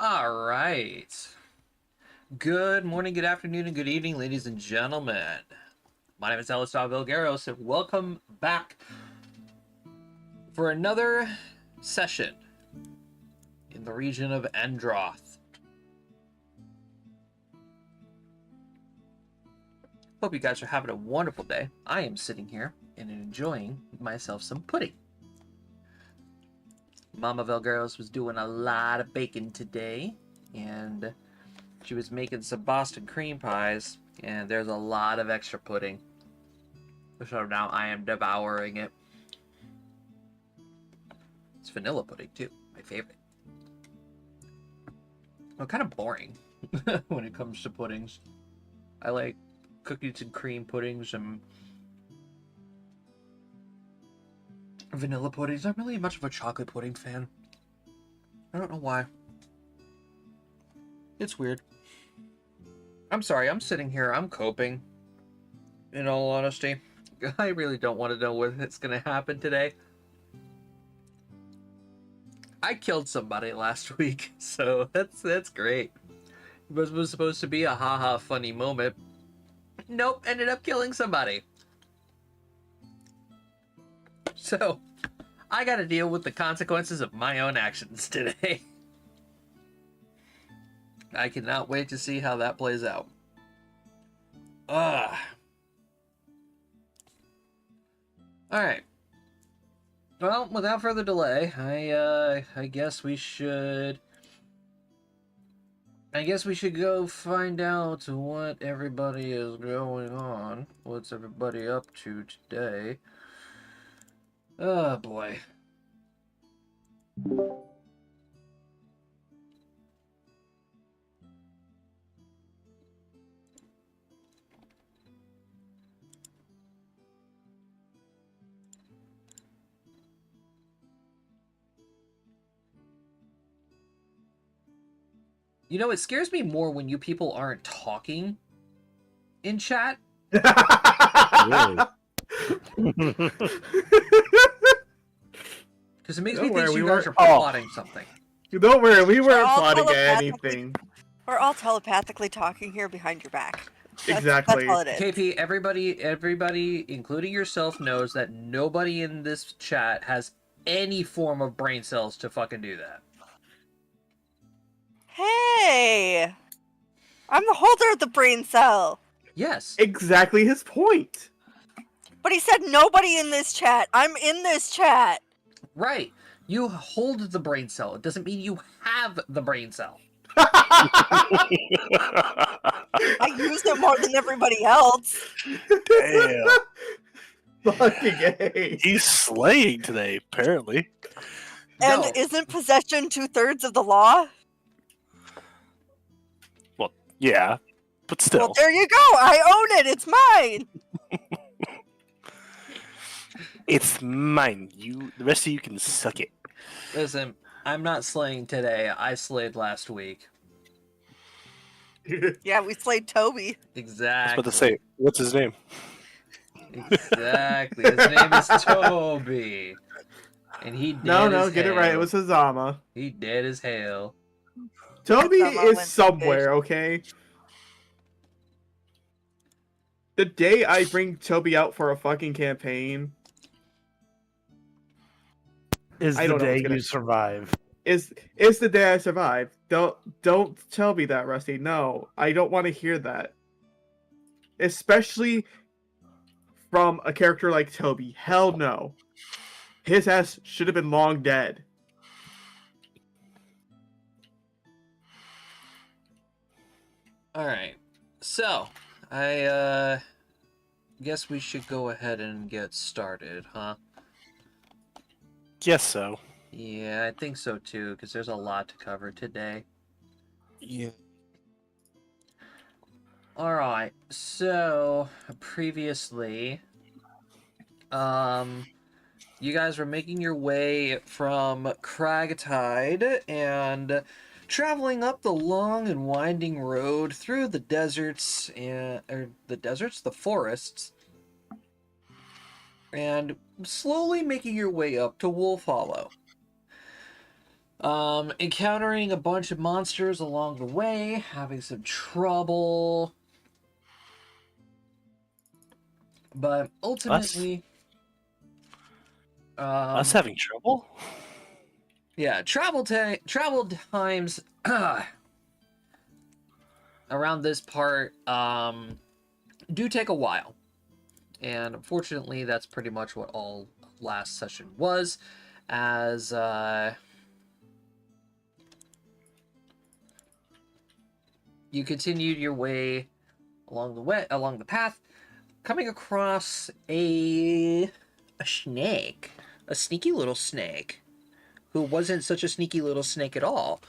All right. Good morning, good afternoon, and good evening, ladies and gentlemen. My name is Alistair Vilgaros, and welcome back for another session in the region of Endroth. Hope you guys are having a wonderful day. I am sitting here and enjoying myself some pudding. Mama Vilgaros was doing a lot of baking today, and she was making some Boston cream pies, and there's a lot of extra pudding. So now I am devouring it. It's vanilla pudding too, my favorite. Well, kind of boring when it comes to puddings. I like cookies and cream puddings and vanilla puddings. I'm really much of a chocolate pudding fan. I don't know why. It's weird. I'm sorry, I'm sitting here, I'm coping. In all honesty. I really don't want to know what's going to happen today. I killed somebody last week, so that's great. It was supposed to be a haha funny moment. Nope, ended up killing somebody. So, I gotta deal with the consequences of my own actions today. I cannot wait to see how that plays out. Ugh. Alright. Well, without further delay, I guess we should go find out what everybody is going on. What's everybody up to today? Oh boy. You know, it scares me more when you people aren't talking in chat. Really? Because it makes Don't me worry, think you we guys are weren't- plotting something. Don't worry, we weren't all plotting telepathically- anything. We're all telepathically talking here behind your back. Exactly. That's all it is. KP, everybody, including yourself, knows that nobody in this chat has any form of brain cells to fucking do that. Hey! I'm the holder of the brain cell. Yes. Exactly his point. But he said nobody in this chat. I'm in this chat. Right. You hold the brain cell. It doesn't mean you have the brain cell. I use it more than everybody else. Damn. Fucking A. He's slaying today, apparently. And No. isn't possession 2/3 of the law? Yeah, but still. Well, there you go. I own it. It's mine. It's mine. The rest of you can suck it. Listen, I'm not slaying today. I slayed last week. Yeah, we slayed Toby. Exactly. I was about to say, what's his name? Exactly. His name is Toby. And he dead No, as get it hell. right. It was Hazama. He dead as hell. Toby Hazama is went somewhere, okay? The day I bring Toby out for a fucking campaign Is I the don't know day what's gonna- you survive. is the day I survive. Don't tell me that, Rusty. No, I don't want to hear that. Especially from a character like Toby. Hell no. His ass should have been long dead. Alright. So, I guess we should go ahead and get started, huh? Guess so. Yeah, I think so too, because there's a lot to cover today. Yeah. Alright, so previously, you guys were making your way from Cragtide and traveling up the long and winding road through the deserts the forests, and slowly making your way up to Wolf Hollow. Encountering a bunch of monsters along the way, having some trouble. But ultimately, Us having trouble? yeah, travel times around this part do take a while. And unfortunately, that's pretty much what all last session was, as you continued your way along the path, coming across a snake, a sneaky little snake, who wasn't such a sneaky little snake at all,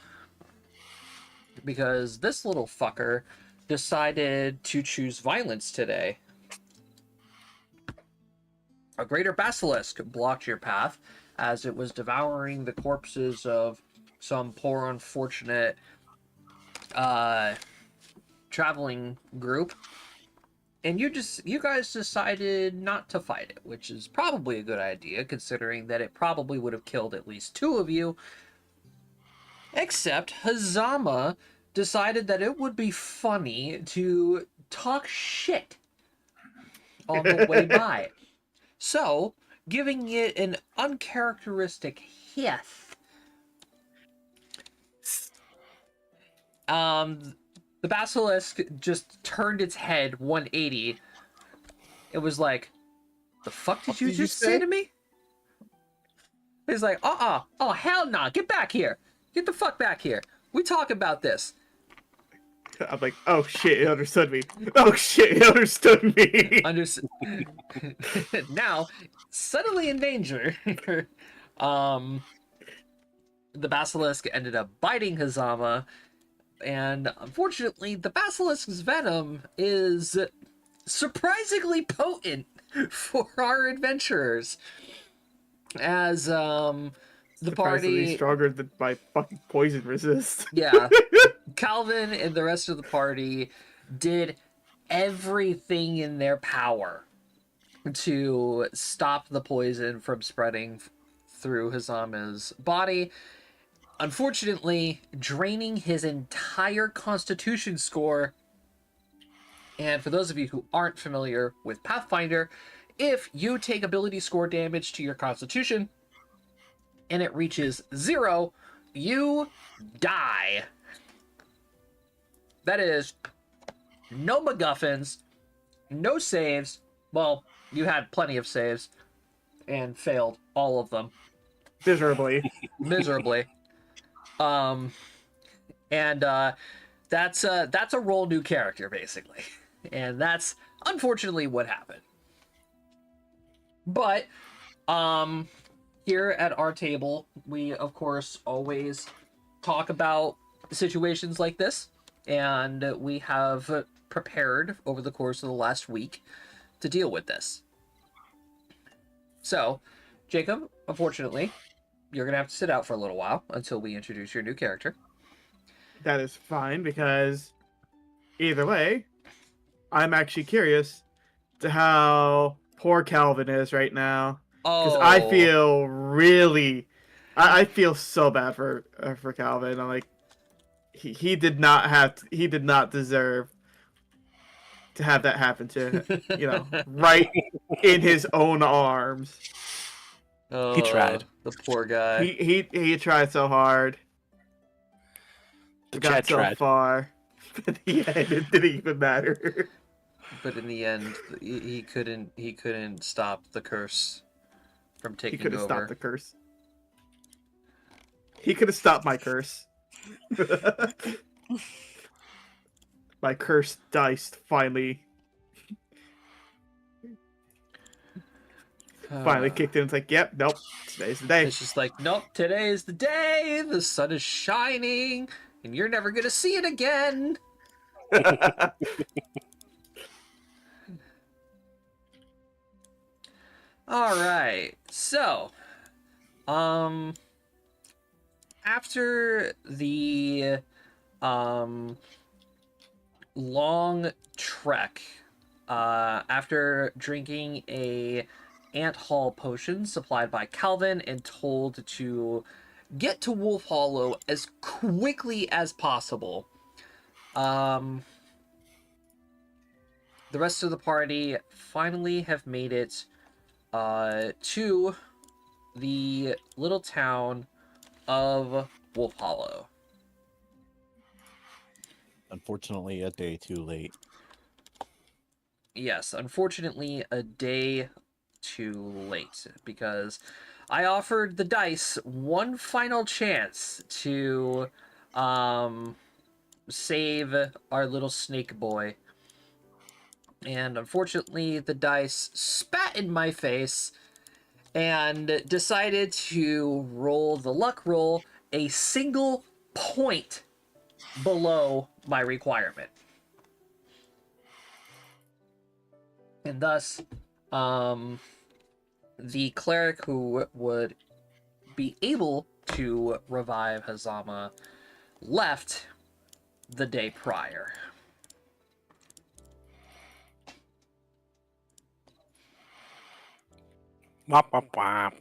because this little fucker decided to choose violence today. A greater basilisk blocked your path as it was devouring the corpses of some poor unfortunate traveling group, and you guys decided not to fight it, which is probably a good idea considering that it probably would have killed at least two of you, except Hazama decided that it would be funny to talk shit on the way by, so giving it an uncharacteristic hiss. The basilisk just turned its head 180. It was like, the fuck did you just say to me? He's like, oh, hell nah, get back here. Get the fuck back here. We talk about this. I'm like, oh shit, he understood me. Oh shit, he understood me. Now, suddenly in danger, the basilisk ended up biting Hazama, and unfortunately, the basilisk's venom is surprisingly potent for our adventurers, as the Surprisingly party, stronger than my fucking poison resist. yeah, Calvin and the rest of the party did everything in their power to stop the poison from spreading through Hazama's body. Unfortunately, draining his entire constitution score. And for those of you who aren't familiar with Pathfinder, if you take ability score damage to your constitution and it reaches 0, you die. That is no MacGuffins, no saves. Well, you had plenty of saves and failed all of them miserably. And that's a roll new character basically, and that's unfortunately what happened. But here at our table, we of course always talk about situations like this, and we have prepared over the course of the last week to deal with this. So, Jacob, unfortunately, you're gonna have to sit out for a little while until we introduce your new character. That is fine, because either way, I'm actually curious to how poor Calvin is right now. Because I feel I feel so bad for Calvin. I'm like, he did not deserve to have that happen to right in his own arms. Oh, He tried. The poor guy. He tried so hard. The Got chat so tried. far, but yeah, it didn't even matter. But in the end, he couldn't stop the curse from He taking could have over. stopped the curse. He could have stopped my curse. My curse dice finally kicked in. It's like, yep, nope, today's the day. It's just like, nope, today is the day. The sun is shining, and you're never gonna see it again. All right, so, after the long trek, after drinking a ant hall potion supplied by Calvin and told to get to Wolf Hollow as quickly as possible. The rest of the party finally have made it to the little town of Wolf Hollow. Unfortunately, a day too late. Yes, unfortunately, a day too late, because I offered the dice one final chance to save our little snake boy. And unfortunately, the dice spat in my face and decided to roll the luck roll a single point below my requirement. And thus, the cleric who would be able to revive Hazama left the day prior. Wop, wop, wop.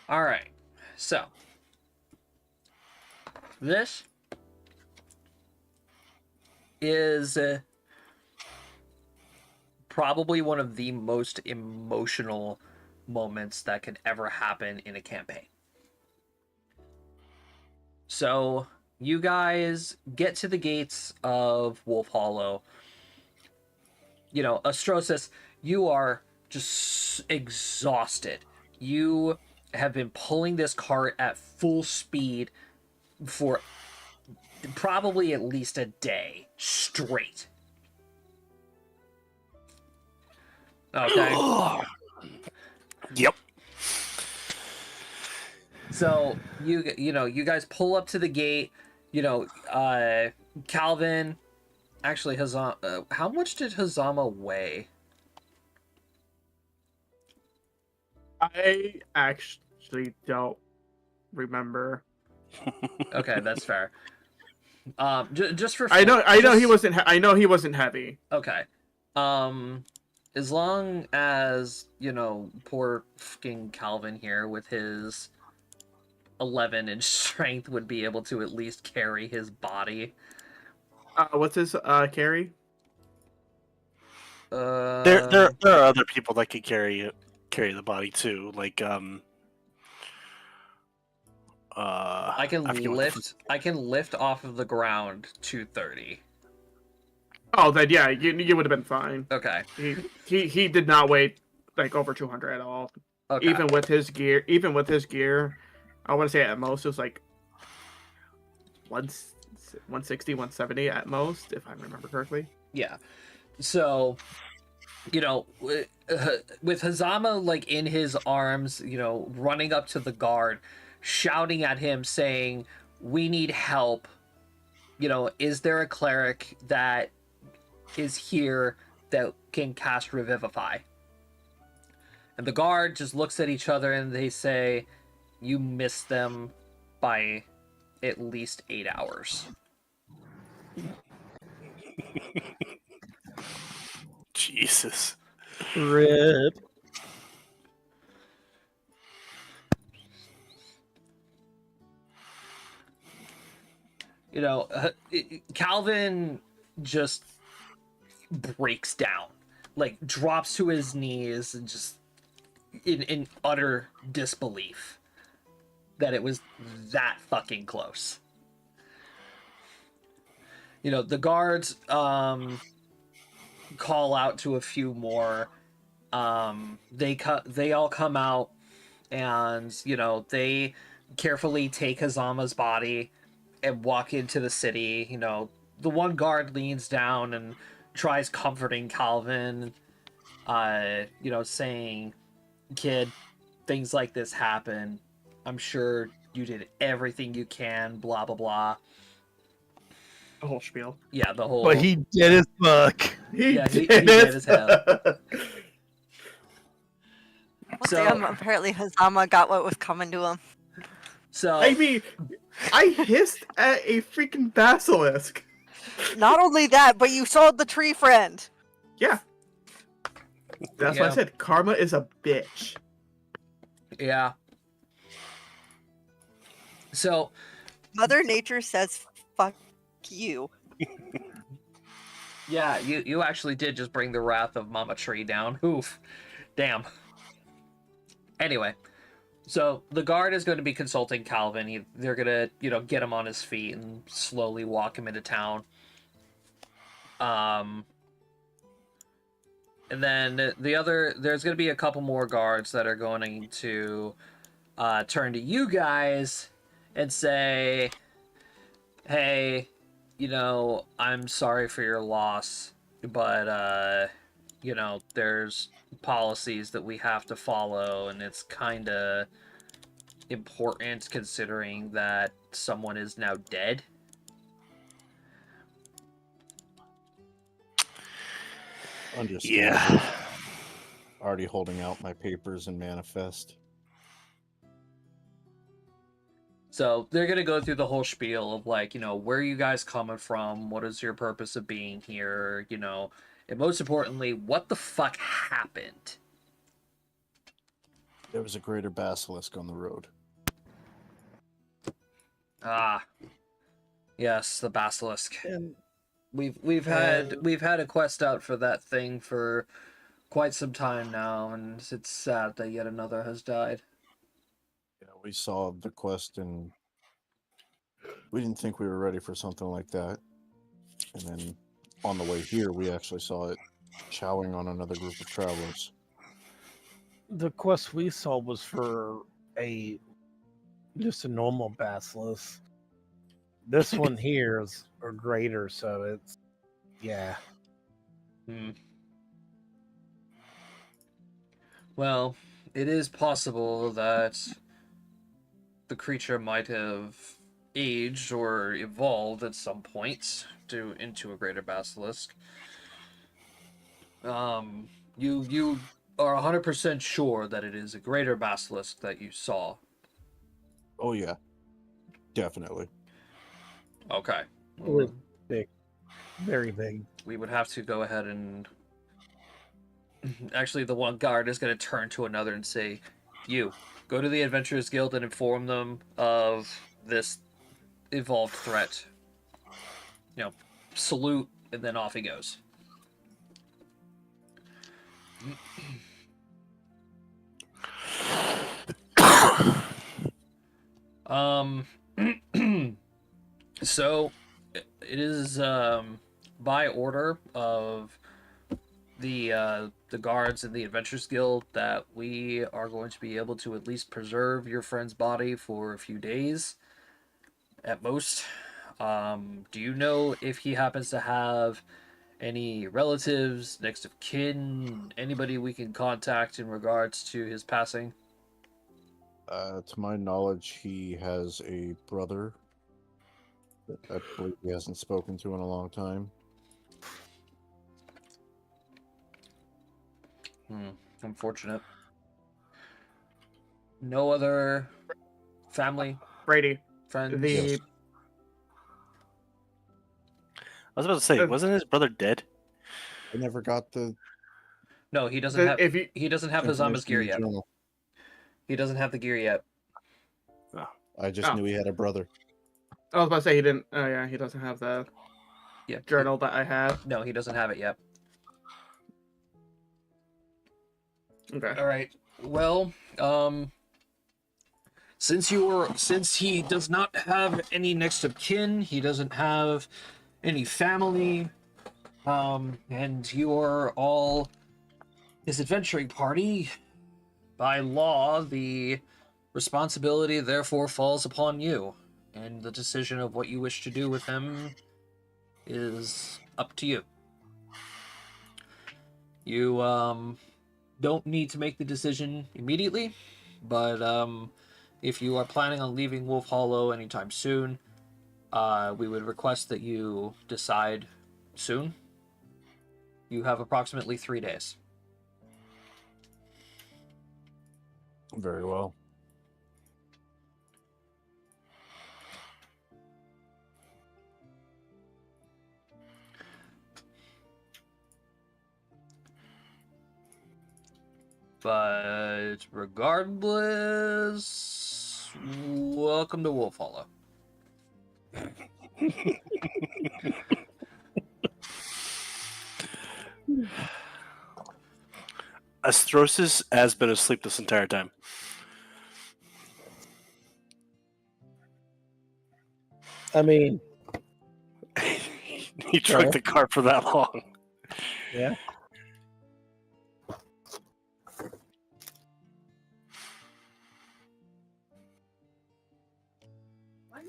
All right, so this is probably one of the most emotional moments that could ever happen in a campaign. So you guys get to the gates of Wolf Hollow. You know, Astrosis, you are just exhausted. You have been pulling this cart at full speed for probably at least a day straight. Okay. Yep. So you know, you guys pull up to the gate. You know, Calvin. Actually, Hazama. How much did Hazama weigh? I actually don't remember. Okay, that's fair. Just for I know he just- wasn't. I know he wasn't heavy. Okay. As long as, you know, poor fucking Calvin here with his 11 in strength would be able to at least carry his body. What's his carry? There are other people that can carry the body too, like I can lift off of the ground 230. Oh, then yeah, you would have been fine. Okay. He did not weigh like over 200 at all. Okay. Even with his gear, I want to say at most it was like 160, 170 at most, if I remember correctly. Yeah. So, you know, with Hazama like in his arms, you know, running up to the guard, shouting at him saying, "We need help. You know, is there a cleric that is here that can cast Revivify?" And the guard just looks at each other and they say, "You missed them by at least 8 hours." Jesus. Rip. You know, Calvin just breaks down, like drops to his knees and just in utter disbelief that it was that fucking close. You know, the guards call out to a few more. They all come out, and you know, they carefully take Hazama's body and walk into the city. You know, the one guard leans down and tries comforting Calvin, you know, saying, "Kid, things like this happen. I'm sure you did everything you can, blah, blah, blah." The whole spiel. Yeah, the whole... But he did his fuck. He did as hell. Well, So- damn, apparently Hazama got what was coming to him. So, I mean, I hissed at a freaking basilisk. Not only that, but you sold the tree friend. Yeah. That's why Yeah. I said karma is a bitch. yeah. So, Mother Nature says, "Fuck you." yeah, you actually did just bring the wrath of Mama Tree down. Oof. Damn. Anyway, so the guard is going to be consulting Calvin. They're going to, get him on his feet and slowly walk him into town. And then there's going to be a couple more guards that are going to turn to you guys and say, hey, I'm sorry for your loss, but, there's policies that we have to follow, and it's kind of important considering that someone is now dead. Understand. Yeah. Already holding out my papers and manifest. So they're going to go through the whole spiel of, like, where are you guys coming from? What is your purpose of being here? And most importantly, what the fuck happened? There was a greater basilisk on the road. Ah, yes, the basilisk. And We've had a quest out for that thing for quite some time now, and it's sad that yet another has died. yeah, we saw the quest and we didn't think we were ready for something like that. And then on the way here, we actually saw it chowing on another group of travelers. The quest we saw was for just a normal basilisk. This one here is a greater, so it's yeah. Well, it is possible that the creature might have aged or evolved at some point into a greater basilisk. You are 100% sure that it is a greater basilisk that you saw. Oh yeah, definitely. Okay. It was big, very big. We would have to go ahead and actually the one guard is going to turn to another and say, you go to the Adventurers Guild and inform them of this evolved threat. Salute, and then off he goes. So it is by order of the guards in the Adventurers Guild that we are going to be able to at least preserve your friend's body for a few days at most. Do you know if he happens to have any relatives, next of kin, anybody we can contact in regards to his passing? To my knowledge, he has a brother that I believe he hasn't spoken to in a long time. Unfortunate. No other family, Brady, friends? the Yes. I was about to say, wasn't his brother dead? I never got the No, he doesn't have. if you He doesn't have Hazama's information gear in the yet. journal. He doesn't have the gear yet. I just Oh. knew he had a brother. I was about to say he didn't. Oh yeah, he doesn't have the Yeah. journal that I have. No, he doesn't have it yet. Okay. All right. Well, since he does not have any next of kin, he doesn't have any family, and you are all his adventuring party. By law, the responsibility therefore falls upon you, and the decision of what you wish to do with him is up to you. You don't need to make the decision immediately, but if you are planning on leaving Wolf Hollow anytime soon, we would request that you decide soon. You have approximately 3 days. Very well. But regardless, welcome to Wolf Hollow. Astrosis has been asleep this entire time. I mean, He drug the cart for that long. yeah.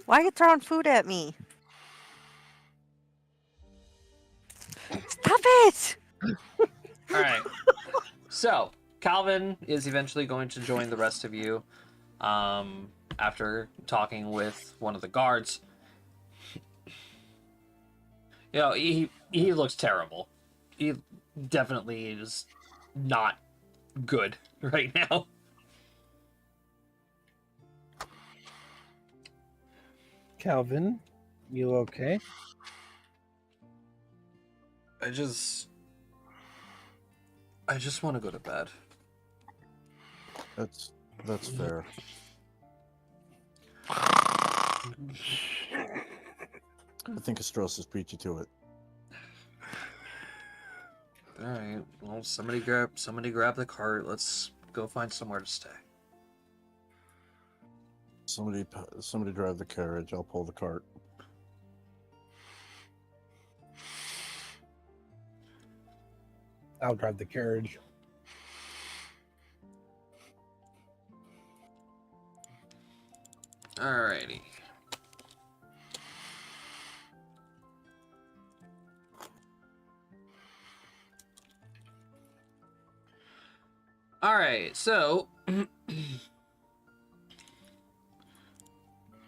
Why are you throwing food at me? Stop it! All right. So Calvin is eventually going to join the rest of you. After talking with one of the guards. You know, he looks terrible. He definitely is not good right now. Calvin, you okay? I just want to go to bed. That's fair. I think Astrosis beat you to it. All right. Well, somebody grab the cart. Let's go find somewhere to stay. Somebody drive the carriage. I'll pull the cart. I'll drive the carriage. Alrighty. Alright, so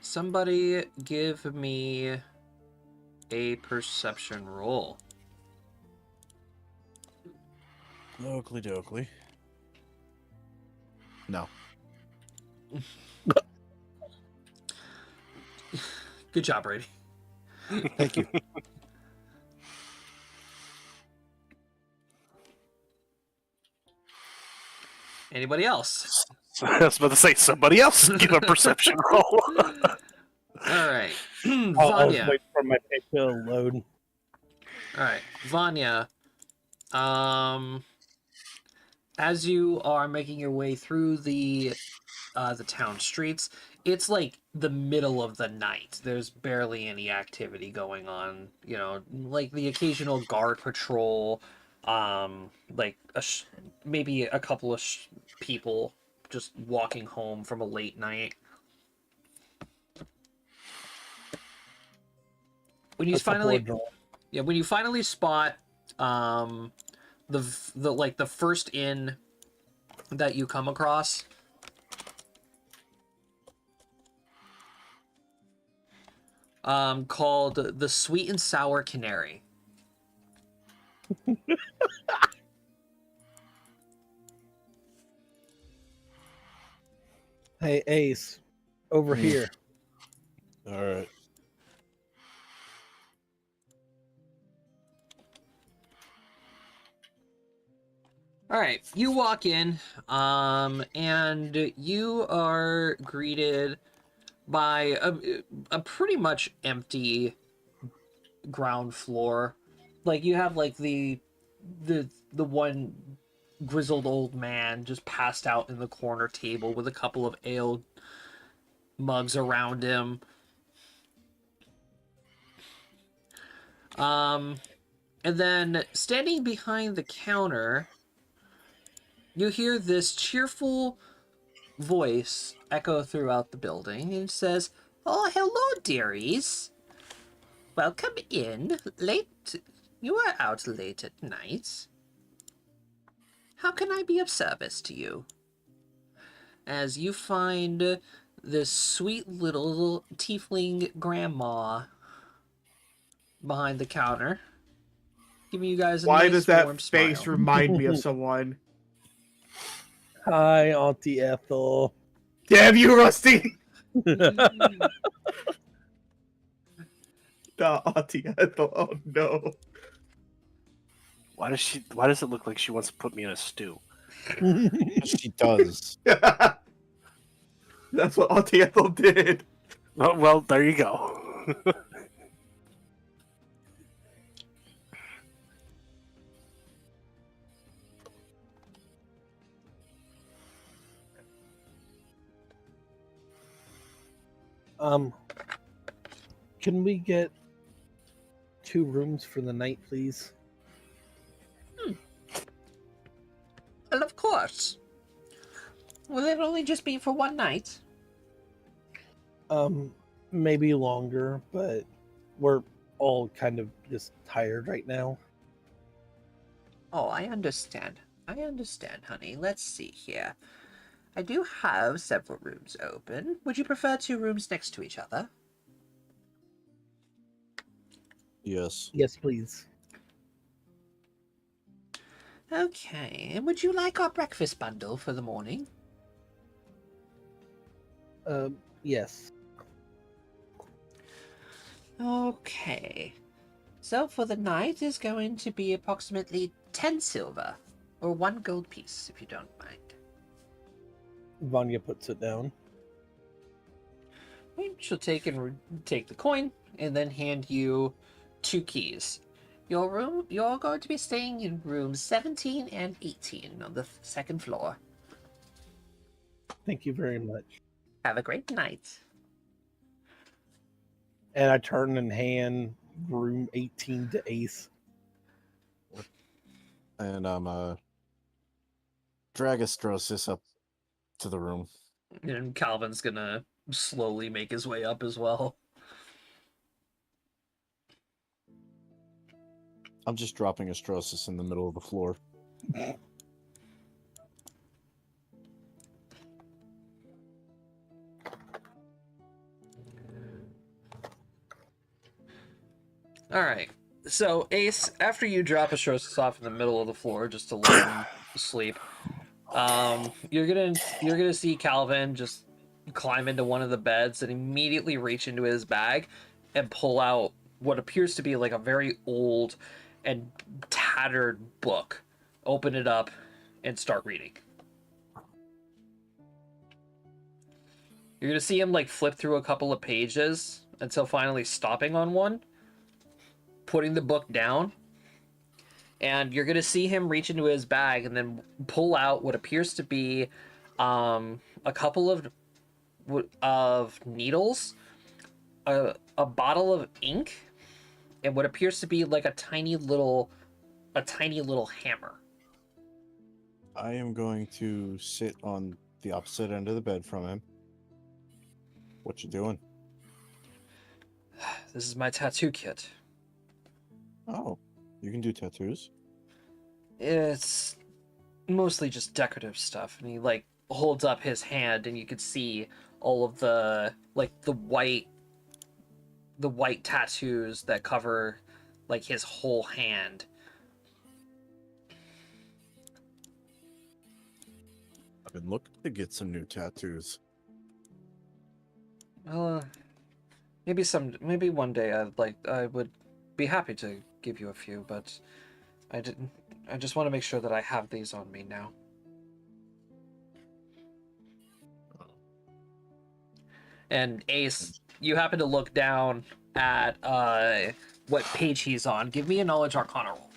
somebody give me a perception roll. Oakley dokley. No. Good job, Brady. Thank you. Anybody else? I was about to say, somebody else get a perception roll. Alright. I'll Vanya. wait for my pick to load. Alright. Vanya. As you are making your way through the town streets, it's like the middle of the night. There's barely any activity going on. You know, like the occasional guard patrol, like maybe a couple of people just walking home from a late night. When you finally, when you finally spot the first inn that you come across, called the Sweet and Sour Canary. Hey, Ace, over here. All right. All right, you walk in, and you are greeted by a pretty much empty ground floor. Like, you have like the one grizzled old man just passed out in the corner table with a couple of ale mugs around him. And then standing behind the counter, you hear this cheerful voice echo throughout the building, and it says, "Oh, hello, dearies. Welcome in. You are out late at night. How can I be of service to you?" As you find this sweet little tiefling grandma behind the counter, giving you guys a Why nice does that warm face smile. remind me of someone? Hi, Auntie Ethel. Damn you, Rusty! The Auntie Ethel. Oh no. Why does it look like she wants to put me in a stew? She does. That's what Auntie Ethel did. Oh, well, there you go. Um, can we get 2 rooms for the night, please? Well, of course. Will it only just be for one night? Maybe longer, but we're all kind of just tired right now. Oh, I understand. I understand, honey. Let's see here. I do have several rooms open. Would you prefer 2 rooms next to each other? Yes. Yes, please. Okay, and would you like our breakfast bundle for the morning? Yes. Okay. So for the night is going to be approximately 10 silver, or 1 gold piece, if you don't mind. Vanya puts it down. She'll take the coin and then hand you 2 keys. You're going to be staying in rooms 17 and 18 on the 2nd floor. Thank you very much. Have a great night. And I turn and hand room 18 to Ace. And I'm Dragastrosis up to the room. And Calvin's gonna slowly make his way up as well. I'm just dropping Astrosis in the middle of the floor. Alright. So, Ace, after you drop Astrosis off in the middle of the floor just to let him sleep, you're gonna see Calvin just climb into one of the beds and immediately reach into his bag and pull out what appears to be like a very old and tattered book. Open it up and start reading. You're gonna see him like flip through a couple of pages until finally stopping on one, putting the book down, and you're gonna see him reach into his bag and then pull out what appears to be a couple of needles, a bottle of ink, and what appears to be like a tiny little hammer. I am going to sit on the opposite end of the bed from him. What you doing? This is my tattoo kit. Oh, you can do tattoos? It's mostly just decorative stuff, and he like holds up his hand and you can see all of the white tattoos that cover like his whole hand. I've been looking to get some new tattoos. Well, maybe one day I would be happy to give you a few, but I just want to make sure that I have these on me now. And Ace, you happen to look down at what page he's on. Give me a knowledge arcana roll.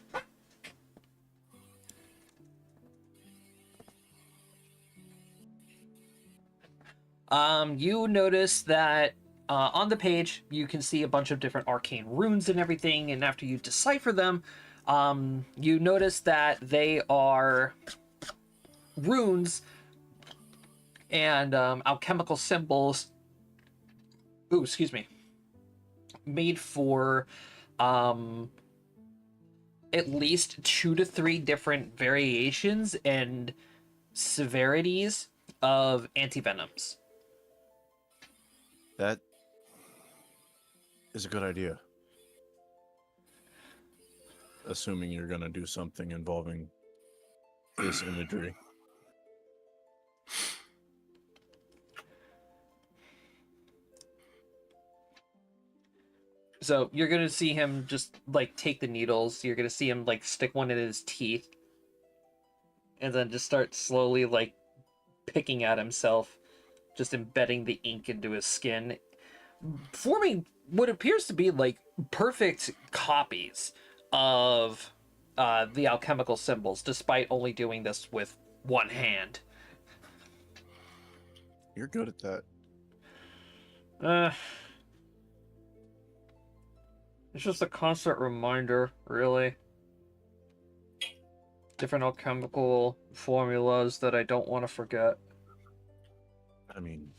You notice that on the page you can see a bunch of different arcane runes and everything, and after you decipher them, you notice that they are runes and alchemical symbols. Ooh, excuse me. Made for at least 2 to 3 different variations and severities of antivenoms. That is a good idea. Assuming you're going to do something involving this imagery. So you're gonna see him just like take the needles. You're gonna see him like stick one in his teeth, and then just start slowly like picking at himself just embedding the ink into his skin, forming what appears to be like perfect copies of the alchemical symbols, despite only doing this with one hand. You're good at that. It's just a constant reminder, really. Different alchemical formulas that I don't want to forget. I mean,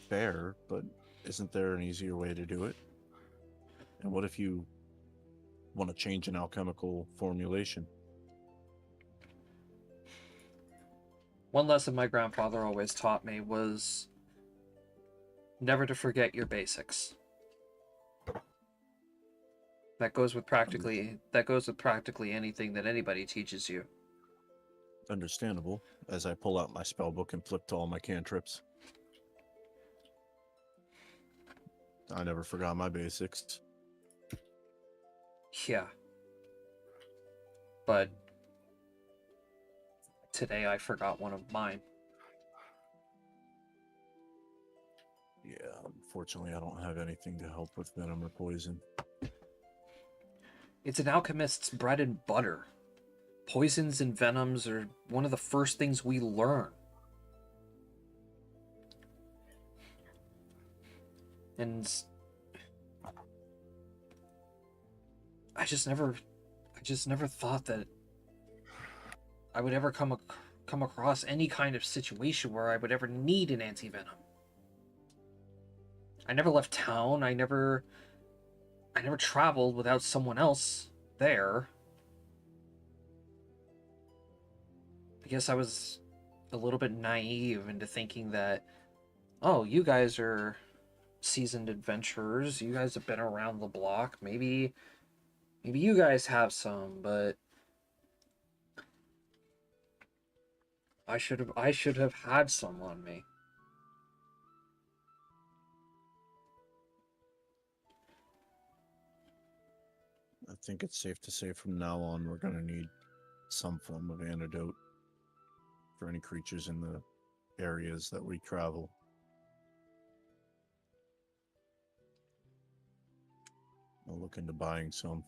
fair, but isn't there an easier way to do it? And what if you want to change an alchemical formulation? One lesson my grandfather always taught me was never to forget your basics. That goes with practically anything that anybody teaches you. Understandable, as I pull out my spell book and flip to all my cantrips. I never forgot my basics. Yeah. But today I forgot one of mine. Yeah, unfortunately I don't have anything to help with venom or poison. It's an alchemist's bread and butter. Poisons and venoms are one of the first things we learn. And I just never thought that I would ever come across any kind of situation where I would ever need an antivenom. I never left town. I never traveled without someone else there. I guess I was a little bit naive into thinking that, oh, you guys are seasoned adventurers. You guys have been around the block. Maybe you guys have some, but I should have had some on me. I think it's safe to say from now on we're going to need some form of antidote for any creatures in the areas that we travel. I'll look into buying some.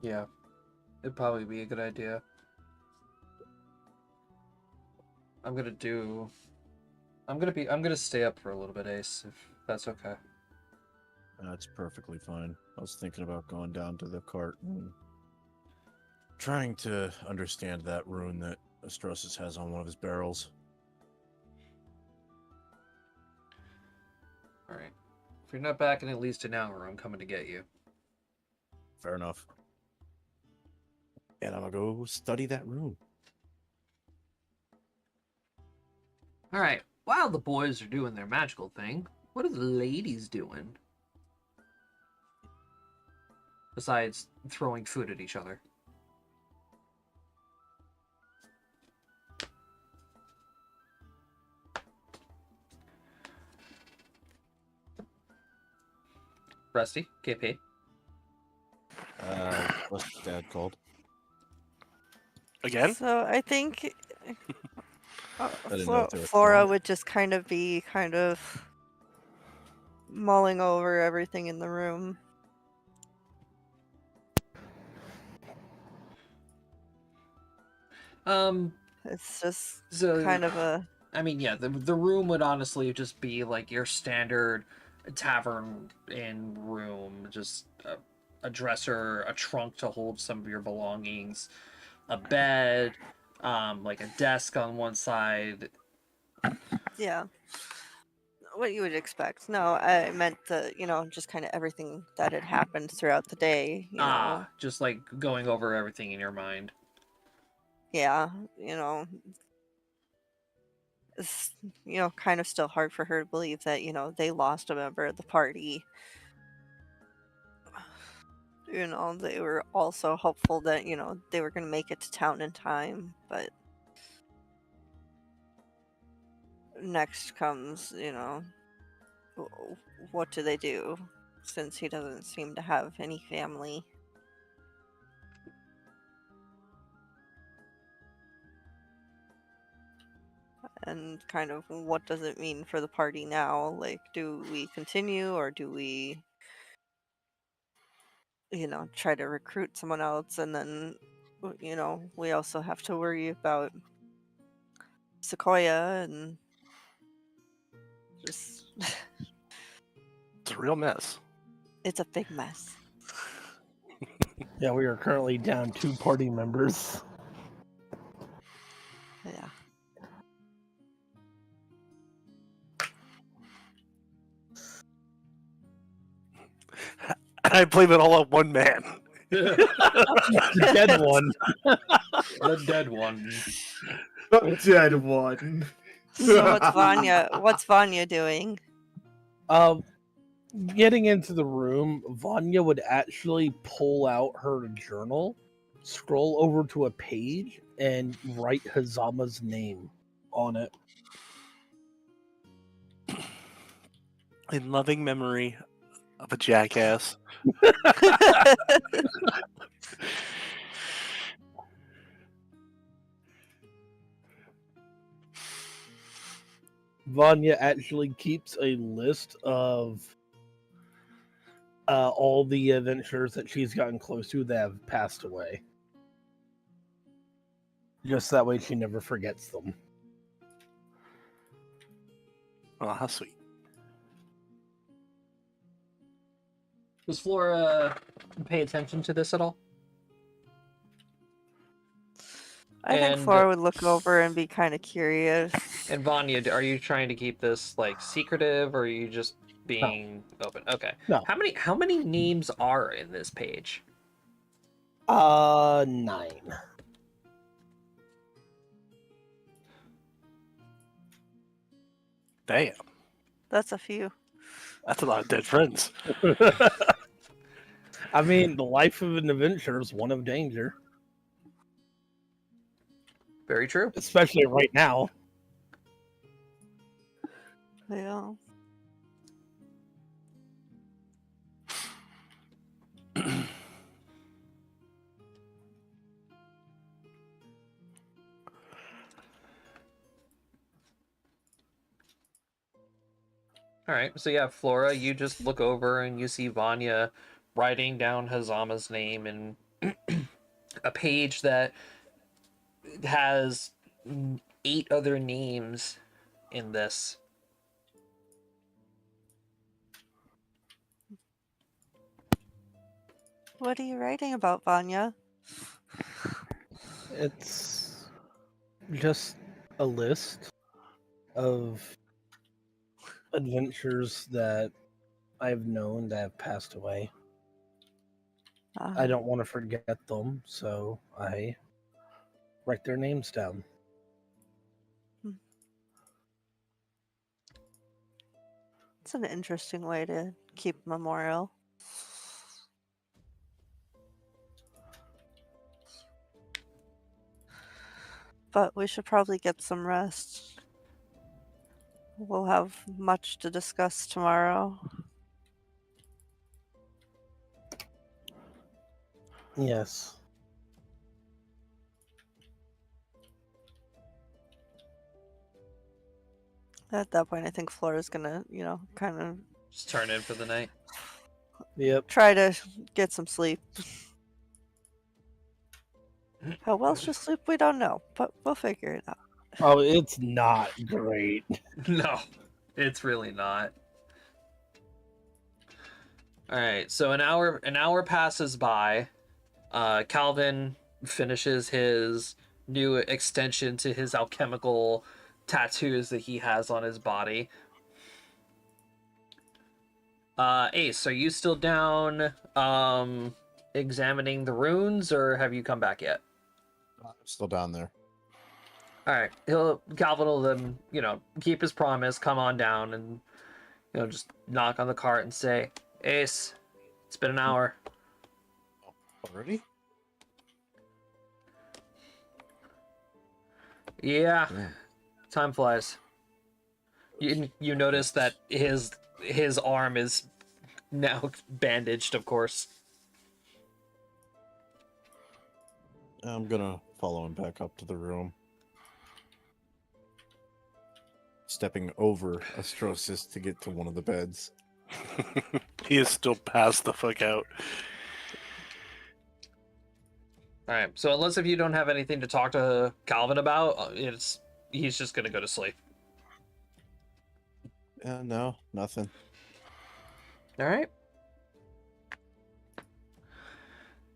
Yeah, it'd probably be a good idea. I'm gonna stay up for a little bit, Ace, if that's okay. That's perfectly fine. I was thinking about going down to the cart and trying to understand that rune that Astrosis has on one of his barrels. Alright. If you're not back in at least an hour, I'm coming to get you. Fair enough. And I'm gonna go study that rune. Alright, while the boys are doing their magical thing, what are the ladies doing? Besides throwing food at each other. Rusty, KP. What's Dad called? Again? So I think didn't know if they were Flora calling. would just kind of be mulling over everything in the room. It's just So kind of a I mean, yeah, the room would honestly just be like your standard tavern inn room, just a dresser, a trunk to hold some of your belongings, a bed, like a desk on one side. yeah. What you would expect. No, I meant just kind of everything that had happened throughout the day, Just like going over everything in your mind. Yeah, it's kind of still hard for her to believe that, they lost a member of the party. They were also hopeful that, they were going to make it to town in time, but next comes, what do they do since he doesn't seem to have any family? and kind of what does it mean for the party now? Like, do we continue or do we, try to recruit someone else? And then, we also have to worry about Sequoia and just, It's a real mess. it's a big mess. Yeah, we are currently down 2 party members. Yeah. I blame it all on one man. The dead one. The dead one. Dead one. So what's Vanya doing? Getting into the room, Vanya would actually pull out her journal, scroll over to a page, and write Hazama's name on it. In loving memory of a jackass. Vanya actually keeps a list of all the adventurers that she's gotten close to that have passed away. Just that way she never forgets them. Oh, how sweet. Does Flora pay attention to this at all? I think And- Flora would look over and be kind of curious. And Vanya, are you trying to keep this like secretive, or are you just being open? Okay. No. How many names are in this page? 9. Damn. That's a few. That's a lot of dead friends. I mean, the life of an adventurer is one of danger, Very true. especially right now. Yeah. All right. So yeah, Flora, you just look over and you see Vanya writing down Hazama's name in a page that has 8 other names in this. What are you writing about, Vanya? It's just a list of adventures that I've known that have passed away. I don't want to forget them, so I write their names down. It's an interesting way to keep a memorial. But we should probably get some rest. We'll have much to discuss tomorrow. Yes. At that point, I think Flora's gonna, kind of Just turn in for the night. Yep. try to get some sleep. How well she'll sleep, we don't know, but we'll figure it out. Oh, it's not great. No, it's really not. All right, so an hour passes by. Calvin finishes his new extension to his alchemical tattoos that he has on his body. Ace, are you still down examining the runes, or have you come back yet? I'm still down there. All right, Calvin will then, keep his promise, come on down, and just knock on the cart and say, "Ace, it's been an hour." Already? Yeah, Yeah. time flies. You notice that his arm is now bandaged, of course. I'm gonna follow him back up to the room. stepping over Astrosis to get to one of the beds. He is still passed the fuck out. All right. So unless if you don't have anything to talk to Calvin about, he's just gonna go to sleep. No, nothing. All right.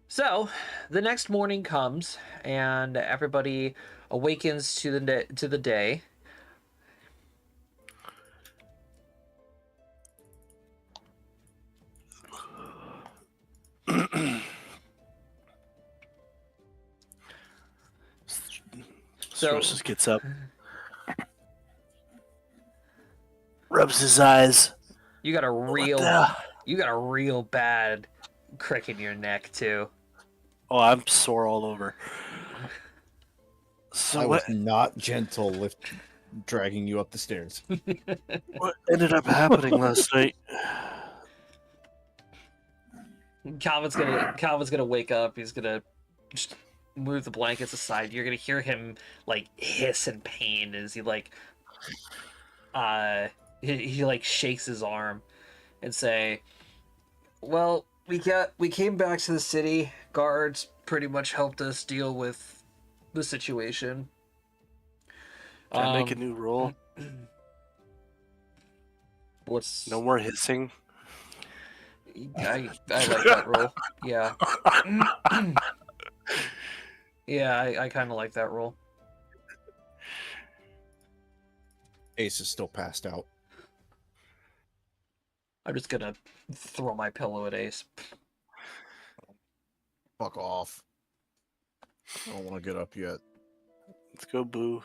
So the next morning comes, and everybody awakens to the day. So Sources gets up, rubs his eyes. you got a What the? real bad crick in your neck too. Oh, I'm sore all over. So I what? was not gentle dragging you up the stairs. What ended up happening last night? Calvin's gonna wake up. He's gonna just move the blankets aside. You're gonna hear him like hiss in pain as he he like shakes his arm and say, "Well, we came back to the city. Guards pretty much helped us deal with the situation." Can I make a new rule? What's No more hissing. I like that rule. Yeah. Yeah, I kind of like that rule. Ace is still passed out. I'm just gonna throw my pillow at Ace. Fuck off. I don't want to get up yet. Let's go, Boo.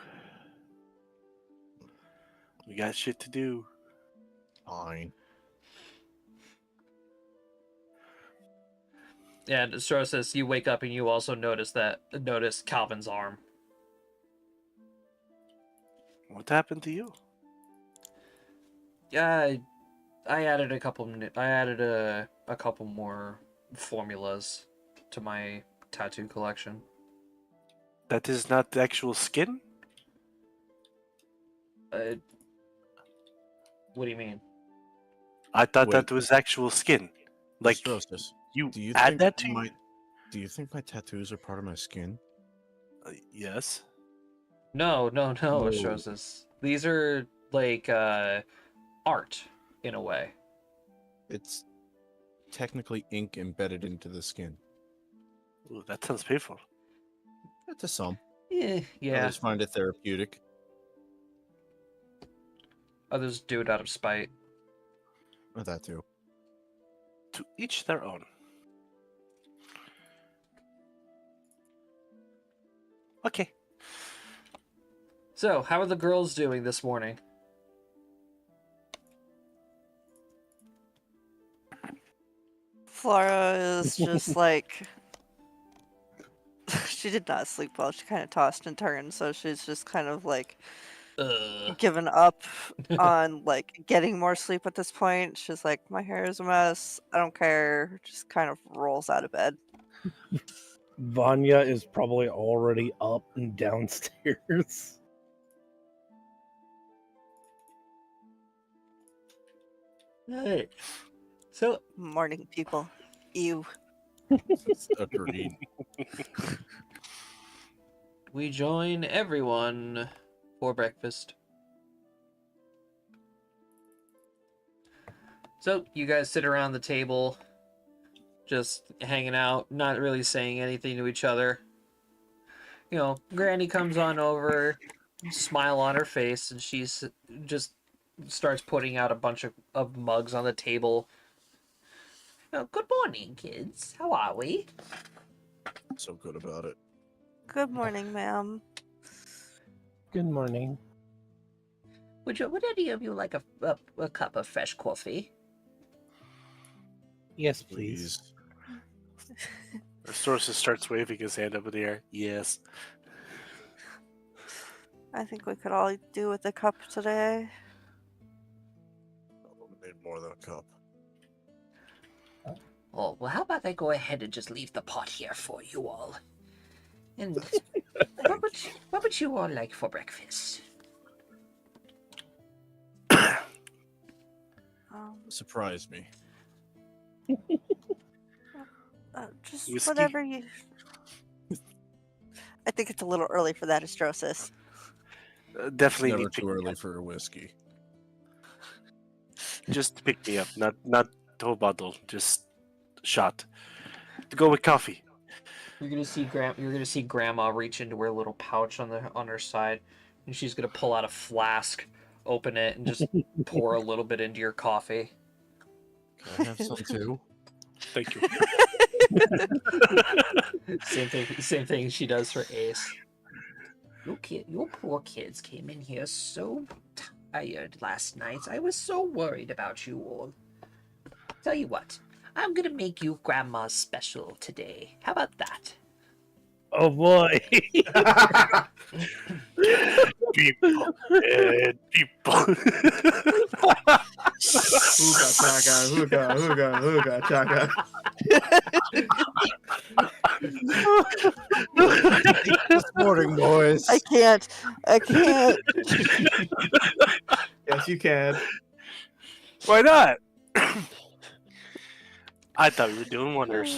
We got shit to do. Fine. And Stro says you wake up and you also notice Calvin's arm. What happened to you? Yeah, I added a couple more formulas to my tattoo collection. That is not the actual skin? What do you mean? I thought Wait. that was actual skin. Like, Astrosis, you do you add think that to you? Do you think my tattoos are part of my skin? Yes. No, No. Astrosis. These are like art in a way. It's technically ink embedded into the skin. Ooh, that sounds painful. To some. Yeah. Others find it therapeutic. Others do it out of spite. Or that too. To each their own. Okay. So, how are the girls doing this morning? Flora is just like she did not sleep well. She kind of tossed and turned, so she's just kind of like given up on like getting more sleep at this point. She's like, my hair is a mess. I don't care. Just kind of rolls out of bed. Vanya is probably already up and downstairs. Hey. So, Morning, people. Ew. Agreed. we join everyone for breakfast. So, you guys sit around the table, just hanging out, not really saying anything to each other. You know, Granny comes on over, smile on her face, and she's just starts putting out a bunch of mugs on the table. Oh, good morning, kids. How are we? So good about it. Good morning, ma'am. Good morning. Would any of you like a cup of fresh coffee? Yes, please. The sources starts waving his hand up in the air. Yes. I think we could all do with a cup today. I'll need more than a cup. Oh, well, how about I go ahead and just leave the pot here for you all? And what would you all like for breakfast? Surprise me. Just Whiskey? whatever you. I think it's a little early for that, Astrosis. Definitely Never need to too early for a whiskey. just to pick me up, not the whole bottle, just a shot. To go with coffee. You're gonna see Grandma reach into her little pouch on her side, and she's gonna pull out a flask, open it, and just pour a little bit into your coffee. Can I have some too? Thank you. Same thing she does for Ace. Your poor kids came in here so tired last night. I was so worried about you all. Tell you what, I'm gonna make you Grandma's special today. How about that? Oh boy. People. People. Hooga chaka, hooga chaka. This morning, boys. I can't. Yes, you can. Why not? I thought we were doing wonders.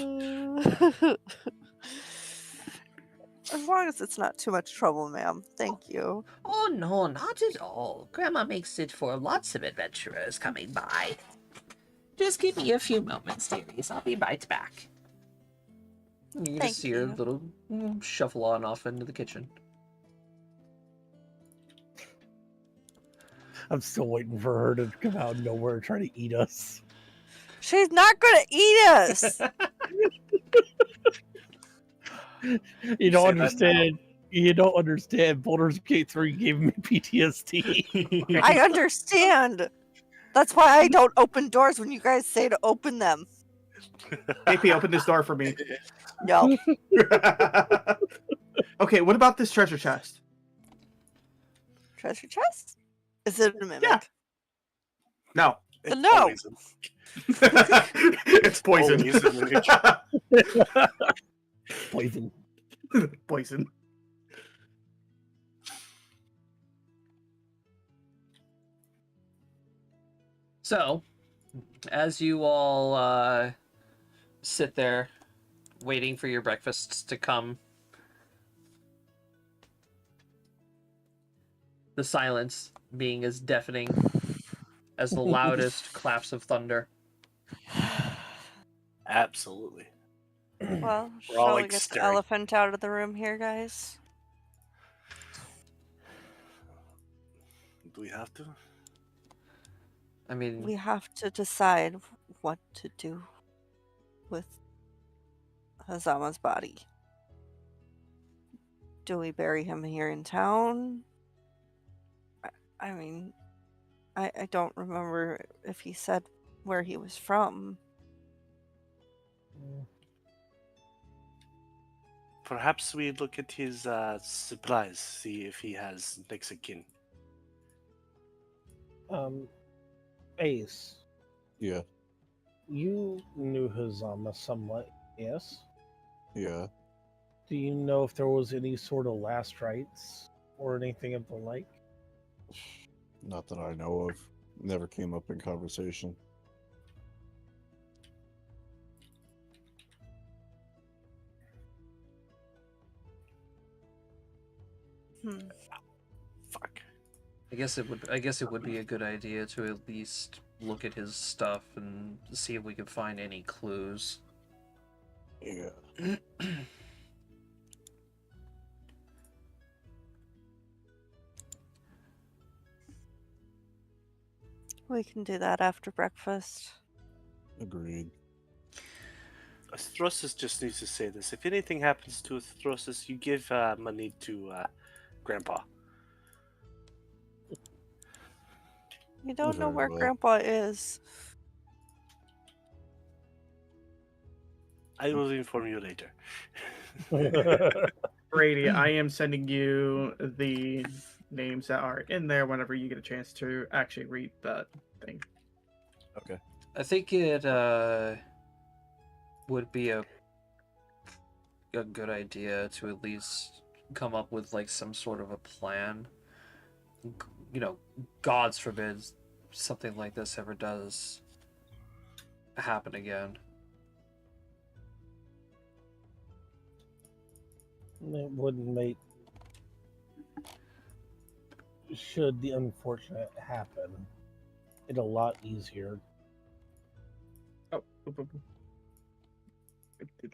As long as it's not too much trouble, ma'am. Thank you. Oh no, not at all. Grandma makes it for lots of adventurers coming by. Just give me a few moments, dearies. I'll be right back. You can Thank just see her you. little shuffle on off into the kitchen. I'm still waiting for her to come out of nowhere and try to eat us. She's not gonna eat us. You don't say that understand. You don't understand. Baldur's Gate 3 gave me PTSD. I understand. That's why I don't open doors when you guys say to open them. KP, open this door for me. No. Okay, what about this treasure chest? Treasure chest? Is it a mimic? Yeah. No. It's No. always It's poison. Always a miniature. Poison. Poison. So, as you all sit there waiting for your breakfasts to come, the silence being as deafening as the loudest claps of thunder. Absolutely. Well, We're all, shall we like, get the staring. elephant out of the room here, guys? Do we have to? I mean, We have to decide what to do with Hazama's body. Do we bury him here in town? I mean, I don't remember if he said where he was from. Perhaps we look at his supplies, see if he has next of kin. Ace, Yeah, you knew Hazama somewhat, yes? yeah. Do you know if there was any sort of last rites or anything of the like? Not that I know of. Never came up in conversation. Fuck. I guess it would be a good idea to at least look at his stuff and see if we could find any clues. Yeah. We can do that after breakfast. Agreed. Astrosis just needs to say this. If anything happens to Astrosis, you give money to Grandpa. You don't know Very where well. Grandpa is. I will inform you later. Brady, I am sending you the names that are in there whenever you get a chance to actually read that thing. Okay. I think it would be a good idea to at least come up with like some sort of a plan. You know, gods forbid something like this ever does happen again. It wouldn't make, should the unfortunate happen, it a lot easier. Oh,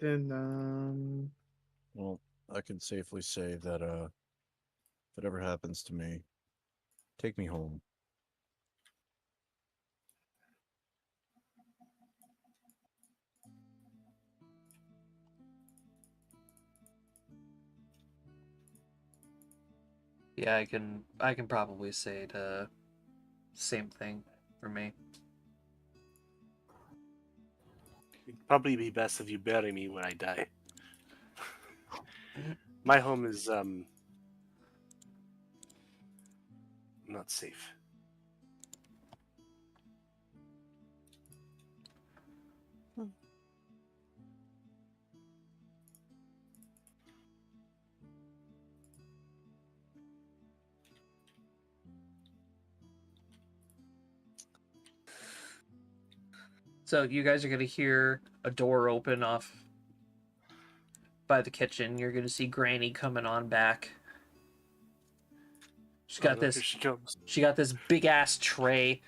then Well, I can safely say that if it ever happens to me, take me home. Yeah, I can probably say the same thing for me. It'd probably be best if you bury me when I die. My home is not safe. So you guys are gonna hear a door open off by the kitchen. You're gonna see Granny coming on back. She's got Oh, no, here this. she comes. She got this big ass tray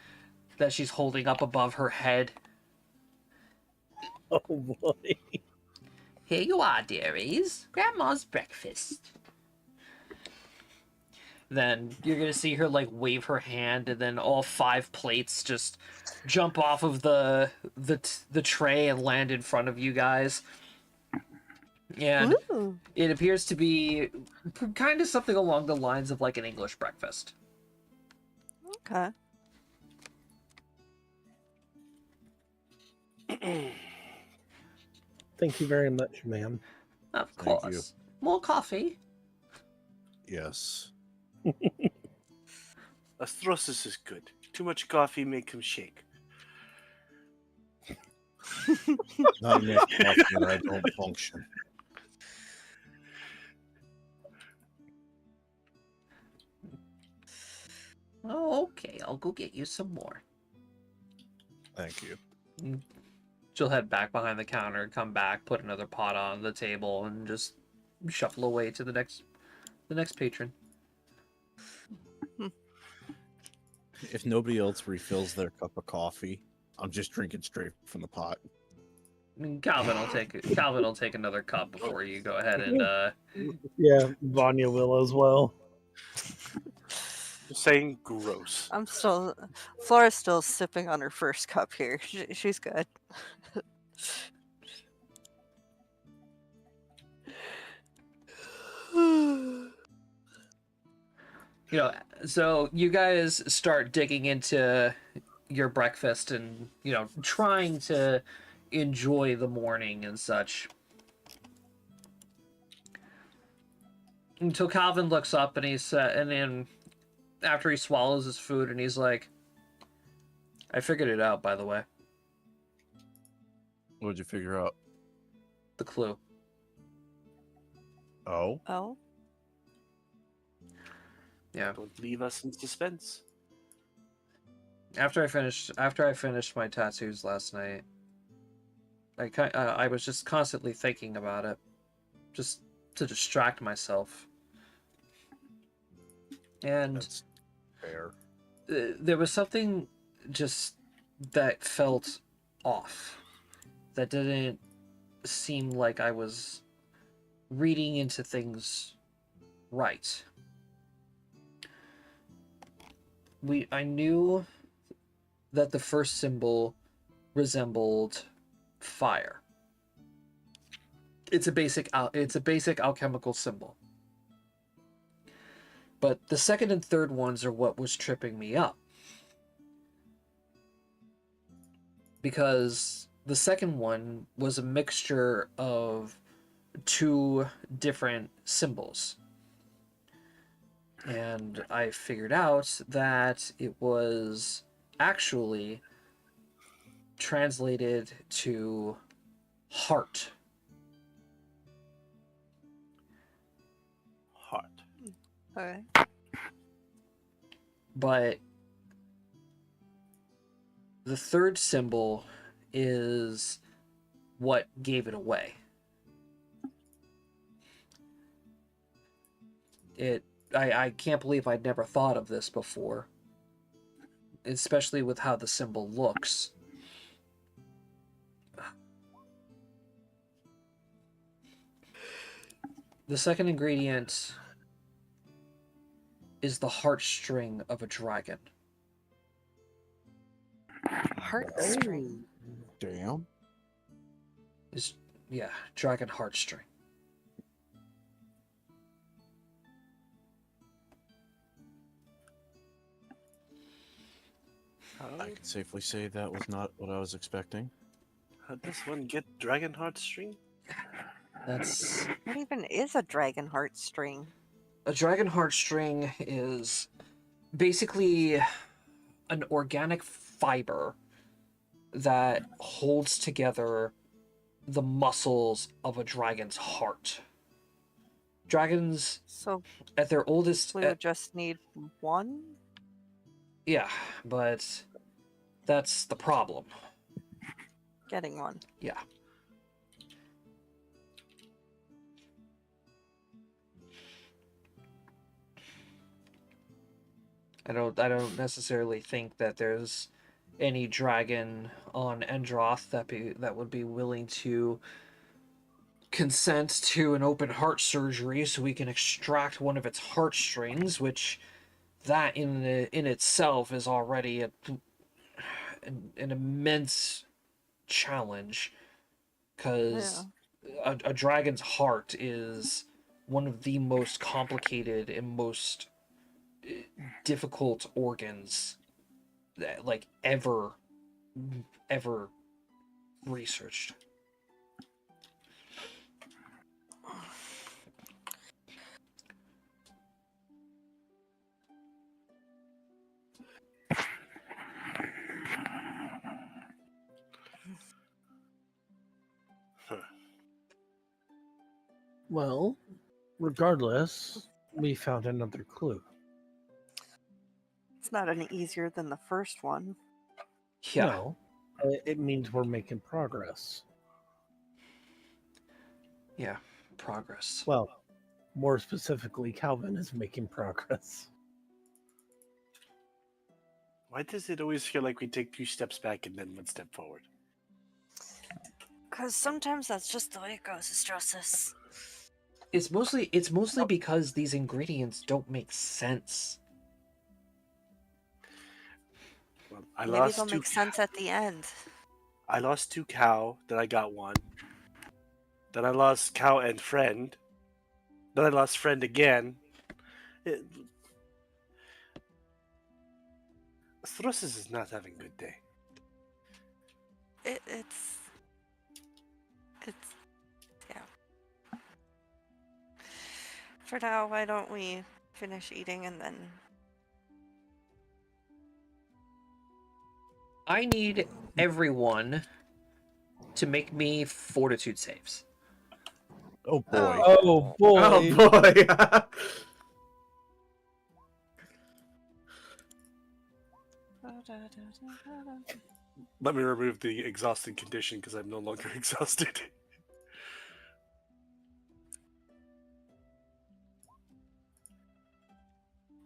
that she's holding up above her head. Oh boy. Here you are, dearies. Grandma's breakfast. Then you're gonna see her like wave her hand, and then all 5 plates just jump off of the tray and land in front of you guys. And Ooh. it appears to be kind of something along the lines of like an English breakfast. Okay. Thank you very much, ma'am. Of Thank course. More coffee. Yes. Astrosis is good. Too much coffee make him shake. Not enough coffee and I don't function. Oh, okay. I'll go get you some more. Thank you. She'll head back behind the counter, come back, put another pot on the table, and just shuffle away to the next patron. If nobody else refills their cup of coffee, I'm just drinking straight from the pot. Calvin will take another cup before you go ahead and Yeah, Vanya will as well. Just saying gross. Flora's still sipping on her first cup here. She's good. So you guys start digging into your breakfast and, trying to enjoy the morning and such. Until Calvin looks up and and then after he swallows his food and he's like, I figured it out, by the way. What'd you figure out? The clue. Oh? Oh. Yeah. Don't leave us in suspense. After I finished my tattoos last night, I was just constantly thinking about it, just to distract myself. And That's fair. there was something just that felt off. That didn't seem like I was reading into things right. I knew that the first symbol resembled fire. It's a basic alchemical symbol. But the second and third ones are what was tripping me up. Because the second one was a mixture of 2 different symbols. And I figured out that it was actually translated to heart. Heart. Okay. But the third symbol is what gave it away. I can't believe I'd never thought of this before, especially with how the symbol looks. The second ingredient is the heartstring of a dragon. Heartstring. Damn. Yeah, dragon heartstring. How, I can safely say that was not what I was expecting. how does one get dragon heartstring? That's What even is a dragon heartstring? a dragon heartstring is basically an organic fiber that holds together the muscles of a dragon's heart. Dragons, So at their oldest, we would just need one? yeah, but that's the problem. Getting one. Yeah. I don't necessarily think that there's any dragon on Endroth that would be willing to consent to an open heart surgery so we can extract one of its heartstrings, which that in itself is already an immense challenge, because a dragon's heart is one of the most complicated and most difficult organs that like ever researched. Well, regardless, we found another clue. It's not any easier than the first one. Yeah. No, it means we're making progress. Yeah, progress. Well, more specifically, Calvin is making progress. Why does it always feel like we take 2 steps back and then 1 step forward? Because sometimes that's just the way it goes, Estrosis. It's mostly because these ingredients don't make sense. Well, Maybe they'll make sense at the end. I lost 2 cow, then I got 1. Then I lost cow and friend. Then I lost friend again. Throsis is not having a good day. It's yeah. For now, why don't we finish eating and then I need everyone to make me fortitude saves. Oh boy. Oh boy! Oh boy. Let me remove the exhausted condition because I'm no longer exhausted.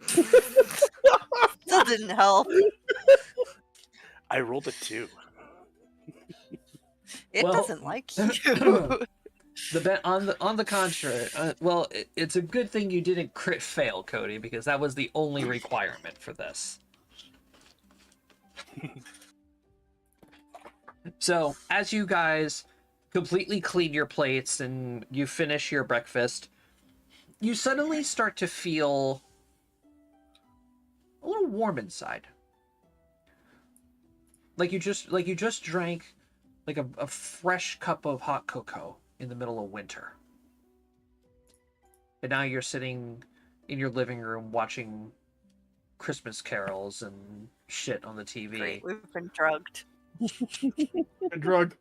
Still didn't help. I rolled a 2. It Well, doesn't like you. On the contrary, it's a good thing you didn't crit fail, Cody, because that was the only requirement for this. So, as you guys completely clean your plates and you finish your breakfast, you suddenly start to feel a little warm inside. Like you just drank like a fresh cup of hot cocoa in the middle of winter. And now you're sitting in your living room watching Christmas carols and shit on the TV. Great, we've been drugged. A drug.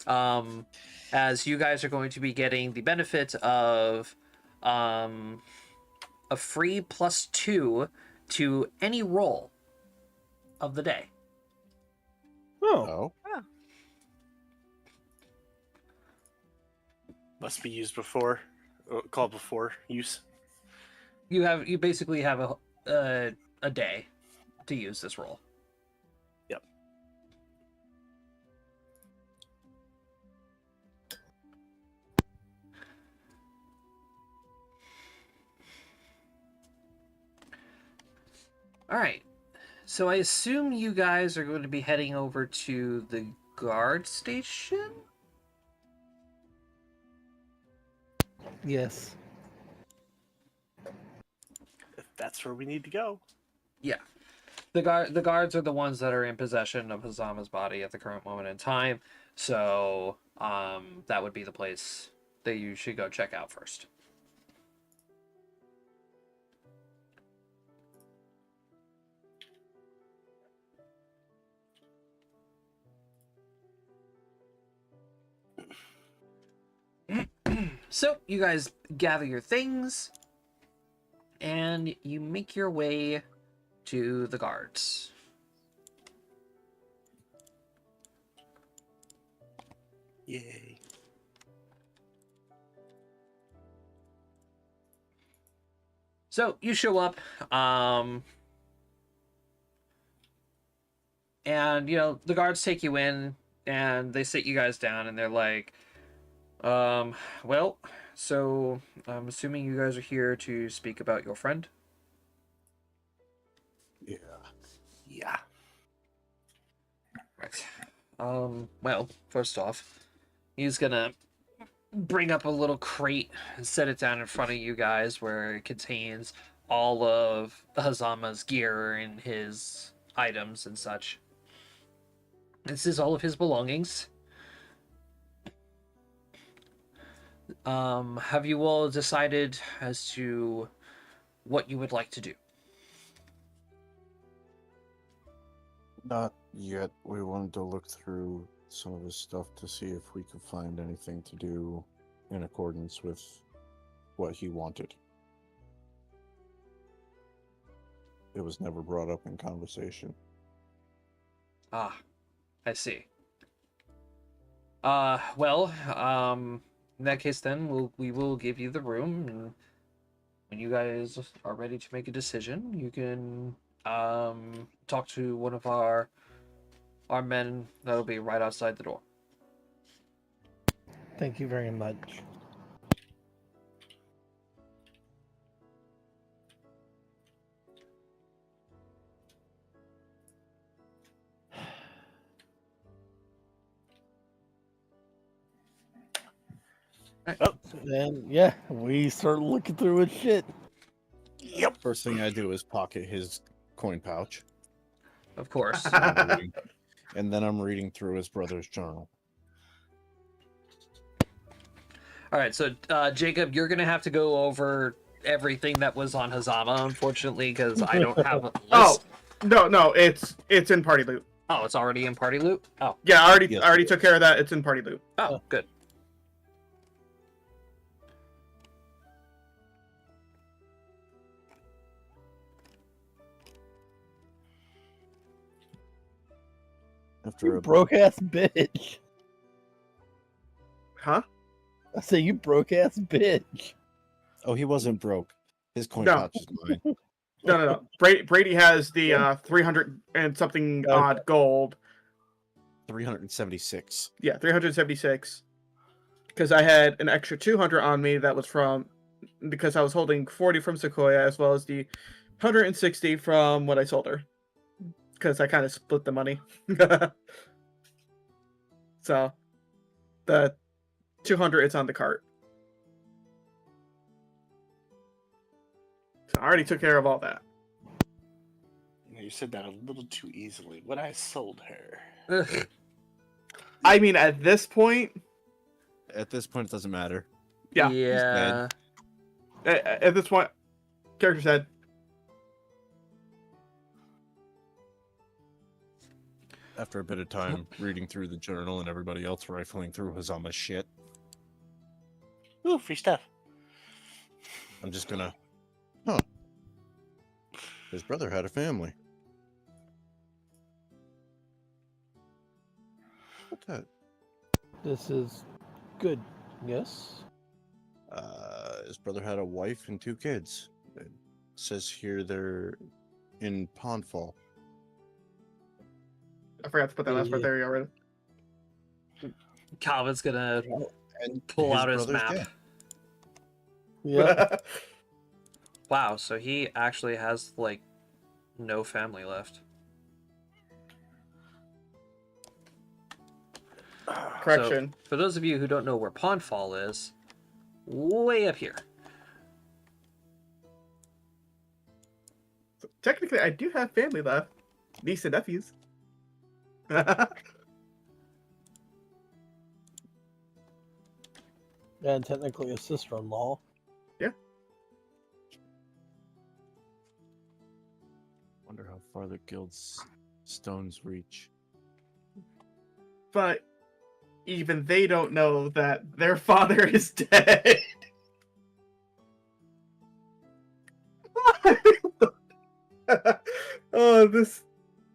As you guys are going to be getting the benefit of a free +2 to any roll of the day. Oh, Oh, Must be used before, called before use. You basically have a day to use this roll. Yep. All right. So I assume you guys are going to be heading over to the guard station? yes. If that's where we need to go. Yeah. The guards are the ones that are in possession of Hazama's body at the current moment in time. So, that would be the place that you should go check out first. So, you guys gather your things and you make your way to the guards. Yay. So, you show up, and, the guards take you in and they sit you guys down and they're like, well, so I'm assuming you guys are here to speak about your friend? yeah. Yeah. Right. Well, first off, he's gonna bring up a little crate and set it down in front of you guys where it contains all of Hazama's gear and his items and such. This is all of his belongings. Have you all decided as to what you would like to do? Not yet. We wanted to look through some of his stuff to see if we could find anything to do in accordance with what he wanted. It was never brought up in conversation. Ah, I see. Well, in that case then, we will give you the room, and when you guys are ready to make a decision, you can, talk to one of our men that'll be right outside the door. Thank you very much. And yeah, we start looking through his shit. Yep. First thing I do is pocket his coin pouch. Of course. And then I'm reading through his brother's journal. All right, so Jacob, you're gonna have to go over everything that was on Hazama, unfortunately, because I don't have a list. Oh, no, it's in party loot. Oh, it's already in party loot? Oh. Yeah, I Yes, already it took is. care of that. It's in party loot. Oh, good. After You a broke ass bitch. Huh? I say you broke ass bitch. Oh, he wasn't broke. His coin No. pouch is mine. No. Brady has the 300 and something Okay. odd gold. 376. Yeah, 376. Because I had an extra 200 on me that was because I was holding 40 from Sequoia as well as the 160 from what I sold her. Because I kind of split the money. So, the 200 is on the cart. So I already took care of all that. You said that a little too easily. What I sold her. Ugh. I mean, at this point, At this point, it doesn't matter. Yeah. Yeah. at this point, character said, After a bit of time reading through the journal and everybody else rifling through Hazama's shit, Ooh, free stuff. I'm just gonna... His brother had a family. that? This is good. Yes? His brother had a wife and 2 kids. It says here they're in Pondfall. I forgot to put that last part there already. Calvin's gonna And pull out his brother's map. dead. Yep. Wow, so he actually has, like, no family left. Correction. So, for those of you who don't know where Pondfall is, way up here. So technically, I do have family left. Niece and nephews. And technically a sister-in-law. Wonder how far the guild's stones reach. But even they don't know that their father is dead. Oh, this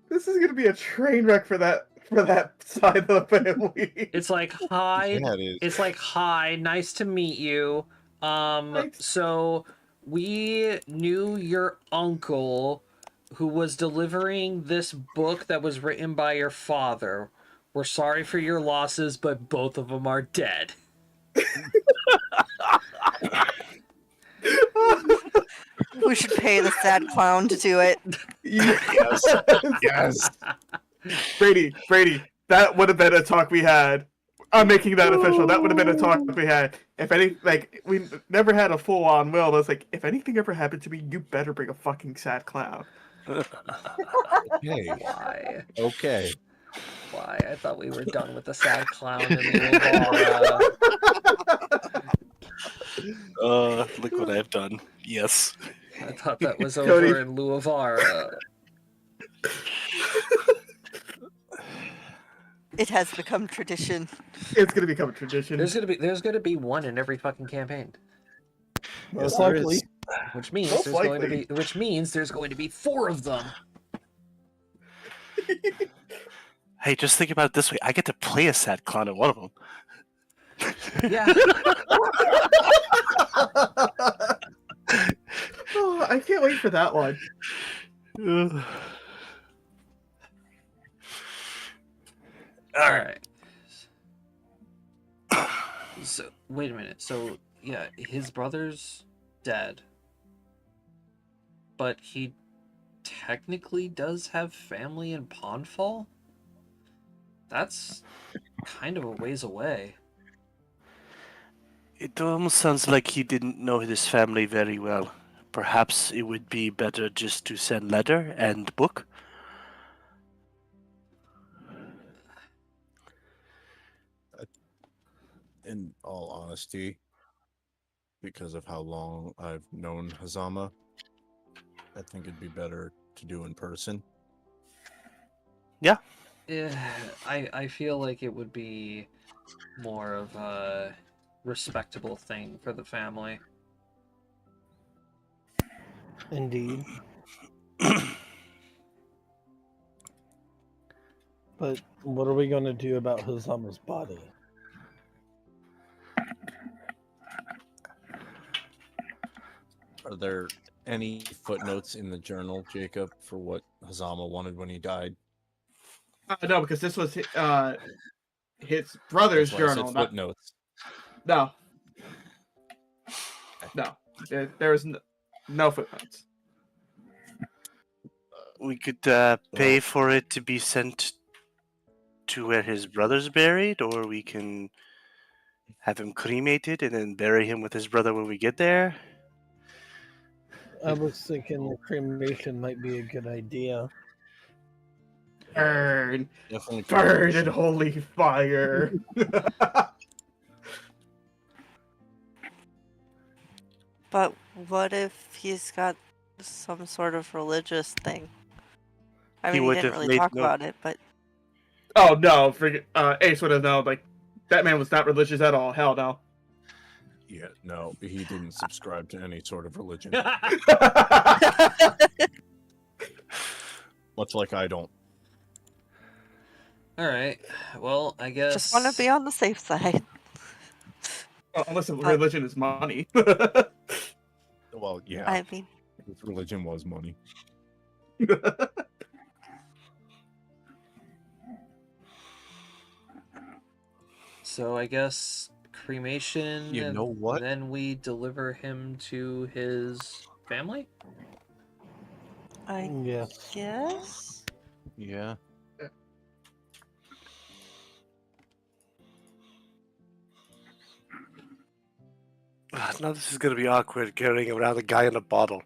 is gonna be a train wreck for that side of the family. It's like, hi. Yeah, it is. It's like, hi, nice to meet you. Thanks. So we knew your uncle who was delivering this book that was written by your father. We're sorry for your losses, but both of them are dead. We should pay the sad clown to do it. Yes. Yes. Brady, that would have been a talk we had. I'm making that official. That would have been a talk we had. If any, like, we never had a full-on will. But it's like, if anything ever happened to me, you better bring a fucking sad clown. Okay. Why? Okay. Why? I thought we were done with the sad clown and Luavara. Look what I've done. Yes. I thought that was Cody. over in Luavara. It has become tradition. It's gonna become a tradition. There's gonna be one in every fucking campaign. Most there likely. is. Which means Most there's going to be 4 of them. Hey, just think about it this way. I get to play a sad clown in one of them. Yeah. Oh, I can't wait for that one. All right. So wait a minute. So yeah, his brother's dead, but he technically does have family in Pondfall. That's kind of a ways away. It almost sounds like he didn't know his family very well. Perhaps it would be better just to send letter and book. In all honesty, because of how long I've known Hazama, I think it'd be better to do in person. Yeah, I feel like it would be more of a respectable thing for the family. Indeed. But what are we going to do about Hazama's body? Are there any footnotes in the journal, Jacob, for what Hazama wanted when he died? No, because this was his brother's That's why I said journal. Not, footnotes. no. There was no footnotes. We could pay for it to be sent to where his brother's buried, or we can have him cremated and then bury him with his brother when we get there. I was thinking the cremation might be a good idea. Burn, Definitely. burn in holy fire. But what if he's got some sort of religious thing? I He mean, he would didn't have really made talk no- about it, but Oh no, Ace would have known. Like, that man was not religious at all. Hell no. Yeah, no, he didn't subscribe to any sort of religion. Much like I don't. All right. Well, I guess. Just want to be on the safe side. Unless religion is money. Well, yeah. I mean, If religion was money. So I guess cremation. You know what? Then we deliver him to his family. I Yes. guess. Yeah. Now this is gonna be awkward carrying around a guy in a bottle.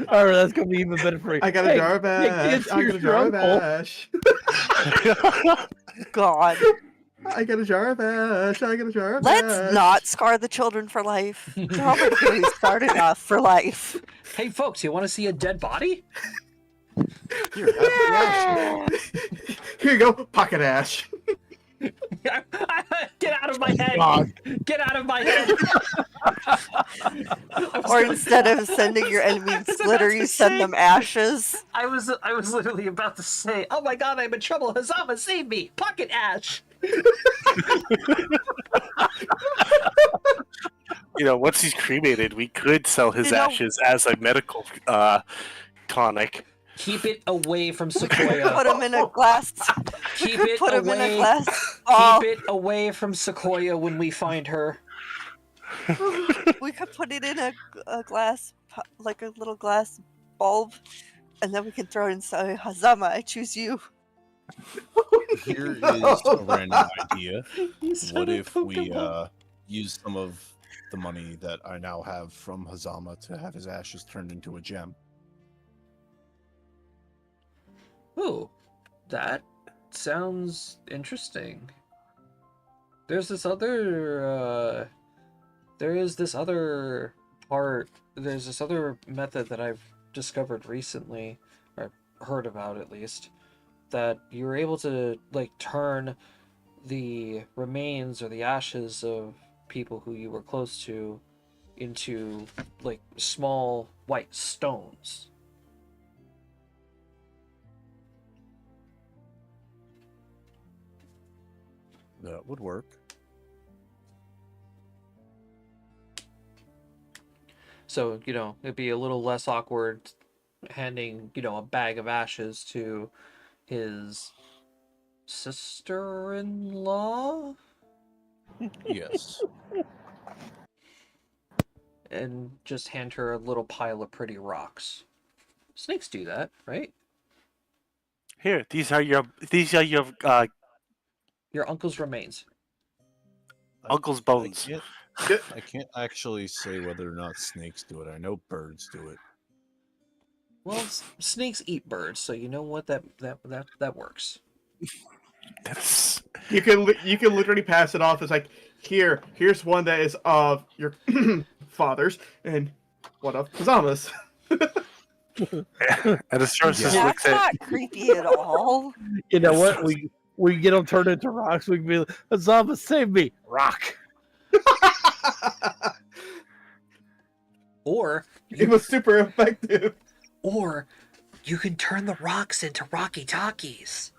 All right, that's gonna be even better for you. I got a Hey, jar of hey, ash. kids, I got a here's jar your of uncle. ash. God. I got a jar of ash. I got a jar of Let's ash. not scar the children for life. They're already going to be scarred enough for life. Hey, folks, you want to see a dead body? Here, have the ash. Here you go, pocket ash. Get out of my head! God. Get out of my head! Or instead of sending your enemies was glitter, about to you send say- them ashes. I was literally about to say, "Oh my God, I'm in trouble! Hazama, save me! Pocket ash!" Once he's cremated, we could sell his You know- ashes as a medical tonic. Keep it away from Put Sequoia. them in a glass. We Keep could it put them in a away. glass. Oh, Keep it away from Sequoia when we find her. we could put it in a glass, like a little glass bulb, and then we can throw it inside. Hazama, I choose you. Here is No. a random idea. You said What a if we Pokeball. use some of the money that I now have from Hazama to have his ashes turned into a gem? Ooh, that sounds interesting. There's this other, there is this other part, there's this other method that I've discovered recently, or heard about at least, that you're able to, like, turn the remains or the ashes of people who you were close to into, like, small white stones. That would work. So, it'd be a little less awkward handing, a bag of ashes to his sister-in-law Yes. and just hand her a little pile of pretty rocks. Snakes do that, right? Here, these are your Your uncle's remains. uncle's I bones. can't actually say whether or not snakes do it. I know birds do it. Well, snakes eat birds, so you know what, that works. That's You can literally pass it off as like, here's one that is of your father's and one of Hazama's. and the source Yeah. just looks That's at not creepy at all. You know what? We get them turned into rocks. We can be like, Azama, save me, rock. Or It was super effective. or you can turn the rocks into Rocky Talkies.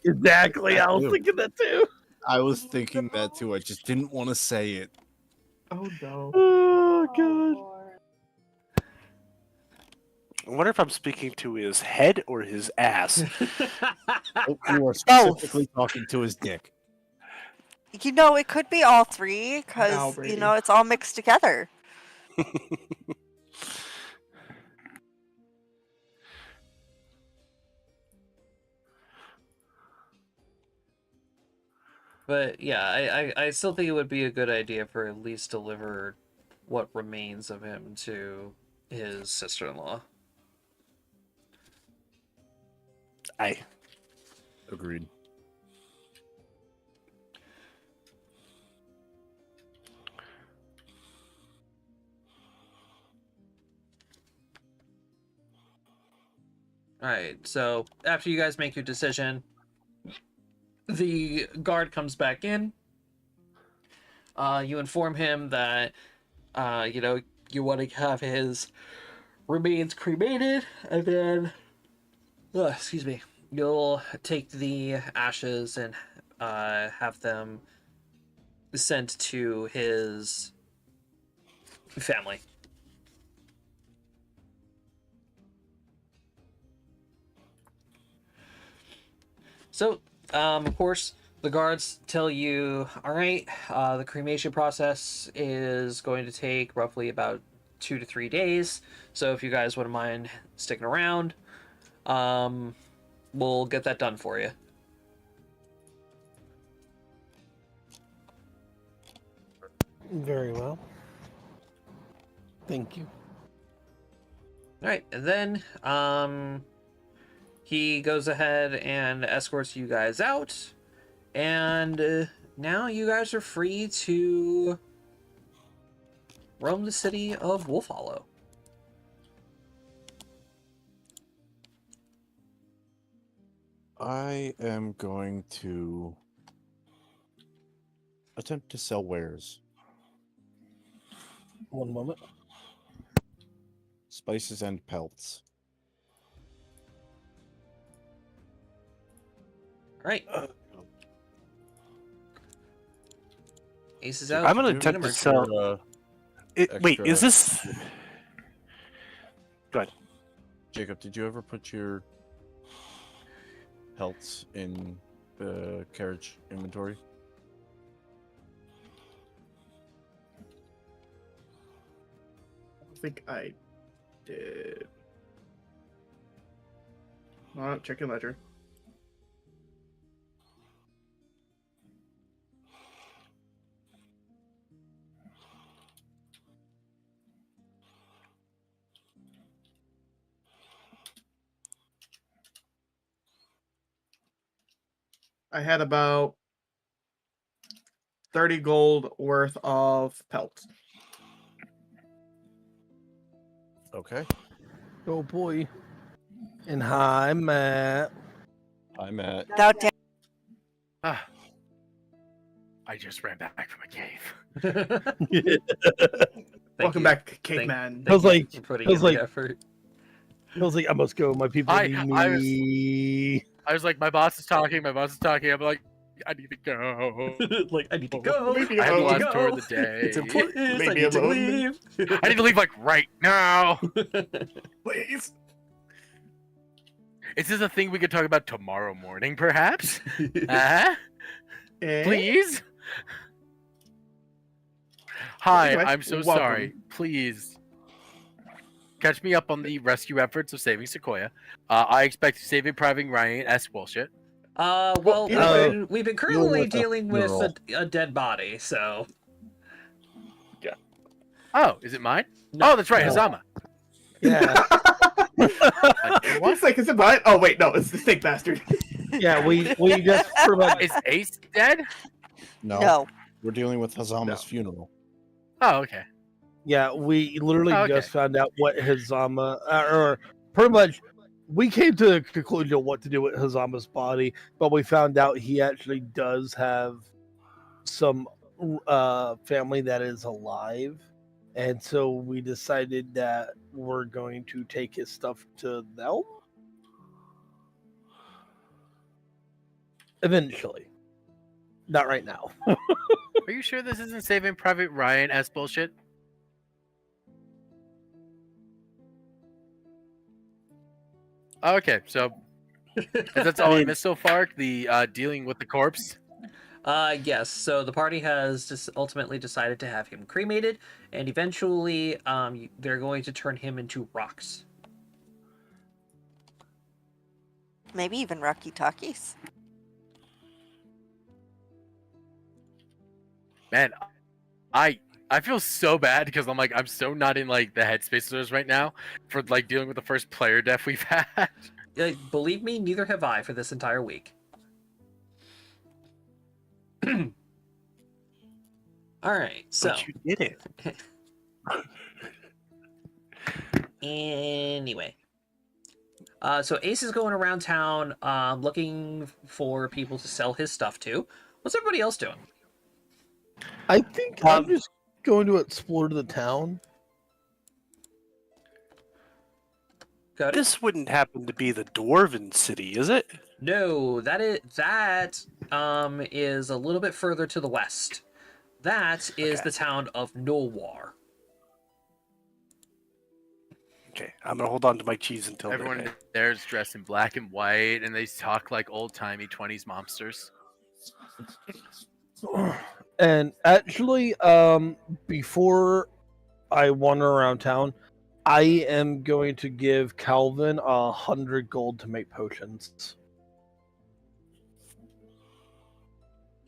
Exactly. I was Ew. thinking that too. I was thinking that too. I just didn't want to say it. Oh no. Oh god. I wonder if I'm speaking to his head or his ass. Oh, you are specifically talking to his dick. It could be all three Now, because Brady. it's all mixed together. But yeah, I still think it would be a good idea for at least deliver what remains of him to his sister-in-law. Aye. Agreed. Alright, so after you guys make your decision, the guard comes back in. You inform him that, you want to have his remains cremated, and then excuse me. You'll take the ashes and have them sent to his family. So, of course, the guards tell you, all right, the cremation process is going to take roughly about 2 to 3 days. So, if you guys wouldn't mind sticking around, we'll get that done for you. Very well. Thank you. All right, and then he goes ahead and escorts you guys out, and now you guys are free to roam the city of Wolf Hollow. I am going to attempt to sell wares, One moment. spices, and pelts. All right. Ace is Jacob, out. I'm gonna did you attempt to put sell. your, Wait, is extra- this? Go ahead. Jacob, did you ever put your pelts in the carriage inventory? I think I did. Oh, chicken ledger. I had about 30 gold worth of pelts. Okay. Oh boy. And hi, Matt. I'm at Without damn. Ah, I just ran back from a cave. Welcome back, caveman. I was like, for putting I was in like- the effort. I was like, I must go. My people I- need I was- me. I was like, my boss is talking. I'm like, I need to go. Like, I need to go. Leave me I had the alone. last go. tour of the day. It's important. Leave I me need to alone. leave. I need to leave like right now. Please. Is this a thing we could talk about tomorrow morning, perhaps? Eh? Please? Hi, Anyway, I'm so welcome. sorry. Please. Catch me up on the rescue efforts of saving Sequoia. I expect Saving Private Ryan as bullshit. Well, either we've been dealing currently with a dealing with funeral. a dead body, so. Oh, is it mine? No. Oh, that's right, No. Hazama. Yeah, It's like, is it mine? Oh, wait, no, it's the snake bastard. yeah. We just pretty much. Is Ace dead? No. We're dealing with Hazama's No. funeral. Oh, okay. Yeah, we literally Oh, okay. just found out what Hazama, or pretty much, we came to the conclusion of what to do with Hazama's body, but we found out he actually does have some family that is alive, and so we decided that we're going to take his stuff to them eventually. Not right now. Are you sure this isn't Saving Private Ryan as bullshit? Okay, so that's all I missed so far. The dealing with the corpse. Yes. So the party has just ultimately decided to have him cremated, and eventually, they're going to turn him into rocks. Maybe even Rocky Talkies. Man, I feel so bad because I'm so not in like the headspace of those right now for like dealing with the first player death we've had. Believe me, neither have I for this entire week. All right. So But you did it. anyway, so Ace is going around town, looking for people to sell his stuff to. What's everybody else doing? I think I'm just going to explore the town. Cody? This wouldn't happen to be the Dwarven city, is it? No, that is a little bit further to the west. That is Okay. the town of Nolwar. Okay, I'm gonna hold on to my cheese until Everyone midnight. there is dressed in black and white, and they talk like old-timey 20s monsters. And actually, before I wander around town, I am going to give Calvin 100 gold to make potions.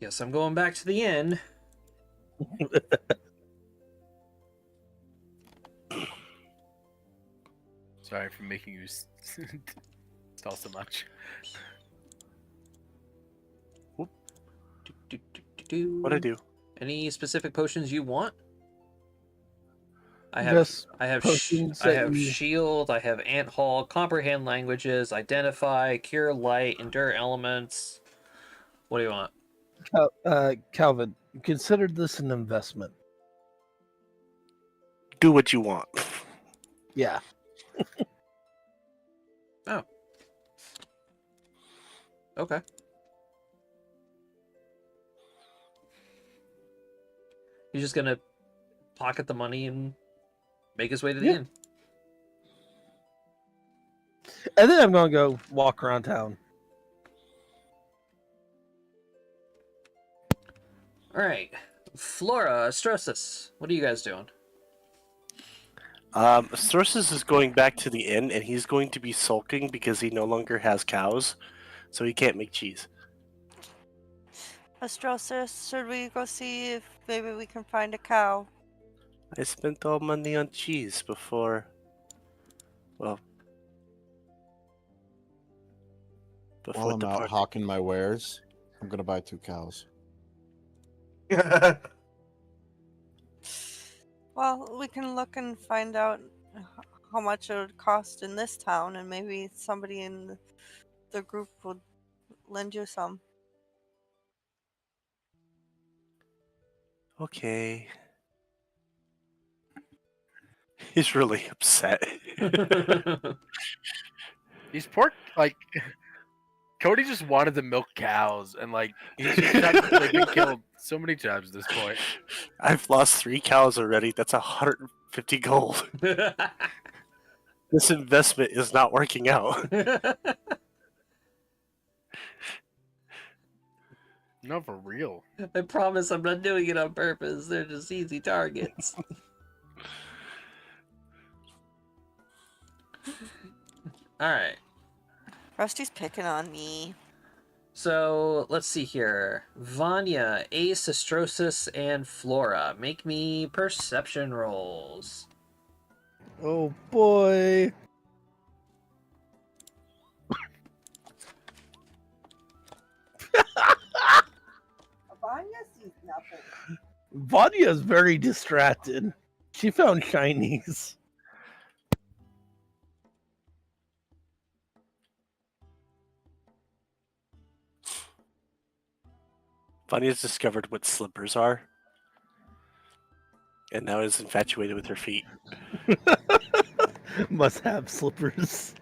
Yes, I'm going back to the inn. Sorry for making you tell so much. What'd I do? Any specific potions you want? I have Just I have potions I that have you- shield, I have ant hall, comprehend languages, identify, cure light, endure elements. What do you want? Calvin, consider this an investment. Do what you want. Yeah. Okay. He's just gonna pocket the money and make his way to the Yeah. inn. And then I'm going to go walk around town. All right, Flora, Astrosis, what are you guys doing? Sorceress is going back to the inn, and he's going to be sulking because he no longer has cows, so he can't make cheese. Astrosis, should we go see if maybe we can find a cow? I spent all money on cheese before. Well, before While I'm out departing. hawking my wares, I'm gonna buy 2 cows. Well, we can look and find out how much it would cost in this town, and maybe somebody in the group would lend you some. Okay. He's really upset. These poor, like, Cody just wanted to milk cows, and like he's just they've been killed so many times at this point. I've lost 3 cows already. That's 150 gold. This investment is not working out. No, for real. I promise I'm not doing it on purpose. They're just easy targets. All right. Rusty's picking on me. So let's see here. Vanya, Ace, Astrosis, and Flora. Make me perception rolls. Oh boy. Vanya sees nothing. Vanya's very distracted. She found shinies. Vanya's discovered what slippers are, and now is infatuated with her feet. Must have slippers.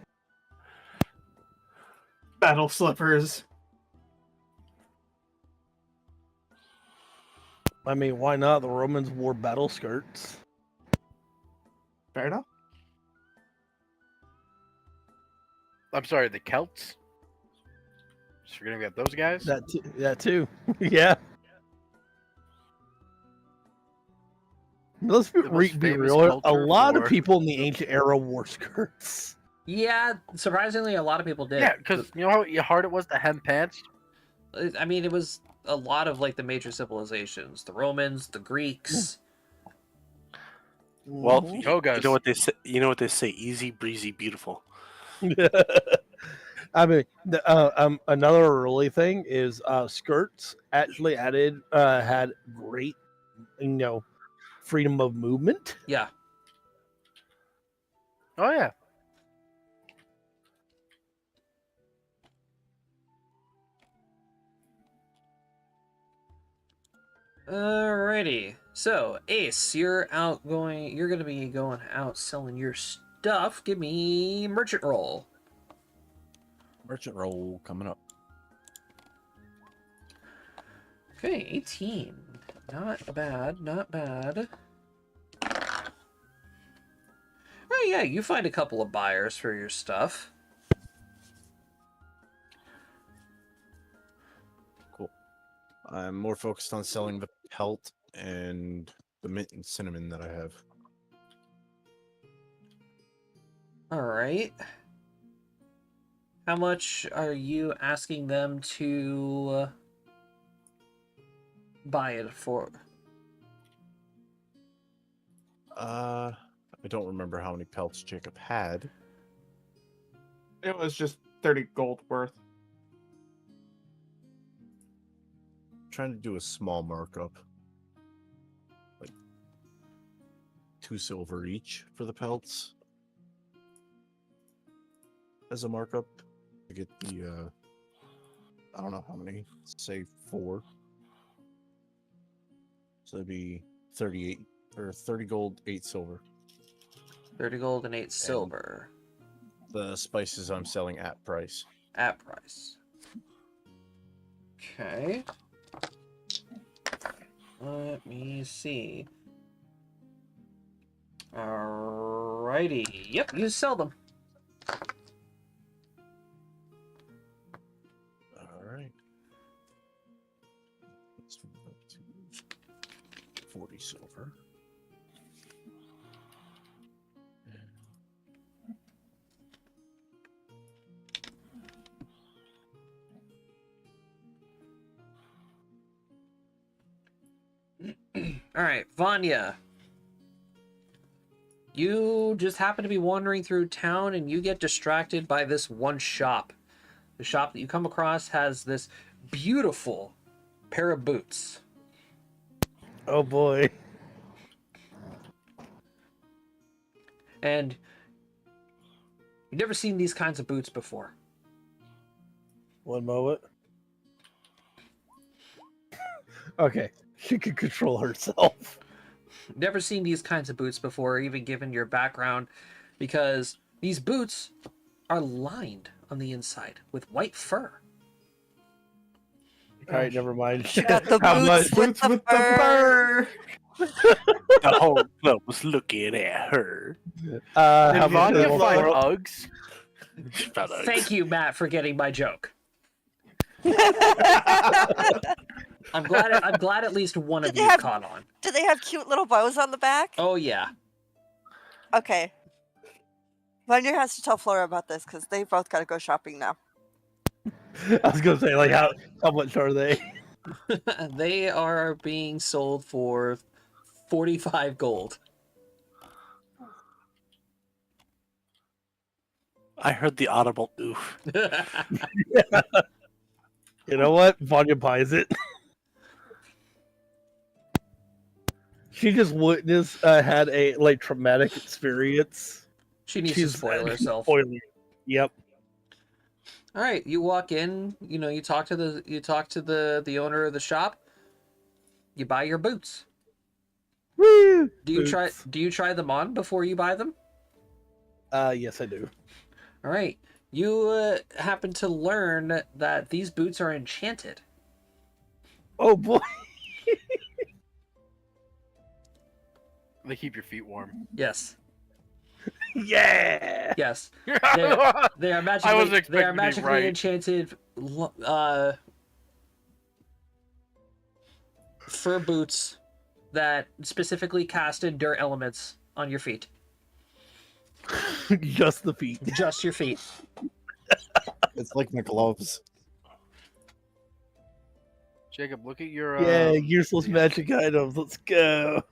Battle slippers. I mean, why not? The Romans wore battle skirts. Fair enough. I'm sorry, the Celts. Just forgetting about those guys. That too. Yeah. Let's be, The most be famous real. A culture lot of for- people in the ancient era wore skirts. Yeah, surprisingly, a lot of people did. Yeah, because you know how hard it was to hem pants. I mean, it was a lot of like the major civilizations: the Romans, the Greeks. Well, Mhm. Togas. you know what they say. You know what they say. Easy breezy, beautiful. I mean, another early thing is skirts actually had great, freedom of movement. Yeah. Oh yeah. Alrighty. So, Ace, you're going to be going out selling your stuff. stuff. Give me merchant roll. Merchant roll coming up. Okay, 18. Not bad, not bad. Oh yeah, you find a couple of buyers for your stuff. Cool. I'm more focused on selling the pelt and the mint and cinnamon that I have. All right. How much are you asking them to buy it for? I don't remember how many pelts Jacob had. It was just 30 gold worth. Trying to do a small markup. Like 2 silver each for the pelts. As a markup. To get the I don't know how many. Say 4. So that'd be 38 or 30 gold, 8 silver. 30 gold and 8 silver. The spices I'm selling at price. At price. Okay. Let me see. Alrighty. Yep, you sell them. Alright. Let's move up to 40 silver. Alright, Vanya. You just happen to be wandering through town and you get distracted by this one shop. The shop that you come across has this beautiful pair of boots. Oh boy. And you've never seen these kinds of boots before. One moment. Okay, she can control herself. Never seen these kinds of boots before, even given your background, because these boots are lined on the inside with white fur. All right, never mind. Got the How much? boots with the fur. The whole club was looking at her. How Did much? Vanya Vanya find Uggs? Thank you, Matt, for getting my joke. I'm glad at least one of Did they you have- caught on. Do they have cute little bows on the back? Oh yeah. Okay. Vanya has to tell Flora about this because they both got to go shopping now. I was gonna say, like, how much are they? They are being sold for 45 gold. I heard the audible oof. You know what? Vanya buys it. She just witnessed had a like traumatic experience. She needs to spoil herself. Spoiler. Yep. All right, you walk in. You know, you talk to the owner of the shop. You buy your boots. Woo! Do you try them on before you buy them? Yes, I do. All right. You happen to learn that these boots are enchanted. Oh boy. They keep your feet warm. Yes. Yeah. Yes. They are magically. I wasn't They are expecting to be magically right. enchanted. Fur boots that specifically cast endure elements on your feet. Just the feet. Just your feet. It's like my gloves. Jacob, look at your. Yeah, useless magic items. Let's go.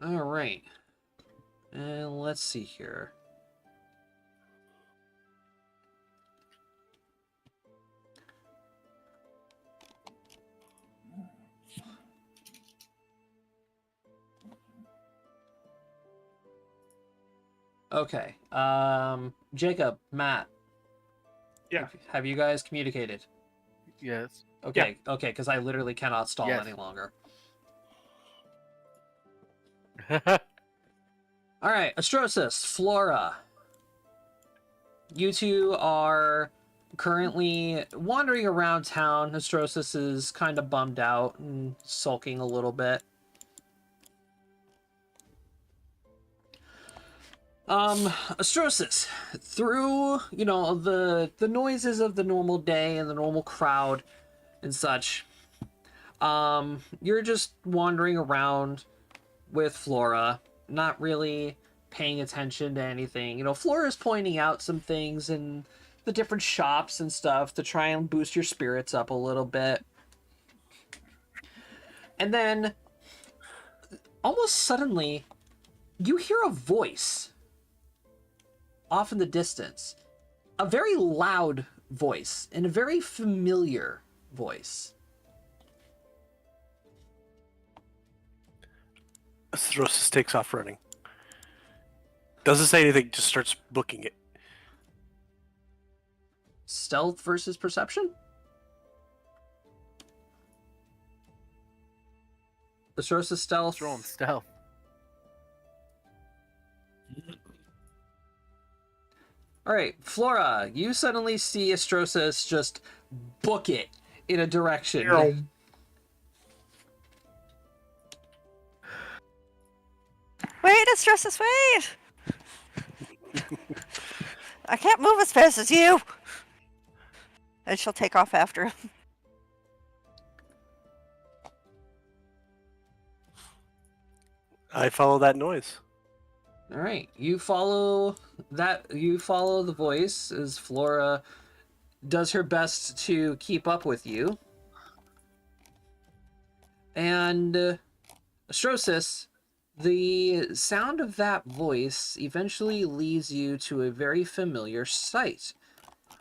All right. And let's see here. Okay. Jacob, Matt. Yeah. Have you guys communicated? Yes. Okay, okay, because I literally cannot stall Yes. any longer. Oh, All right, Astrosis, Flora. You two are currently wandering around town. Astrosis is kind of bummed out and sulking a little bit. Astrosis, through, the noises of the normal day and the normal crowd and such, you're just wandering around with Flora, not really paying attention to anything. Flora's pointing out some things in the different shops and stuff to try and boost your spirits up a little bit. And then, almost suddenly, you hear a voice off in the distance. A very loud voice, and a very familiar voice. Astrosis takes off running. Doesn't say anything, just starts booking it. Stealth versus perception? Astrosis stealth. let's roll in stealth. Alright, Flora, you suddenly see Astrosis just book it in a direction. Ew. Wait, Astrosis, wait! I can't move as fast as you! And she'll take off after him. I follow that noise. Alright, you follow the voice as Flora does her best to keep up with you. And Astrosis, the sound of that voice eventually leads you to a very familiar sight,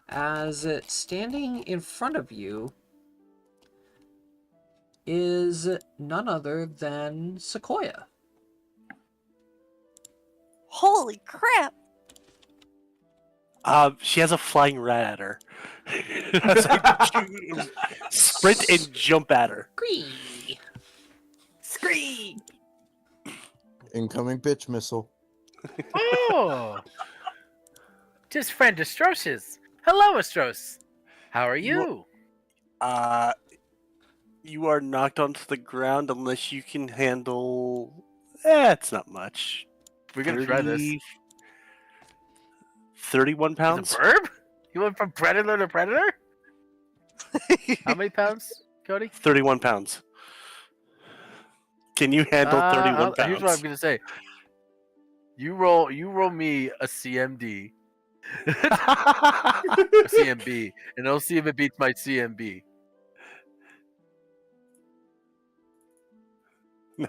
as standing in front of you is none other than Sequoia. Holy crap! She has a flying rat at her. It's like, sprint and jump at her. Gree. Scream! Incoming bitch missile. Oh, just friend Astrosis. Hello, Astros. How are you? You are knocked onto the ground unless you can handle. It's not much. We're gonna try this. 31 He's pounds. a verb? You went from predator to predator? How many pounds, Cody? 31 pounds. Can you handle 31 pounds? Here's what I'm gonna say. You roll me a CMD. A CMB, and I'll see if it beats my CMB. No.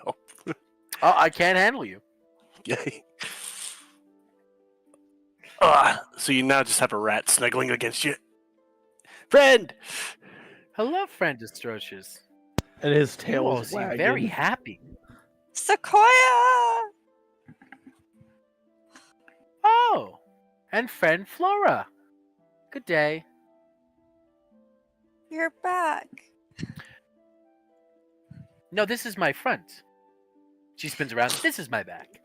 Oh, I can't handle you. Yay. So you now just have a rat snuggling against you. Friend! Hello, friend Astrocious. And his You tail all is seem wagging. very happy. Sequoia! Oh, and friend Flora. Good day. You're back. No, this is my front. She spins around. This is my back.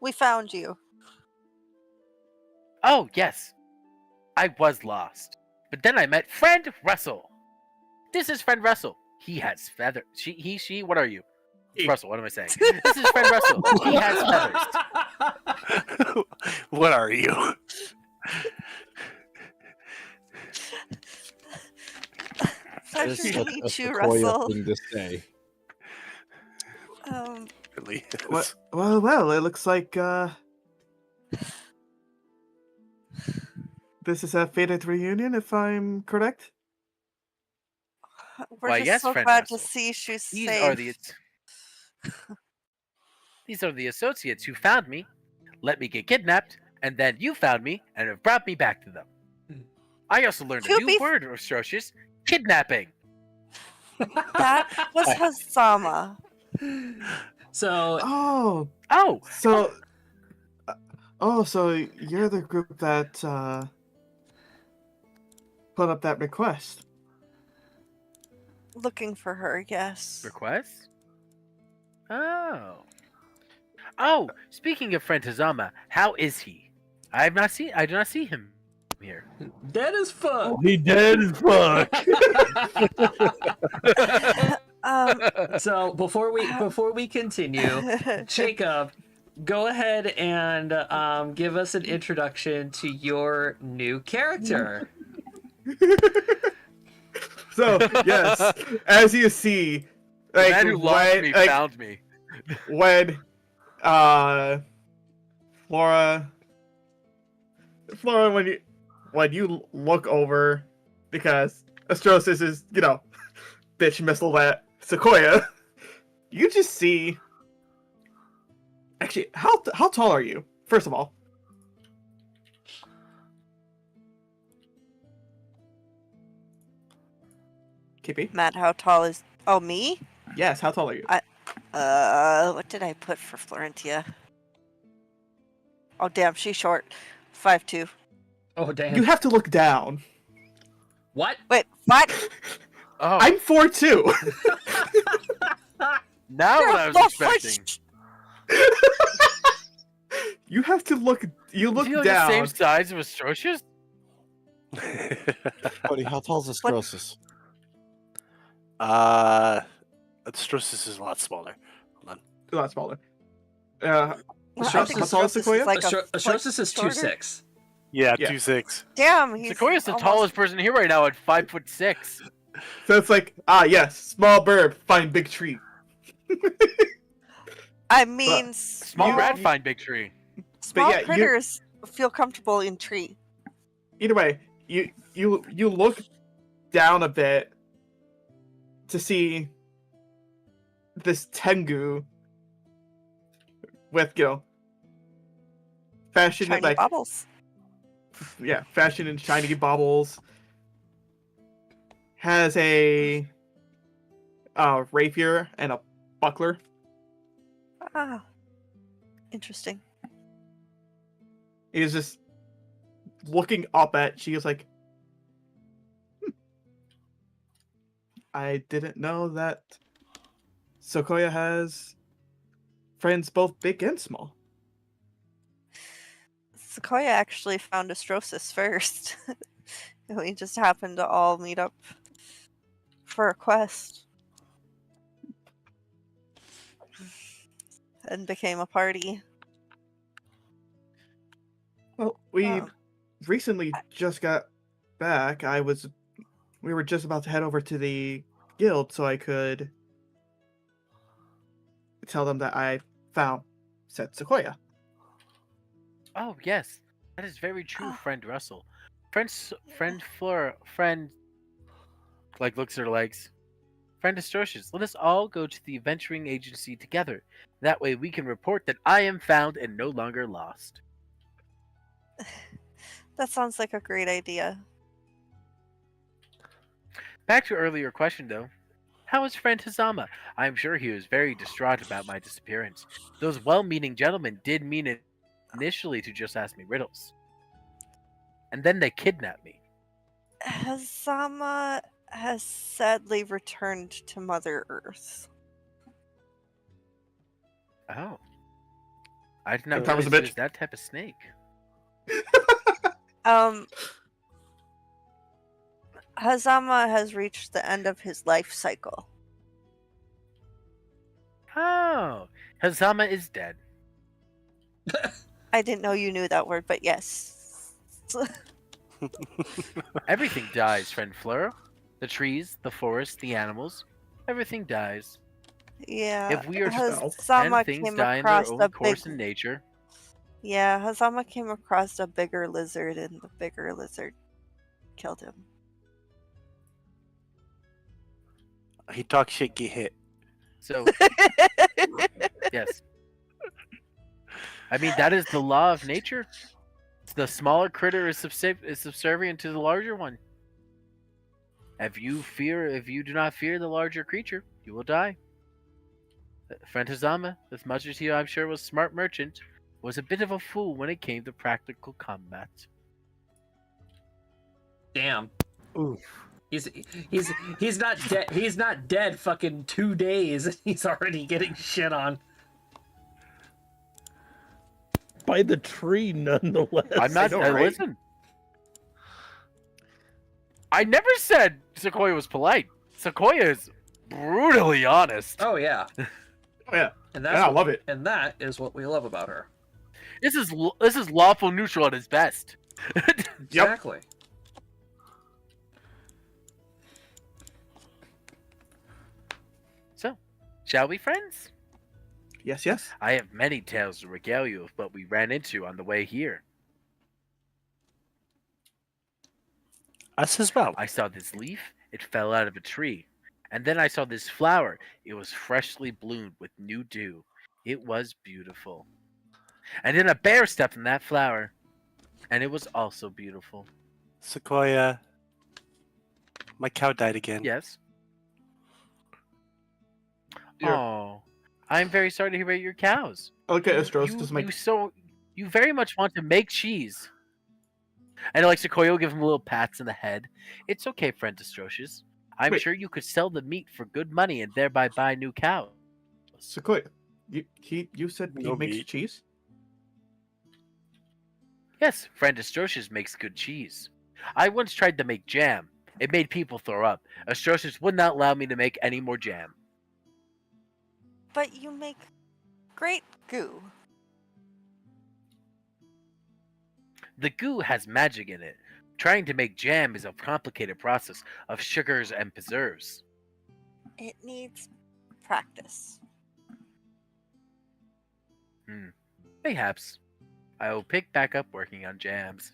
We found you. Oh, yes. I was lost. But then I met friend Russell. This is friend Russell. He has feathers. She, what are you? It's Russell, what am I saying? This is friend Russell. He has feathers. What are you? Pleasure It's to a meet you, Sequoia Russell. thing to say. Really is. Well, it looks like this is a fated reunion, if I'm correct. We're Why, just yes, so friend glad to Russell. see she's These safe. are the associates who found me, let me get kidnapped, and then you found me and have brought me back to them. I also learned a To new be- word, Astrocious. Kidnapping. That was Hazama. So, Oh, Oh, so, so you're the group that put up that request. Looking for her, yes. Request? Oh. Oh, speaking of friend Hazama, how is he? I do not see him here. Dead as fuck. He dead as fuck. So before we continue, Jacob, go ahead and give us an introduction to your new character. So yes, as you see, The like man who lost me like, found me. when Flora, when you look over, because Astrosis is, bitch missile that Sequoia, you just see. Actually, how tall are you? First of all. KP? Matt, how tall is... Oh, me? Yes, how tall are you? What did I put for Florentia? Oh, damn, she's short. 5'2". Oh damn! You have to look down. What? Wait, what? Oh, I'm 4'2". now You're what I a was little expecting. You have to look. You Is look he like down. the same size as Astrocious? Buddy, how tall is the What? sclerosis? Astrosis is a lot smaller. Hold on. A lot smaller. Well, I Astrosis- think how tall is Astrosis Sequoia? like a Astrosis foot is shorter. 2'6". Yeah, Yeah. 2'6". Damn, he's Sequoia's the almost- tallest person here right now at 5'6". So it's like, yes, small bird, find big tree. I mean, Small You- rat you- find big tree. small yeah, you- critters feel comfortable in tree. Either way, you look down a bit to see this Tengu with fashion Shiny like bubbles. fashion in shiny baubles. Has a rapier and a buckler. Ah, interesting. He's just looking up at. She is like, I didn't know that Sequoia has friends both big and small. Sequoia actually found Astrosis first. We just happened to all meet up for a quest. And became a party. Well, we Oh. recently just got back. We were just about to head over to the guild so I could tell them that I found said Sequoia. Oh yes, that is very true, Oh. friend Russell. Friend Flora, friend, like looks at her legs. Friend Astrocious, let us all go to the venturing agency together. That way we can report that I am found and no longer lost. That sounds like a great idea. Back to your earlier question though. How is friend Hazama? I am sure he was very distraught about my disappearance. Those well-meaning gentlemen did mean it initially to just ask me riddles. And then they kidnapped me. Hazama has sadly returned to Mother Earth. Oh. I did not That was realize a he bitch. was that type of snake. Hazama has reached the end of his life cycle. Oh. Hazama is dead. I didn't know you knew that word, but yes. Everything dies, friend Fleur. The trees, the forest, the animals. Everything dies. Yeah. If we are to Hazama and things came die in their across own a course big. in nature. Yeah, Hazama came across a bigger lizard, and the bigger lizard killed him. He talks shit, get hit. So, yes. I mean, that is the law of nature. The smaller critter is subservient to the larger one. If you do not fear the larger creature, you will die. Friend Hazama, as much as he, I'm sure, was a smart merchant, was a bit of a fool when it came to practical combat. Damn. Oof. He's he's not dead. He's not dead. Fucking 2 days. And he's already getting shit on. By the tree, nonetheless. I'm not. know, right? Listen. I never said Sequoia was polite. Sequoia is brutally honest. Oh yeah, Oh, yeah. and Yeah, I love it. And that is what we love about her. This is lawful neutral at its best. Exactly. So, shall we, friends? Yes, yes. I have many tales to regale you of what we ran into on the way here. Us as well. I saw this leaf, it fell out of a tree. And then I saw this flower, it was freshly bloomed with new dew. It was beautiful. And then a bear stepped on that flower, and it was also beautiful. Sequoia. My cow died again. Yes? Yeah. Oh, I'm very sorry to hear about your cows. Okay, Estros, does my You very much want to make cheese. And like Sequoia will give him little pats in the head. It's okay, friend Astrocious. I'm Wait. sure you could sell the meat for good money and thereby buy new cows. Sequoia? You said he No makes meat. cheese? Yes, friend Astrocious makes good cheese. I once tried to make jam. It made people throw up. Astrocious would not allow me to make any more jam. But you make great goo. The goo has magic in it. Trying to make jam is a complicated process of sugars and preserves. It needs practice. Perhaps. I will pick back up working on jams.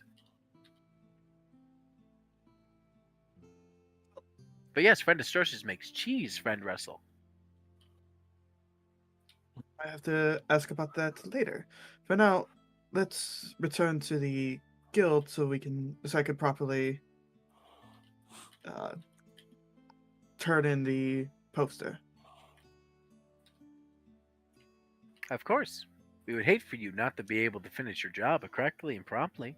But yes, friend Astrocious makes cheese, friend Russell. I have to ask about that later. For now, let's return to the guild so I can properly turn in the poster. Of course. We would hate for you not to be able to finish your job correctly and promptly.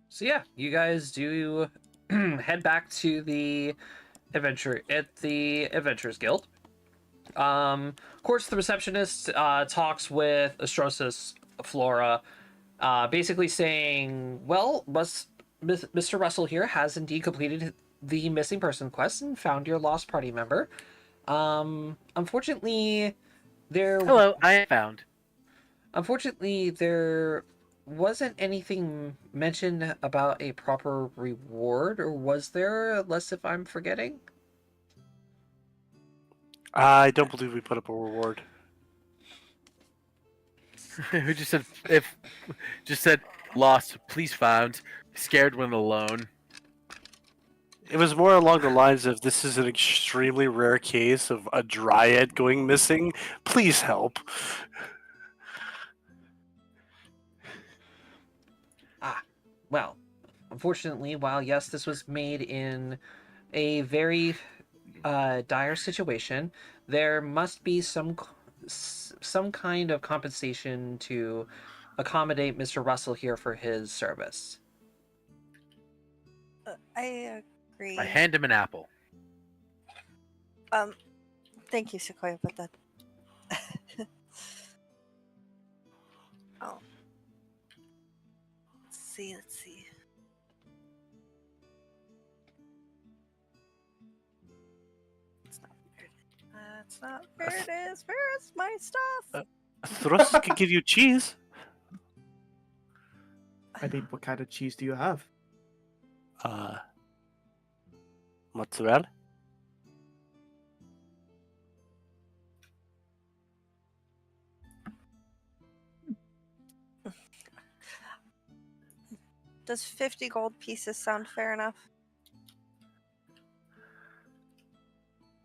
So yeah, you guys do head back to the Adventurers Guild. Of course, the receptionist talks with Astrosis Flora, basically saying, "Well, Mr. Russell here has indeed completed the missing person quest and found your lost party member. Unfortunately, Hello, I am found. Unfortunately, there wasn't anything mentioned about a proper reward, or was there? Unless if I'm forgetting." I don't believe we put up a reward. Who just said lost, please found, scared when alone. It was more along the lines of this is an extremely rare case of a dryad going missing. Please help. Well, unfortunately, while yes, this was made in a very dire situation, there must be some kind of compensation to accommodate Mr. Russell here for his service. I agree. I hand him an apple. Thank you, Sequoia, but that. Oh. Let's see. It's not where that's not where it is. Where's my stuff? Thrust could give you cheese. I mean, what kind of cheese do you have? Mozzarella. Does 50 gold pieces sound fair enough?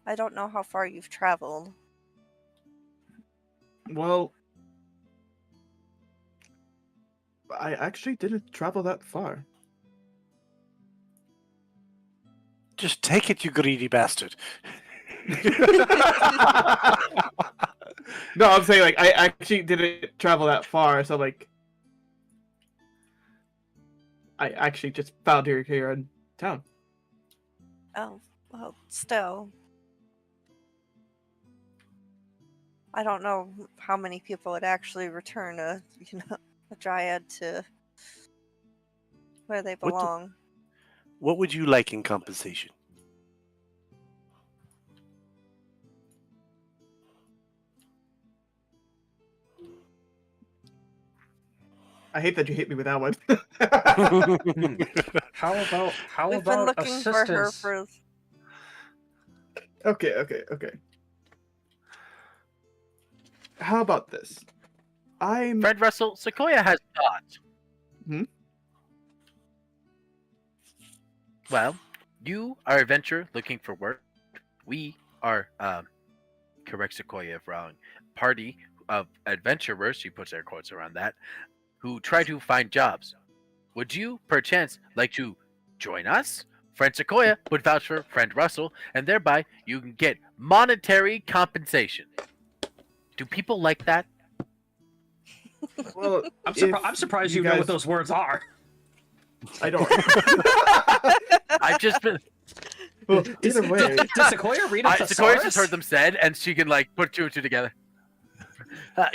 I don't know how far you've traveled. Well, I actually didn't travel that far. Just take it, you greedy bastard. No, I'm saying like I actually didn't travel that far, so like I actually just found her here in town. Oh, well, still. I don't know how many people would actually return a a dryad to where they What the- belong. What would you like in compensation? I hate that you hit me with that one. How We've been about looking for her assistance? for. Okay. How about this? I'm Friend Russell, Sequoia has thought. Hmm? Well, you are a venture looking for work. We are, correct Sequoia if wrong, party of adventurers, she puts air quotes around that, who try to find jobs. Would you, perchance, like to join us? Friend Sequoia would vouch for Friend Russell, and thereby you can get monetary compensation. Do people like that? well. I'm surprised you know what those words are. I don't. I've just been. Well, either way, Did Sequoia read a Sequoia thesaurus? just heard them said, and she can like put two and two together.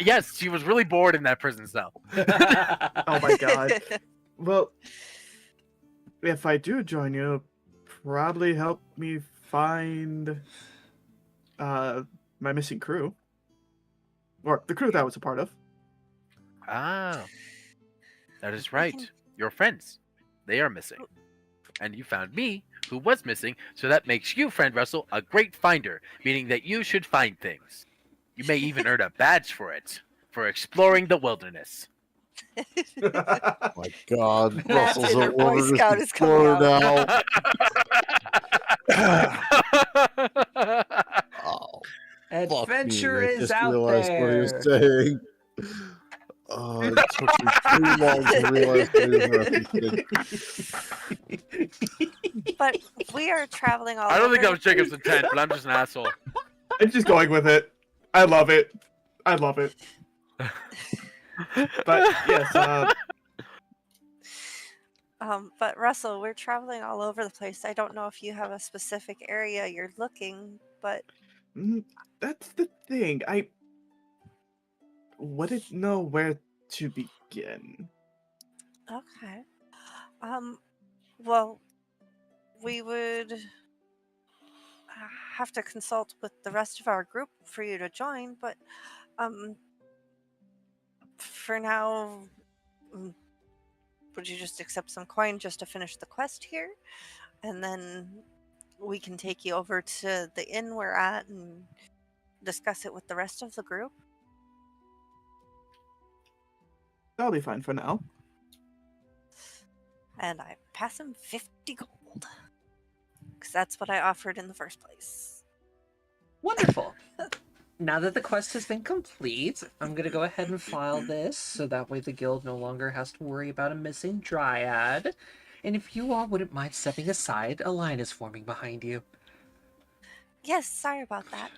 Yes, she was really bored in that prison cell. oh my god. Well, if I do join you, probably help me find my missing crew. Or the crew that I was a part of. Ah, that is right. Your friends, they are missing. And you found me, who was missing, so that makes you, Friend Russell, a great finder, meaning that you should find things. You may even earn a badge for it, for exploring the wilderness. My God, Matt's Russell's inner a Boy wilderness Scout is coming explorer out. now. Oh, fuck me. Adventure I is just out realized what he was there. saying. It took me too long to realize what he was referencing. But we are traveling all I don't over think that the was Jacob's intent, but I'm just an asshole. I'm just going with it. I love it. But yes, But Russell, we're traveling all over the place. I don't know if you have a specific area you're looking, but that's the thing. I wouldn't know where to begin. okay. Well, we would have to consult with the rest of our group for you to join, but for now, mm, would you just accept some coin just to finish the quest here? And then we can take you over to the inn we're at and discuss it with the rest of the group. That'll be fine for now. And I pass him 50 gold. Because that's what I offered in the first place. Wonderful. Now that the quest has been complete, I'm going to go ahead and file this, so that way the guild no longer has to worry about a missing dryad. And if you all wouldn't mind stepping aside, a line is forming behind you. Yes, sorry about that.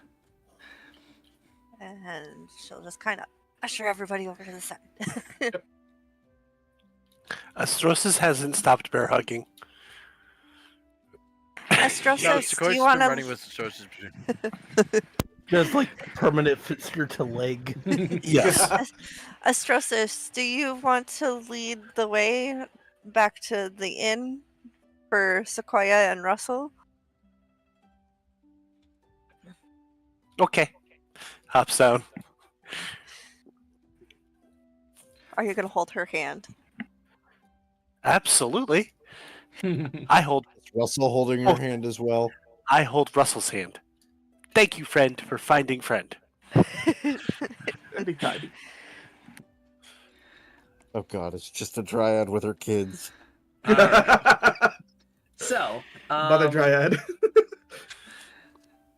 And she'll just kind of usher everybody over to the side. Astrosis hasn't stopped bear hugging. Astrosis, No, do Sequoia's you been want running to... with Astrosis. Just like permanent fixture to leg. Yes. Astrosis, do you want to lead the way back to the inn for Sequoia and Russell? Okay. Hops down. Are you going to hold her hand? Absolutely. I hold Is Russell holding your hand as well? Russell's hand. Thank you, friend, for finding friend. That'd be tidy. Oh God, it's just a dryad with her kids. So, Mother Dryad.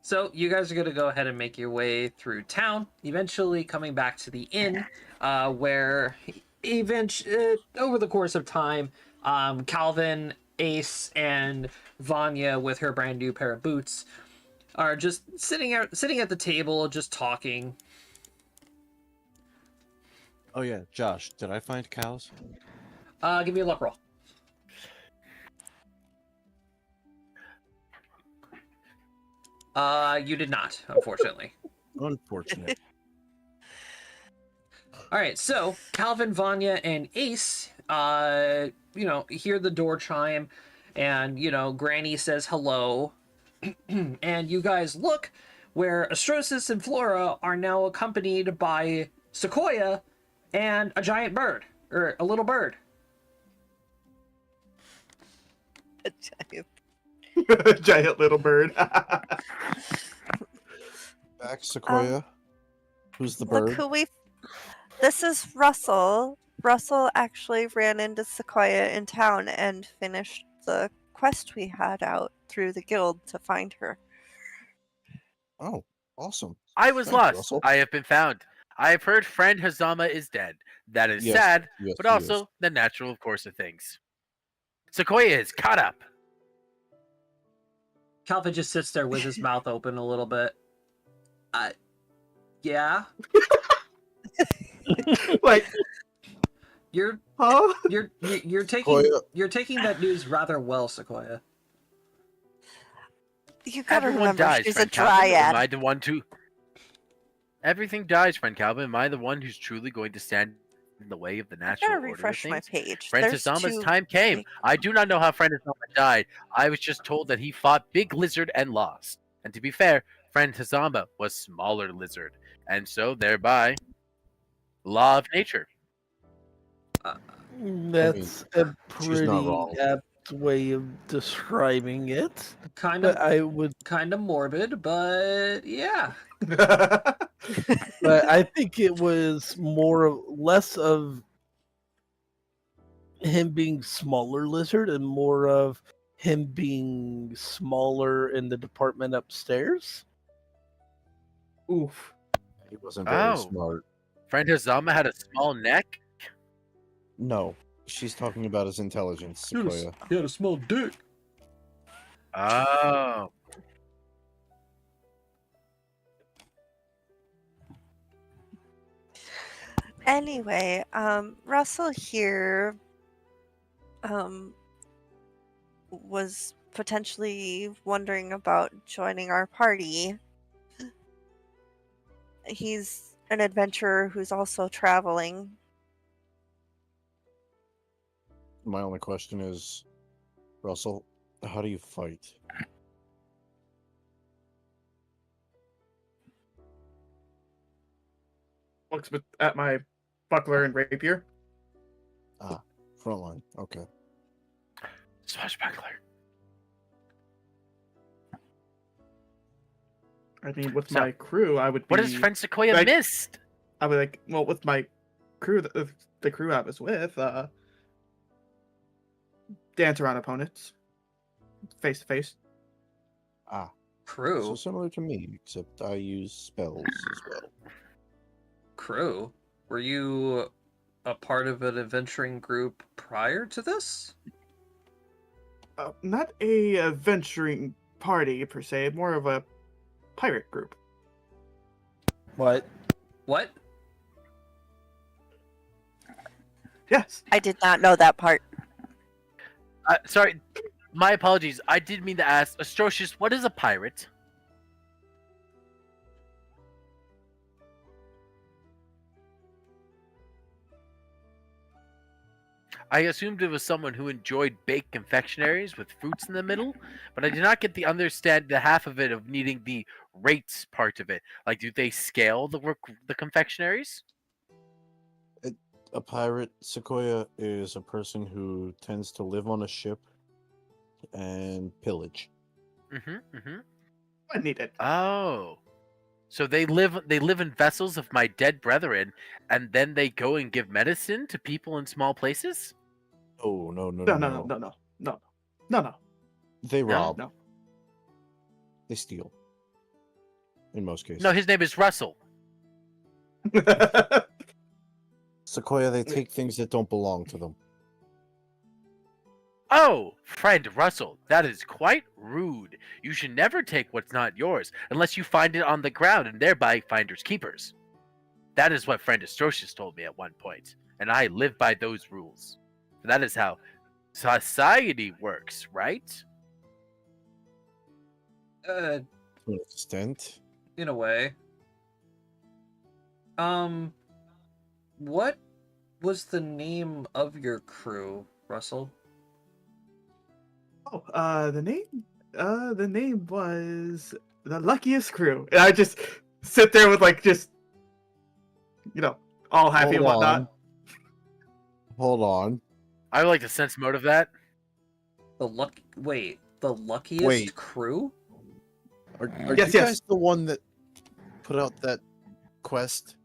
So you guys are going to go ahead and make your way through town, eventually coming back to the inn, where over the course of time, Calvin Ace and Vanya with her brand new pair of boots are just sitting at the table, just talking. Oh yeah, Josh, did I find cows? Give me a luck roll. You did not, unfortunately. Unfortunate. All right, so Calvin, Vanya, and Ace, hear the door chime, and Granny says hello, and you guys look where Astrosis and Flora are now accompanied by Sequoia and a giant bird, or a little bird. A giant- Giant little bird. Back, Sequoia. Who's the Look bird? who we. This is Russell. Russell actually ran into Sequoia in town and finished the quest we had out through the guild to find her. Oh, awesome. I was Thanks, lost. Russell. I have been found. I have heard friend Hazama is dead. That is Yes, sad, yes, but he also is. the natural course of things. Sequoia is caught up. Calvin just sits there with his mouth open a little bit. Yeah, Like, you're huh? you're taking Sequoia. that news rather well, Sequoia. You gotta Everyone remember, dies, she's a friend Calvin. Am I dryad. the one to... Everything dies, friend Calvin. Am I the one who's truly going to stand in the way of the I natural gotta order of refresh my things? page. Friend There's Hazama's two. time came. big- I do not know how Friend Hazama died. I was just told that he fought Big Lizard and lost. And to be fair, Friend Hazama was Smaller Lizard. And so, thereby, law of nature. That's a she's not pretty wrong. apt way of describing it. Kind But of I would, morbid, but yeah. but I think it was less of him being smaller lizard and more of him being smaller in the department upstairs. Oof. He wasn't very Oh. smart. Friend Hazama had a small neck? No, she's talking about his intelligence, Sequoia. He had a small dick. Oh. Anyway, Russell here was potentially wondering about joining our party. He's an adventurer who's also traveling. My only question is, Russell, how do you fight? Looks at my buckler and rapier. Frontline. Okay. Swashbuckler. I mean, with So, my crew, I would be. What has Friend Sequoia like- missed? I would like. Well, with my crew, the crew I was with, dance around opponents, face to face. So Crew. similar to me, except I use spells as well. Crew. Were you a part of an adventuring group prior to this? Not a adventuring party per se, more of a pirate group. What? What? Yes. I did not know that part. Sorry, my apologies. I did mean to ask, Astrocious, what is a pirate? I assumed it was someone who enjoyed baked confectionaries with fruits in the middle, but I did not get the half of it of needing the rates part of it. Like, do they scale the confectionaries? A pirate, Sequoia, is a person who tends to live on a ship and pillage. I need it. Oh. So they live in vessels of my dead brethren, and then they go and give medicine to people in small places? Oh, no. No. They rob. No. They steal. In most cases. No, his name is Russell. Sequoia, they take things that don't belong to them. Oh, friend Russell, that is quite rude. You should never take what's not yours unless you find it on the ground and thereby finders keepers. That is what friend Astrocius told me at one point, and I live by those rules. That is how society works, right? Uh, To an extent. in a way. What was the name of your crew, Russell? Oh, the name was the Luckiest Crew. And I just sit there with like just, all happy and Hold whatnot. on. Hold on. I would like to sense mode of that. The luckiest Wait. crew? Are Yes, you yes. guys the one that put out that quest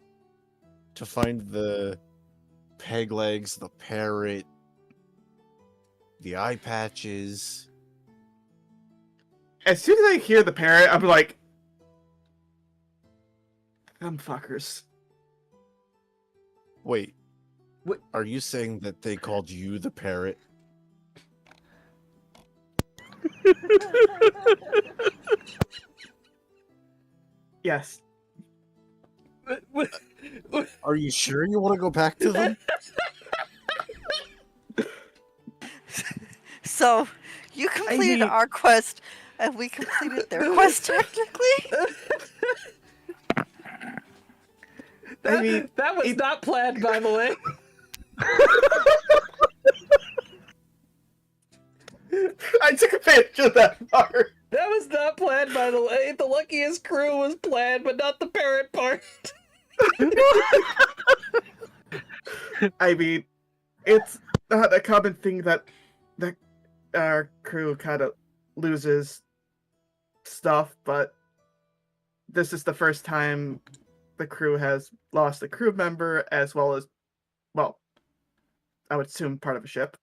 to find the peg legs, the parrot, the eye patches? As soon as I hear the parrot, I'm like, them fuckers. Wait. What? Are you saying that they called you the parrot? Yes. Are you sure you want to go back to them? So, you completed mean- our quest, and we completed their quest technically. I mean, that was not planned, by the way. I took advantage of that part. That was not planned, by the way. The luckiest crew was planned, but not the parrot part. I mean, it's not a common thing that our crew kind of loses stuff, but this is the first time the crew has lost a crew member as well as, well, I would assume part of a ship.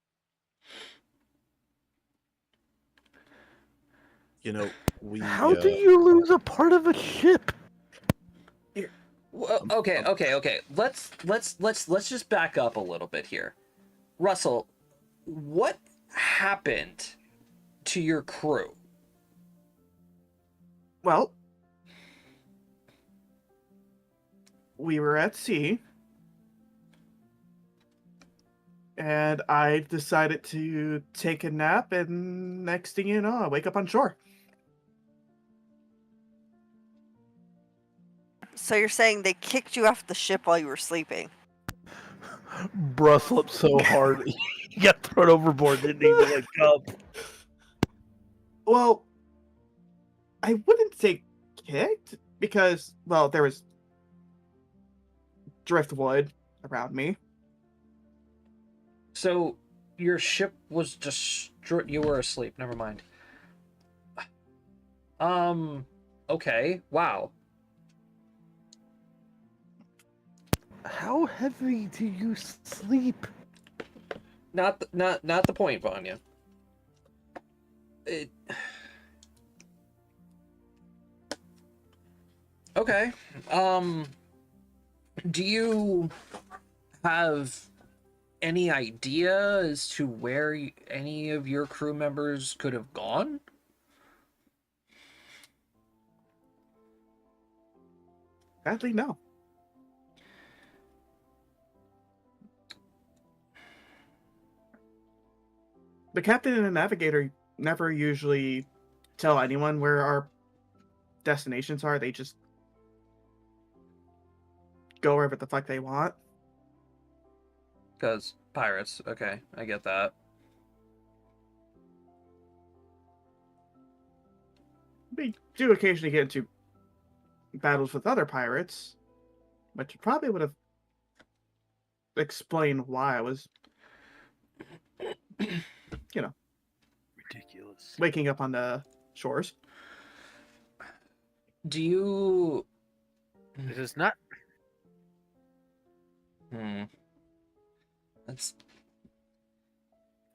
You know, we. How do you lose a part of a ship? Well, okay. Let's just back up a little bit here. Russell, what happened to your crew? Well, we were at sea, and I decided to take a nap, and next thing you know, I wake up on shore. So you're saying they kicked you off the ship while you were sleeping? Bruh slept so hard he got thrown overboard, didn't even wake up. Well, I wouldn't say kicked, because, well, there was driftwood around me. So your ship was destroyed. You were asleep. Never mind. Okay. Wow. How heavy do you sleep? Not the point, Vanya. Okay. Do you have any idea as to where any of your crew members could have gone? Sadly, no. The captain and the navigator never usually tell anyone where our destinations are. They just go wherever the fuck they want. Because pirates. Okay, I get that. We do occasionally get into battles with other pirates, but you probably would have explained why I was, Ridiculous. waking up on the shores. Do you? This is not. That's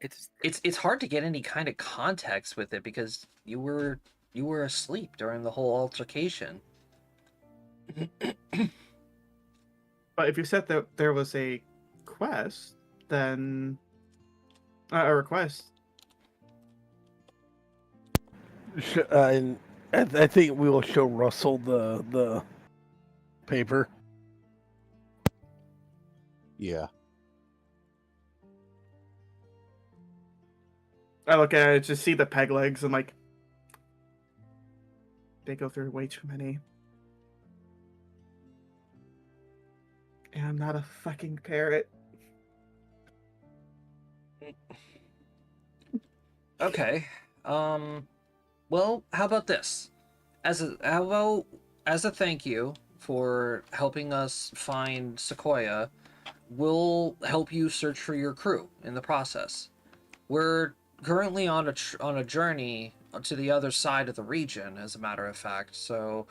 It's it's hard to get any kind of context with it because you were asleep during the whole altercation. But if you said that there was a quest, then a request, And I think we will show Russell the paper. Yeah. I look at it, just see the peg legs, and like, they go through way too many. And I'm not a fucking parrot. Okay. Well, how about this? As a thank you for helping us find Sequoia, we'll help you search for your crew in the process. We're currently on a journey to the other side of the region, as a matter of fact. So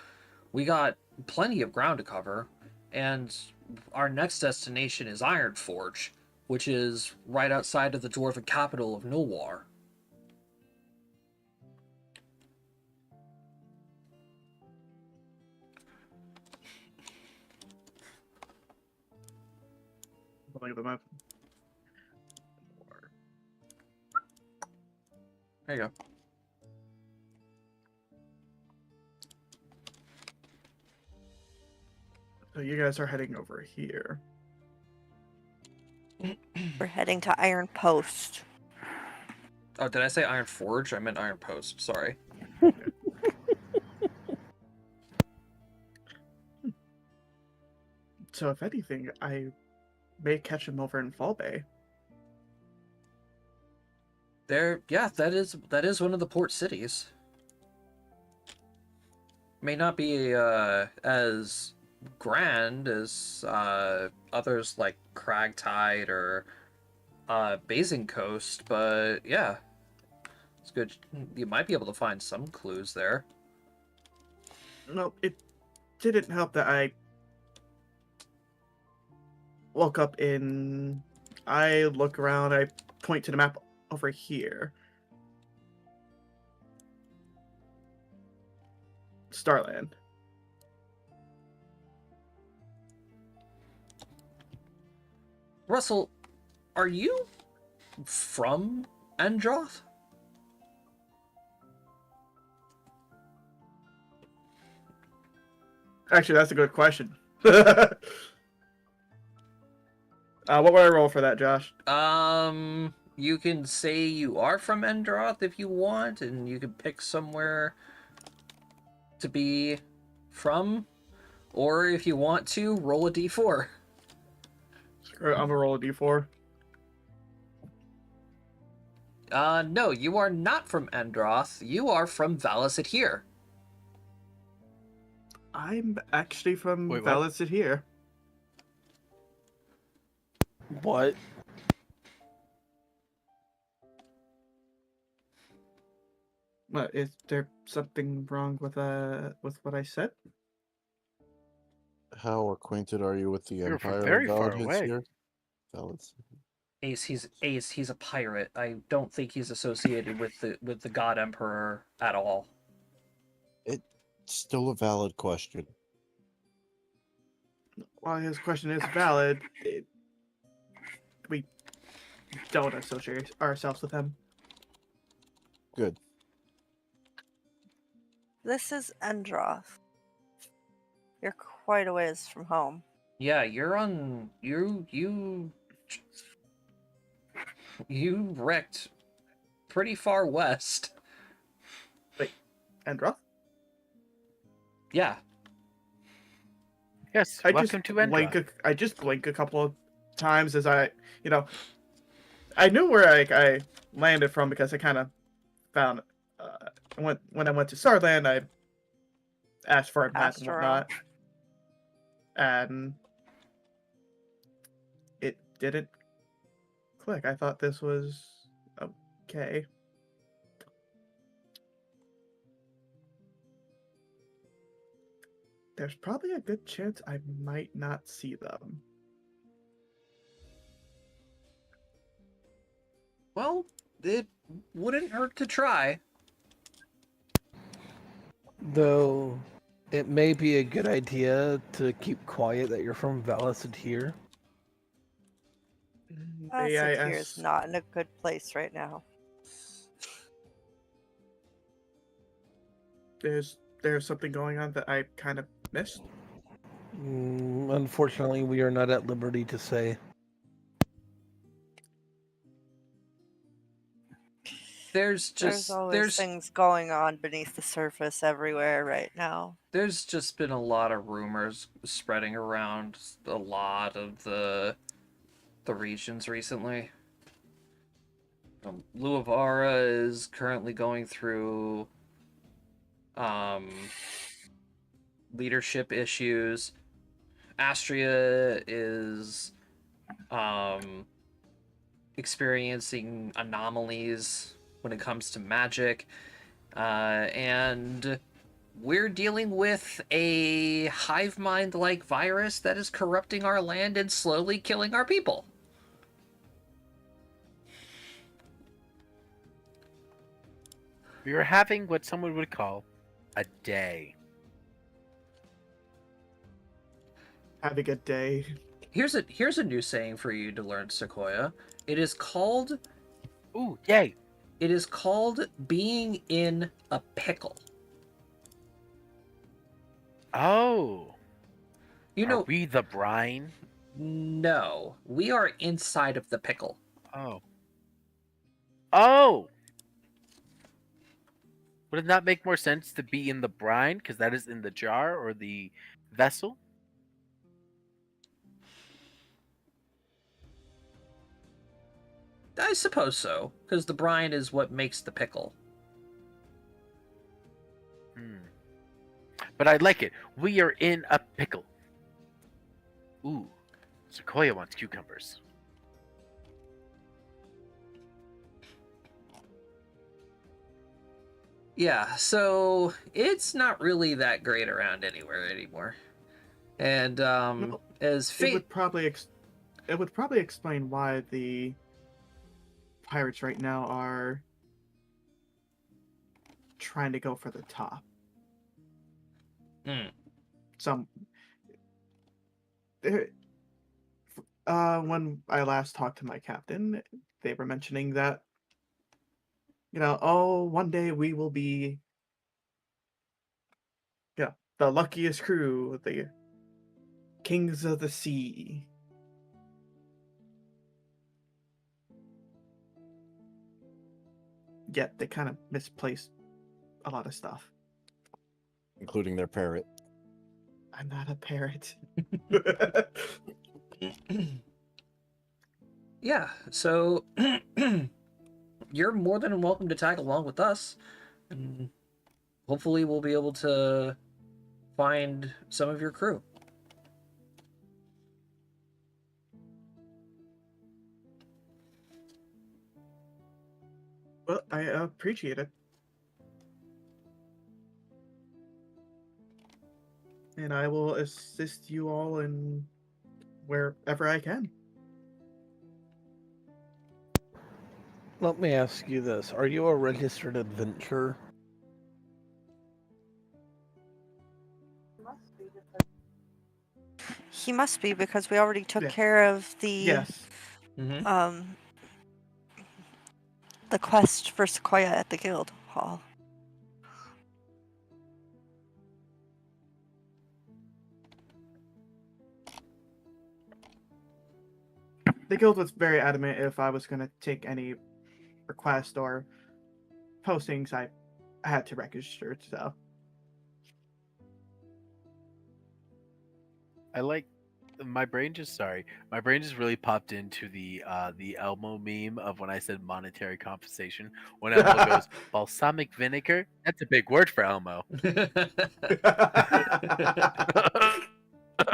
we got plenty of ground to cover, and our next destination is Ironforge, which is right outside of the dwarven capital of Nulwar. Look at the map. There you go. So you guys are heading over here. We're heading to Iron Post. Oh, did I say Iron Forge? I meant Iron Post. Sorry. So if anything, I may catch him over in Fall Bay. Yeah, that is one of the port cities. May not be as grand as others like Cragtide or Basing Coast, but yeah, it's good. You might be able to find some clues there. No, it didn't help that I woke up in. I look around, I point to the map over here. Starland. Russell, are you from Endroth? Actually, that's a good question. What would I roll for that, Josh? You can say you are from Endroth if you want, and you can pick somewhere to be from, or if you want to, roll a d4. I'm gonna roll a d4. No, you are not from Endroth. You are from Valis here. I'm actually from Wait, what? Valicid here. What? What, is there something wrong with what I said? How acquainted are you with the You're from Empire very of far Valid away. here? Valid. Ace, he's a pirate. I don't think he's associated with the God Emperor at all. It's still a valid question. While his question is valid, we don't associate ourselves with him. Good. This is Endroth. You're quite a ways from home. Yeah, you're on you wrecked pretty far west. Endroth? Yeah. Yes, I welcome to Endroth. I just blink a couple of times as I I knew where I landed from because I kind of found when I went to Starland, I asked for a map Asked and around. whatnot, and it didn't click. I thought this was okay. There's probably a good chance I might not see them. Well, it wouldn't hurt to try. Though it may be a good idea to keep quiet that you're from Valicid here. May I Valicid here is ask? not in a good place right now. there's something going on that I kind of missed? Unfortunately, we are not at liberty to say. There's There's just always things going on beneath the surface everywhere right now. there's just been a lot of rumors spreading around a lot of the regions recently. Luavara is currently going through leadership issues. Astria is experiencing anomalies when it comes to magic, and we're dealing with a hive mind like virus that is corrupting our land and slowly killing our people. We were having what someone would call a day. Have a good day. Here's a new saying for you to learn, Sequoia. It is called Ooh, yay! It is called being in a pickle. Oh, You are know, we the brine? no, we are inside of the pickle. Oh. Oh! Would it not make more sense to be in the brine because that is in the jar or the vessel? I suppose so, because the brine is what makes the pickle. But I like it. We are in a pickle. Ooh, Sequoia wants cucumbers. Yeah, so it's not really that great around anywhere anymore. And Well, as It fate would probably it would probably explain why the pirates right now are trying to go for the top. Some when I last talked to my captain, they were mentioning that oh, one day we will be the luckiest crew, the kings of the sea. Yet they kind of misplaced a lot of stuff. including their parrot. I'm not a parrot. Yeah, so you're more than welcome to tag along with us, and hopefully we'll be able to find some of your crew. Well, I appreciate it. And I will assist you all in wherever I can. Let me ask you this. Are you a registered adventurer? He must be because we already took Yes. care of the Yes. the quest for Sequoia at the guild hall. The guild was very adamant if I was going to take any request or postings, I had to register, so. I like my brain just really popped into the Elmo meme of when I said monetary compensation. When Elmo goes balsamic vinegar, that's a big word for Elmo.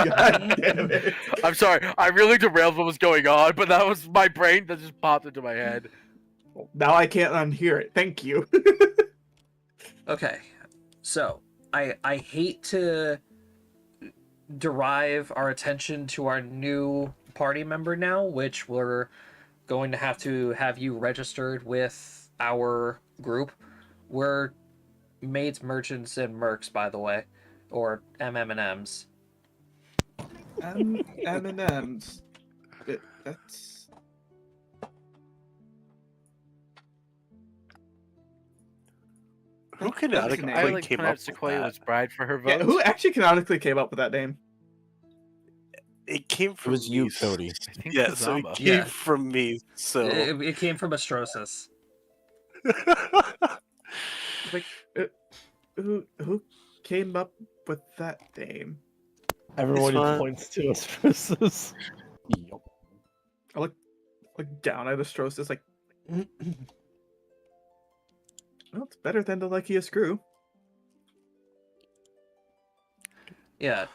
God damn it. I'm sorry, I really derailed what was going on, but that was my brain that just popped into my head. Now I can't unhear it. Thank you. Okay, so I hate to derive our attention to our new party member now, which we're going to have you registered with our group. We're maids, merchants, and mercs, by the way, or MM&Ms. M&M's. That's... Who That's canonically the I name. like came point up out with Sequoia that? was bride for her vote. Yeah, who actually canonically came up with that name? It came It from was you, me. Cody. I think Yeah, so it Kazama. came Yeah. from me. So It came from Astrosis. Like, who came up with that name? Everybody one. points to us versus. Yup. I look down at Astrosis like, well, it's better than the Lekia screw. Yeah,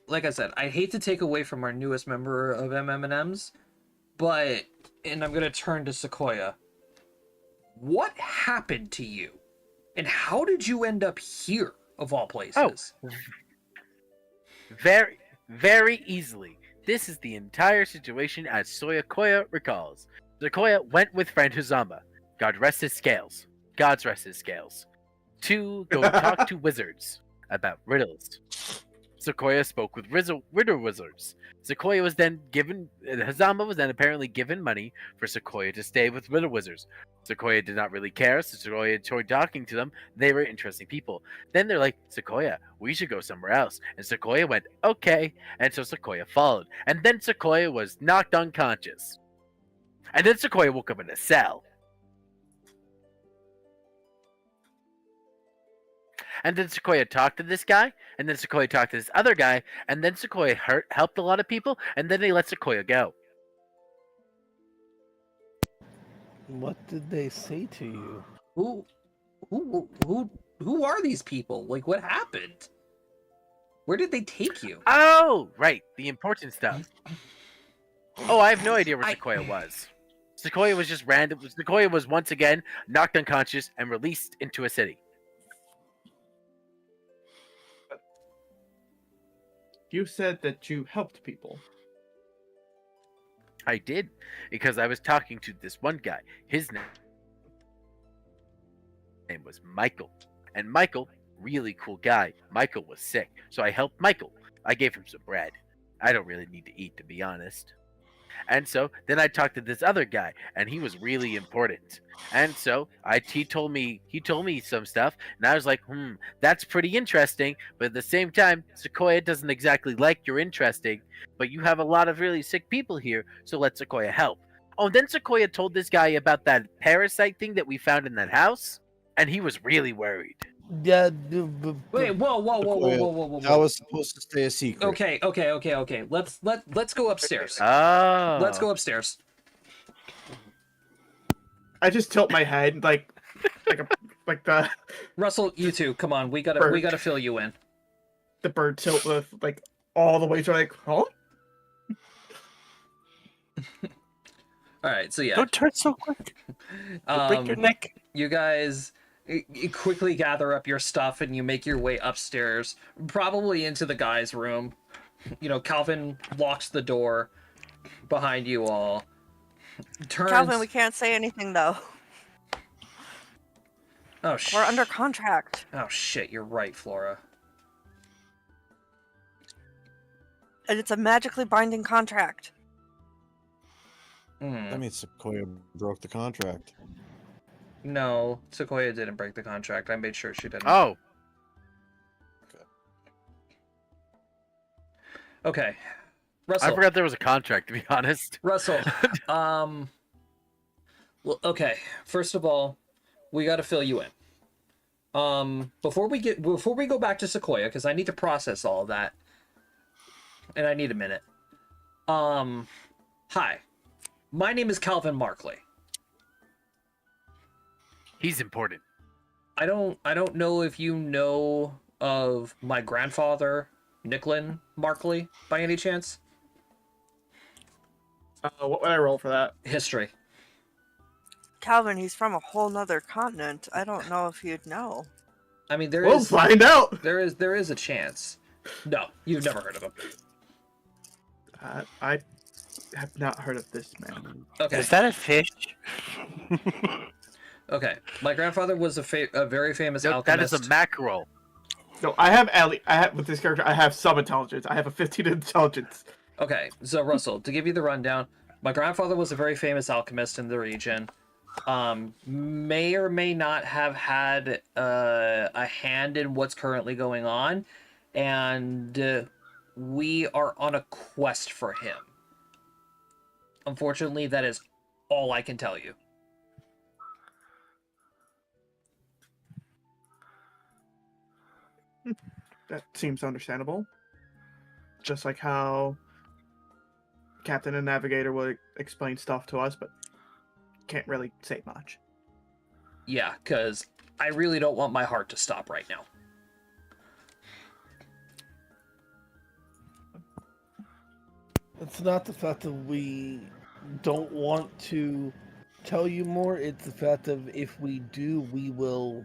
like I said, I hate to take away from our newest member of MM&Ms, but and I'm gonna turn to Sequoia. What happened to you, and how did you end up here of all places? Very, very easily. This is the entire situation as Soyakoya recalls. Sequoia went with friend Huzama, God rest his scales, God's rest his scales, to go talk to wizards about riddles. Sequoia spoke with riddle wizards. Sequoia was then given, Hazama was then apparently given money for Sequoia to stay with riddle wizards. Sequoia did not really care, so Sequoia enjoyed talking to them. They were interesting people. Then they're like, Sequoia, we should go somewhere else. And Sequoia went, okay. And so Sequoia followed. And then Sequoia was knocked unconscious. And then Sequoia woke up in a cell. And then Sequoia talked to this guy, and then Sequoia talked to this other guy, and then Sequoia helped a lot of people, and then they let Sequoia go. What did they say to you? Who are these people? Like, what happened? Where did they take you? Oh, right, the important stuff. Oh, I have no idea where Sequoia was. Sequoia was just random. Sequoia was once again knocked unconscious and released into a city. You said that you helped people. I did, because I was talking to this one guy. His name was Michael. And Michael, really cool guy. Michael was sick, so I helped Michael. I gave him some bread. I don't really need to eat, to be honest. And so then I talked to this other guy, and he was really important. And so he told me some stuff, and I was like, that's pretty interesting. But at the same time, Sequoia doesn't exactly like you're interesting, but you have a lot of really sick people here, so let Sequoia help. Oh, and then Sequoia told this guy about that parasite thing that we found in that house, and he was really worried. Yeah. Wait, whoa. That was supposed to stay a secret. Okay. Let's go upstairs. Oh. Let's go upstairs. I just tilt my head like the Russell, you two, come on. We gotta fill you in. the bird tilt with like all the way to like, huh? All right, so yeah. Don't turn so quick. You'll break your neck. You guys you quickly gather up your stuff and you make your way upstairs, probably into the guy's room. You know, Calvin locks the door behind you all. Calvin, we can't say anything though. Oh, We're under contract. Oh shit, you're right, Flora. And it's a magically binding contract. That means Sequoia broke the contract. No, Sequoia didn't break the contract. I made sure she didn't. Oh. Okay. Russell. I forgot there was a contract, to be honest. Russell. Well, okay. First of all, we got to fill you in. Before we go back to Sequoia, because I need to process all of that, and I need a minute. Hi, my name is Calvin Markley. He's important. I don't know if you know of my grandfather, Nicklin Markley, by any chance. What would I roll for that? History. Calvin, he's from a whole nother continent. I don't know if you'd know. I mean, We'll find out. There is a chance. No, you've never heard of him. I have not heard of this man. Okay. Is that a fish? Okay. My grandfather was a very famous No, that alchemist. is a mackerel. No, I have with this character. I have some intelligence. I have a 15 intelligence. Okay, so Russell, to give you the rundown, my grandfather was a very famous alchemist in the region. may or may not have had a hand in what's currently going on, and we are on a quest for him. Unfortunately, that is all I can tell you. That seems understandable. Just like how Captain and Navigator would explain stuff to us, but can't really say much. Yeah, because I really don't want my heart to stop right now. It's not the fact that we don't want to tell you more. It's the fact of if we do, we will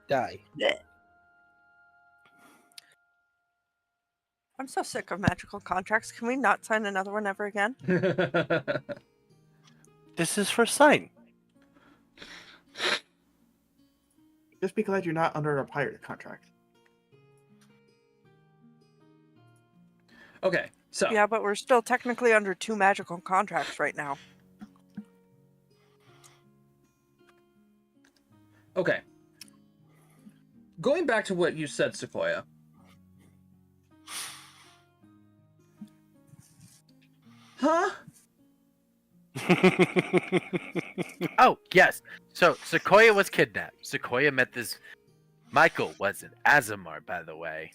die. I'm so sick of magical contracts. Can we not sign another one ever again? This is for sign. Just be glad you're not under a pirate contract. Okay, so Yeah, but we're still technically under 2 magical contracts right now. okay. Going back to what you said, Sequoia. Huh? Oh, yes. So Sequoia was kidnapped. Sequoia met this. Michael was an Azamar, by the way.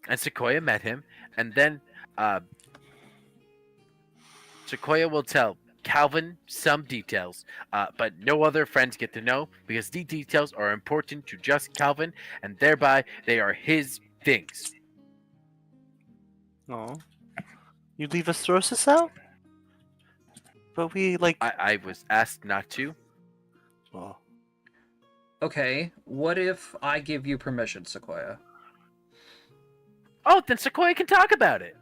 And Sequoia met him, and then Sequoia will tell Calvin some details, but no other friends get to know because these details are important to just Calvin, and thereby they are his things. Oh, you leave us Rosas out? But we like. I was asked not to. Oh. Okay, what if I give you permission, Sequoia? Oh, then Sequoia can talk about it.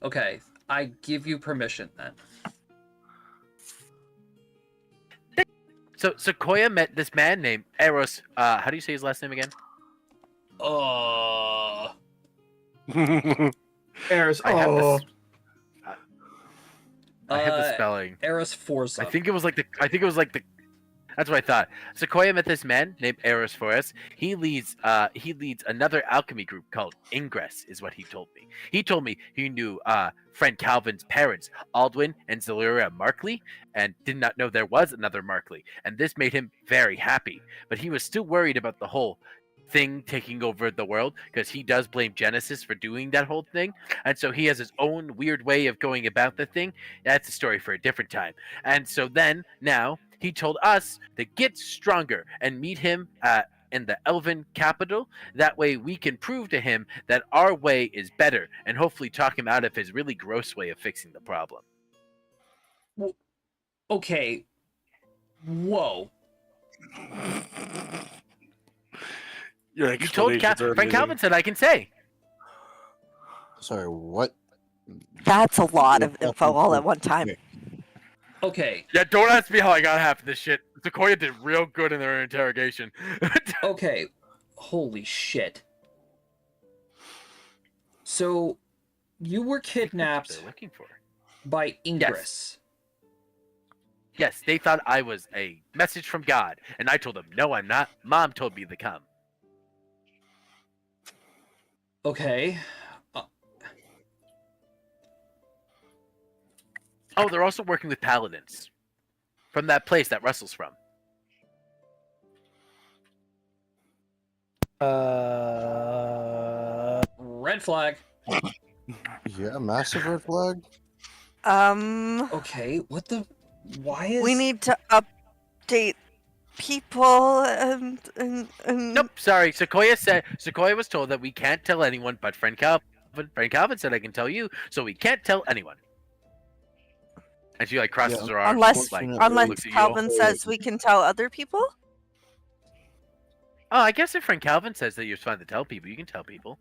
Okay, I give you permission then. So Sequoia met this man named Eros. How do you say his last name again? Eris, I have oh, this. I have the spelling. Eros Forza. I think it was like the. That's what I thought. Sequoia met this man named Eros Forest. He leads another alchemy group called Ingress, is what he told me. He told me he knew friend Calvin's parents, Aldwin and Zalura Markley, and did not know there was another Markley. And this made him very happy. But he was still worried about the whole thing taking over the world because he does blame Genesis for doing that whole thing. And so he has his own weird way of going about the thing. That's a story for a different time. And so then now he told us to get stronger and meet him in the Elven capital. That way we can prove to him that our way is better and hopefully talk him out of his really gross way of fixing the problem. Okay. Whoa. Your You told explanations are Frank amazing. Calvin said I can say. Sorry, what? That's a lot of info all at one time. Okay. Yeah, don't ask me how I got half of this shit. Sequoia did real good in their interrogation. Okay. Holy shit. So, you were kidnapped They're looking for. by Ingress. Yes, they thought I was a message from God, and I told them, no, I'm not. Mom told me to come. Okay. Oh, they're also working with paladins from that place that Russell's from. Red flag. Yeah, massive red flag. Okay, what the... Why is... We need to update people and Nope, sorry. Sequoia was told that we can't tell anyone but friend Calvin. Friend Calvin said I can tell you, so we can't tell anyone. And she like crosses her arms. Unless like, unless looks at you. Calvin says we can tell other people. Oh, I guess if friend Calvin says that you're fine to tell people, you can tell people.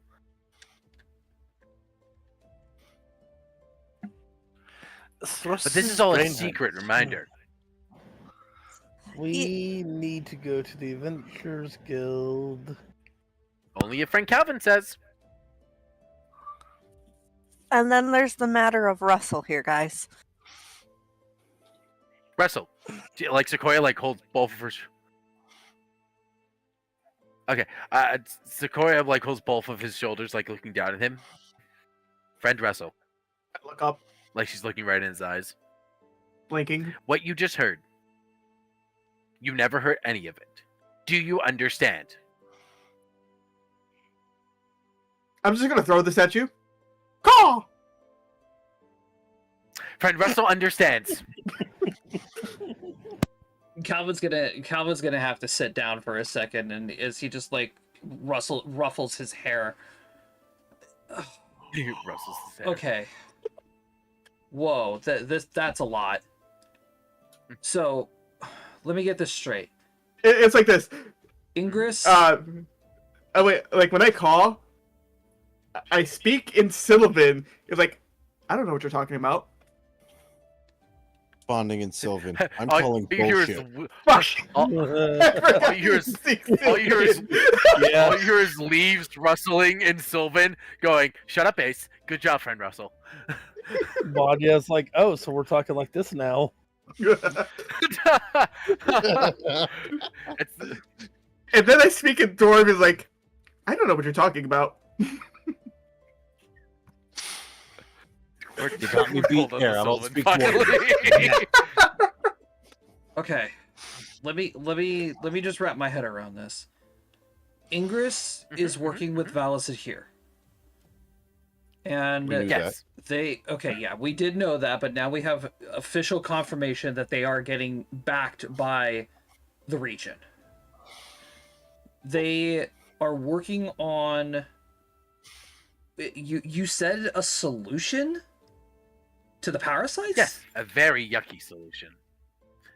But this is all a secret reminder. We need to go to the Adventurers Guild. Only if friend Calvin says. And then there's the matter of Russell here, guys. Russell, like Sequoia, like holds both of her. Okay, Sequoia like holds both of his shoulders, like looking down at him. Friend Russell, I look up, like she's looking right in his eyes. blinking. What you just heard, you never heard any of it. Do you understand? I'm just gonna throw this at you. Call. Friend Russell understands. Calvin's gonna have to sit down for a second, and as he just like ruffles his hair. Russell's his hair. Okay. Whoa, that's a lot. So, let me get this straight. It's like this. Ingress. Oh wait, like when I call, I speak in Sylvan. It's like, I don't know what you're talking about. Bonding in Sylvan. I'm All calling you hear is bullshit. Fuck. all you hear is- all you hear is- Yeah. all you hear is leaves rustling in Sylvan, going, "Shut up, Ace. Good job, friend Russell." Vanya's like, oh, so we're talking like this now. It's, And then I speak in Dwarven. Is like, I don't know what you're talking about. You got me beat Hold on, there. I don't Sylvan, speak finally. Okay. Let me just wrap my head around this. Ingress is working with Valicid here. And We knew Yes. we did know that, but now we have official confirmation that they are getting backed by the region. They are working on, you said, a solution to the parasites? Yes, a very yucky solution.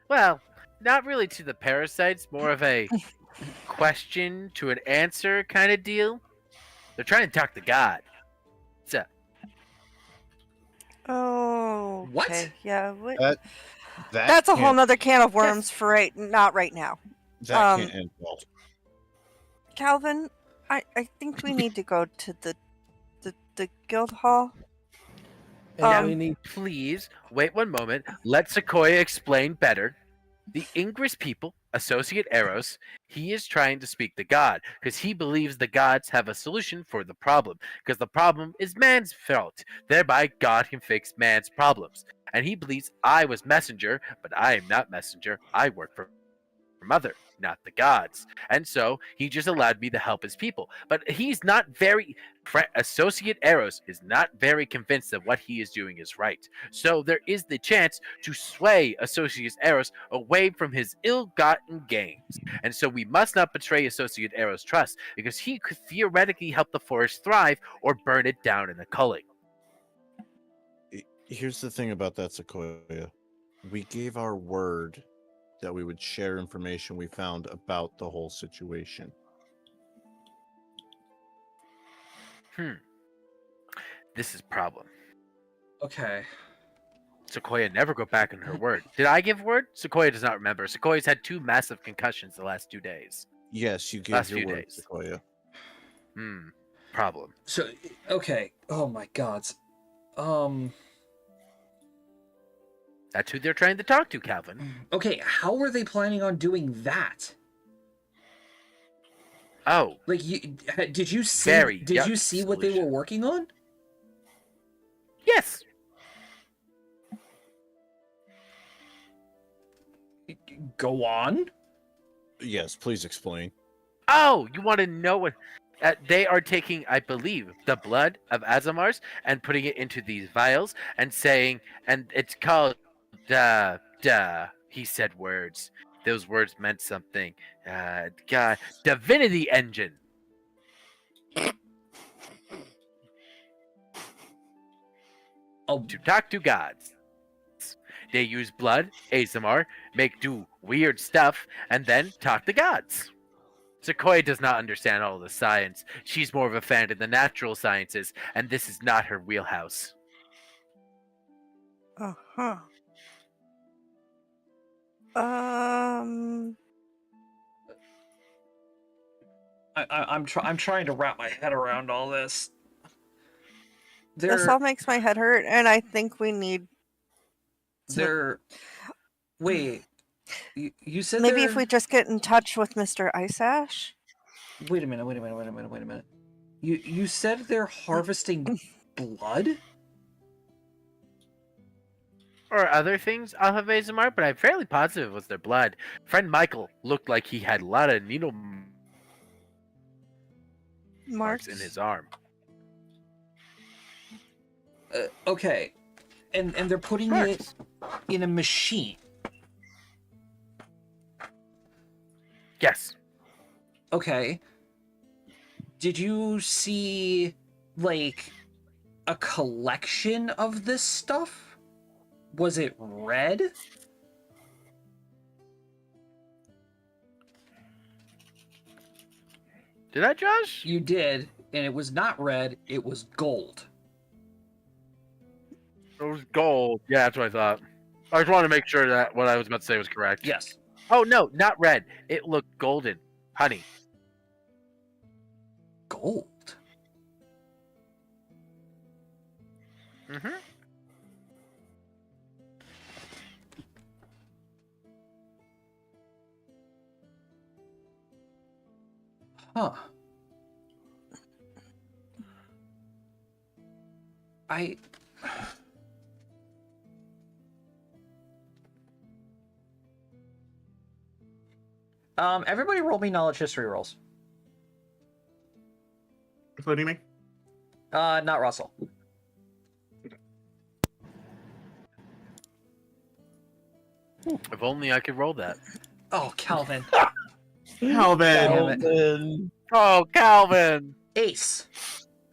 Well, not really to the parasites, more of a question to an answer kind of deal. They're trying to talk to God. So, Oh, What? okay. Yeah, what? That's That's a whole nother can of worms for not right now. That can't end well. Calvin, I think we need to go to the guild hall. And we need please wait one moment. Let Sequoia explain better. The Ingress people, Associate Eros, he is trying to speak to God because he believes the gods have a solution for the problem. Because the problem is man's fault. Thereby, God can fix man's problems. And he believes I was messenger, but I am not messenger. I work for Mother, not the gods. And so he just allowed me to help his people. But he's not very. Associate Eros is not very convinced that what he is doing is right. So there is the chance to sway Associate Eros away from his ill-gotten gains. And so we must not betray Associate Eros' trust because he could theoretically help the forest thrive or burn it down in a culling. Here's the thing about that, Sequoia. We gave our word that we would share information we found about the whole situation. This is a problem. Okay. Sequoia never go back on her word. Did I give word? Sequoia does not remember. Sequoia's had 2 massive concussions the last 2 days. Yes, you gave Last your few word, days. Sequoia. Problem. So, okay. Oh my gods. That's who they're trying to talk to, Calvin. Okay, how are they planning on doing that? Oh, Like, did you see? Very Did you yucky see what they were solution. working on? yes. Go on. Yes, please explain. Oh, you want to know what? They are taking, I believe, the blood of Azamars and putting it into these vials and saying, and it's called, he said words. Those words meant something. God, divinity engine. Oh, To talk to gods. They use blood, Azamar, make do weird stuff, and then talk to gods. Sequoia does not understand all the science. She's more of a fan of the natural sciences, and this is not her wheelhouse. Uh-huh. Um. I'm trying to wrap my head around all this. This They're all makes my head hurt, and I think we need to they're wait. You said maybe they're if we just get in touch with Mr. Ice Ash. wait a minute. Wait a minute. Wait a minute. Wait a minute. You said they're harvesting blood? Or other things Alhavezamar, but I'm fairly positive it was their blood. Friend Michael looked like he had a lot of needle marks in his arm. Okay. And they're putting it in a machine. Yes. Okay. Did you see, like, a collection of this stuff? Was it red? Did I, Josh? You did, and it was not red, it was gold. It was gold. Yeah, that's what I thought. I just wanted to make sure that what I was about to say was correct. Yes. Oh, no, not red. It looked golden. Honey. Gold? Mm-hmm. Huh. Everybody roll me knowledge history rolls. Including me? Not Russell. If only I could roll that. Oh, Calvin. Calvin. Calvin. Oh, Calvin! Ace.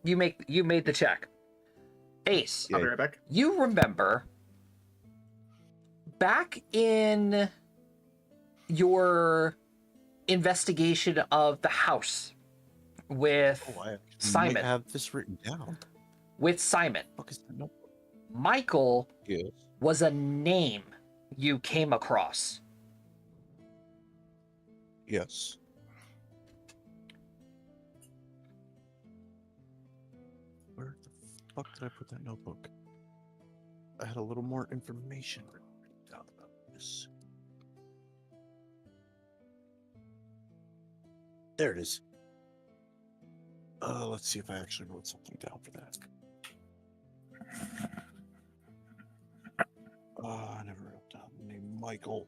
You made the check. Ace. I'll be right back. You remember back in your investigation of the house with Oh, I Simon. might have this written down. With Simon, What is that notebook? Michael Yes. was a name you came across. Yes. Where the fuck did I put that notebook? I had a little more information written down about this. There it is. Let's see if I actually wrote something down for that. I never wrote down the name Michael.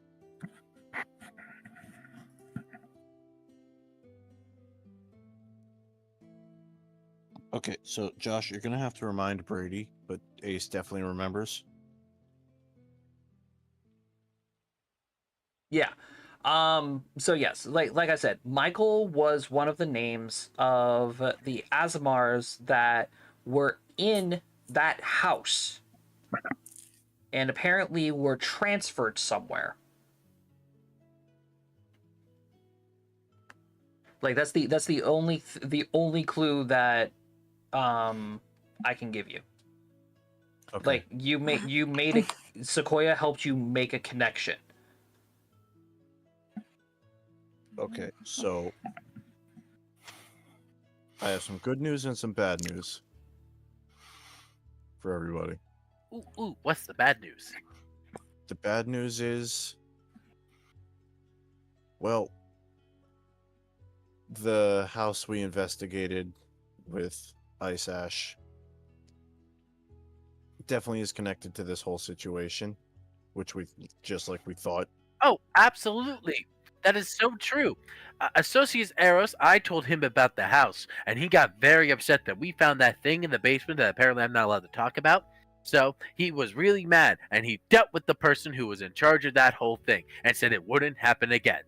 Okay, so Josh, you're gonna have to remind Brady, but Ace definitely remembers. Yeah. So yes, like I said, Michael was one of the names of the Azamars that were in that house and apparently were transferred somewhere. Like that's the only clue that I can give you. Okay. Like you made a Sequoia helped you make a connection. Okay, so I have some good news and some bad news for everybody. Ooh, what's the bad news? The bad news is, well, the house we investigated with Ice Ash definitely is connected to this whole situation, which we just like we thought. Oh, absolutely. That is so true. Associates Eros, I told him about the house, and he got very upset that we found that thing in the basement that apparently I'm not allowed to talk about. So he was really mad, and he dealt with the person who was in charge of that whole thing and said it wouldn't happen again.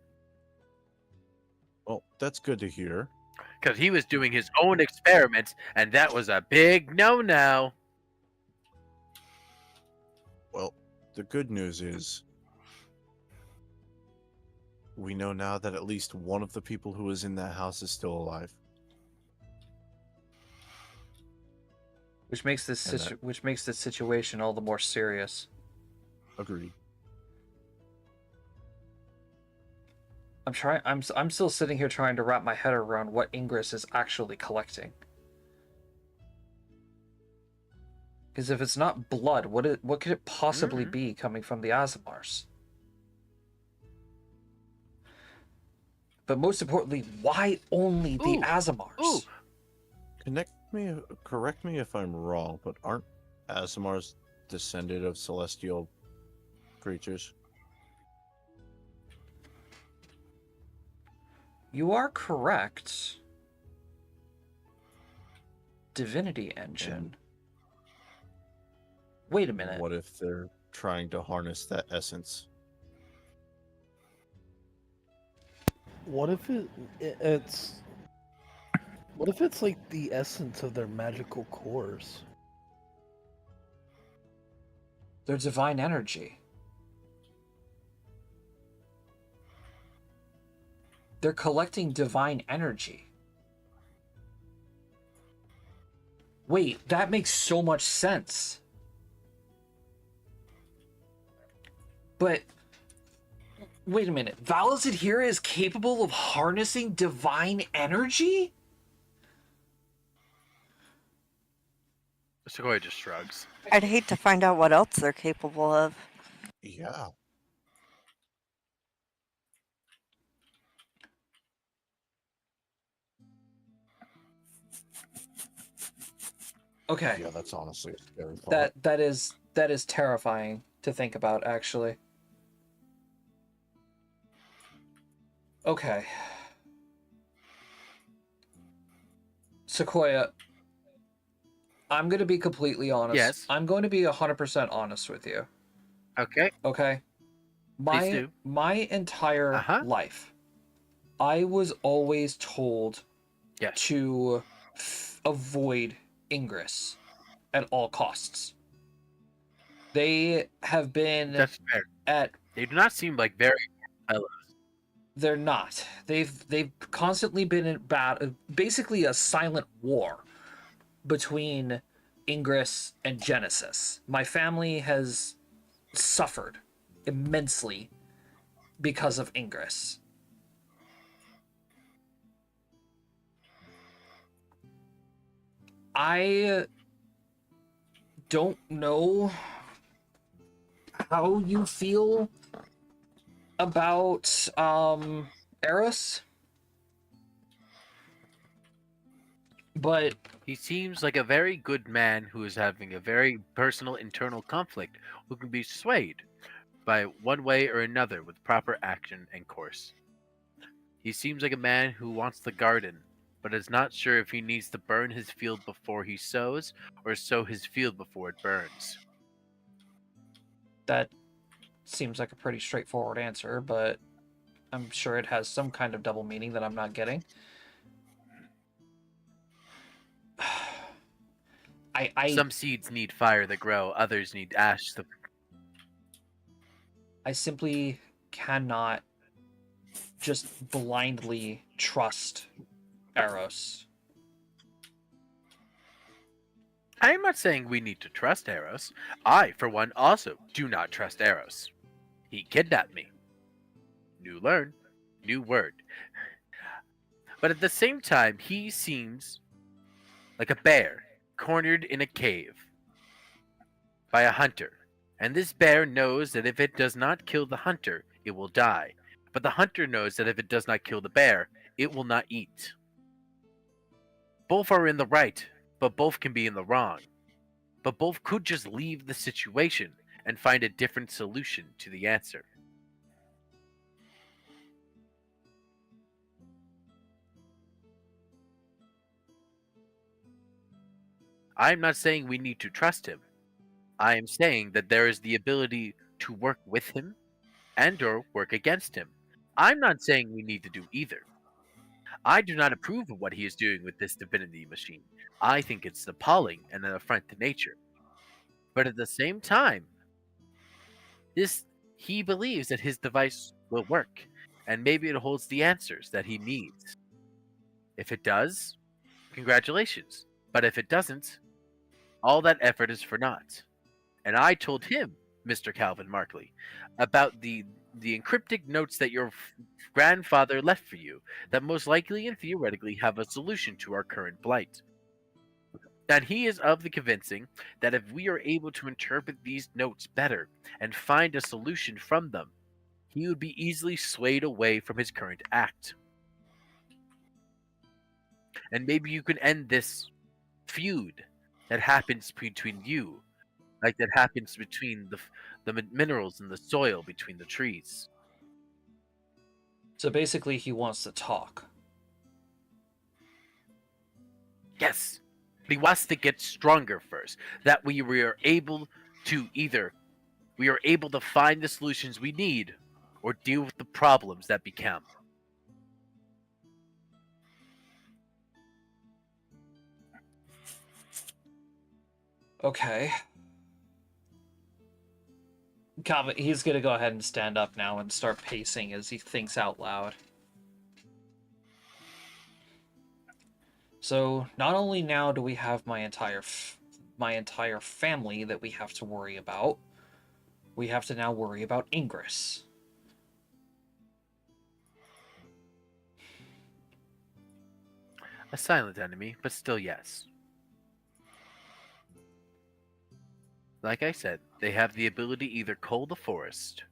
Well, that's good to hear. Because he was doing his own experiments, and that was a big no-no. Well, the good news is we know now that at least one of the people who was in that house is still alive. Which makes this situation all the more serious. Agreed. I'm still sitting here trying to wrap my head around what Ingress is actually collecting. Because if it's not blood, what could it possibly Mhm. be coming from the Azamars? But most importantly, why only the Ooh, Azamars? Correct me if I'm wrong, but aren't Asimars descended of celestial creatures? You are correct. Divinity Engine. And Wait a minute. what if they're trying to harness that essence? What if it's what if it's like the essence of their magical cores? They're divine energy. They're collecting divine energy. Wait, that makes so much sense. But wait a minute. Valis Adhera is capable of harnessing divine energy? Sequoia just shrugs. I'd hate to find out what else they're capable of. Yeah. Okay. Yeah, that's honestly a scary thought. That is terrifying to think about, actually. Okay. Sequoia, I'm going to be completely honest. Yes. I'm going to be 100% honest with you. Okay. Okay? Please do. My entire Uh-huh. life, I was always told Yes. to avoid Ingress at all costs. They have been That's fair. at They do not seem like very fellows. They're not. They've constantly been in basically a silent war between Ingress and Genesis. My family has suffered immensely because of Ingress. I don't know how you feel about Eros, but He seems like a very good man who is having a very personal internal conflict who can be swayed by one way or another with proper action and course. He seems like a man who wants the garden, but is not sure if he needs to burn his field before he sows or sow his field before it burns. that seems like a pretty straightforward answer, but I'm sure it has some kind of double meaning that I'm not getting. Some seeds need fire to grow, others need ash to... I simply cannot just blindly trust Eros. I am not saying we need to trust Eros. I, for one, also do not trust Eros. He kidnapped me. New learn, new word. But at the same time, he seems like a bear cornered in a cave by a hunter. And this bear knows that if it does not kill the hunter, it will die. But the hunter knows that if it does not kill the bear, it will not eat. Both are in the right, but both can be in the wrong. But both could just leave the situation and find a different solution to the answer. I am not saying we need to trust him. I am saying that there is the ability to work with him and or work against him. I'm not saying we need to do either. I do not approve of what he is doing with this divinity machine. I think it's appalling and an affront to nature. But at the same time, he believes that his device will work, and maybe it holds the answers that he needs. If it does, congratulations. But if it doesn't, all that effort is for naught. And I told him, Mr. Calvin Markley, about the encrypted notes that your grandfather left for you, that most likely and theoretically have a solution to our current blight. And he is of the convincing that if we are able to interpret these notes better and find a solution from them, he would be easily swayed away from his current act. And maybe you can end this feud that happens between you, like that happens between the minerals in the soil between the trees. So basically, he wants to talk. Yes, but he wants to get stronger first. That we are able to find the solutions we need, or deal with the problems that become. Okay. Calvin, he's gonna go ahead and stand up now and start pacing as he thinks out loud. So not only now do we have my entire family that we have to worry about, we have to now worry about Ingress. A silent enemy, but still yes. Like I said, they have the ability to either cull the forest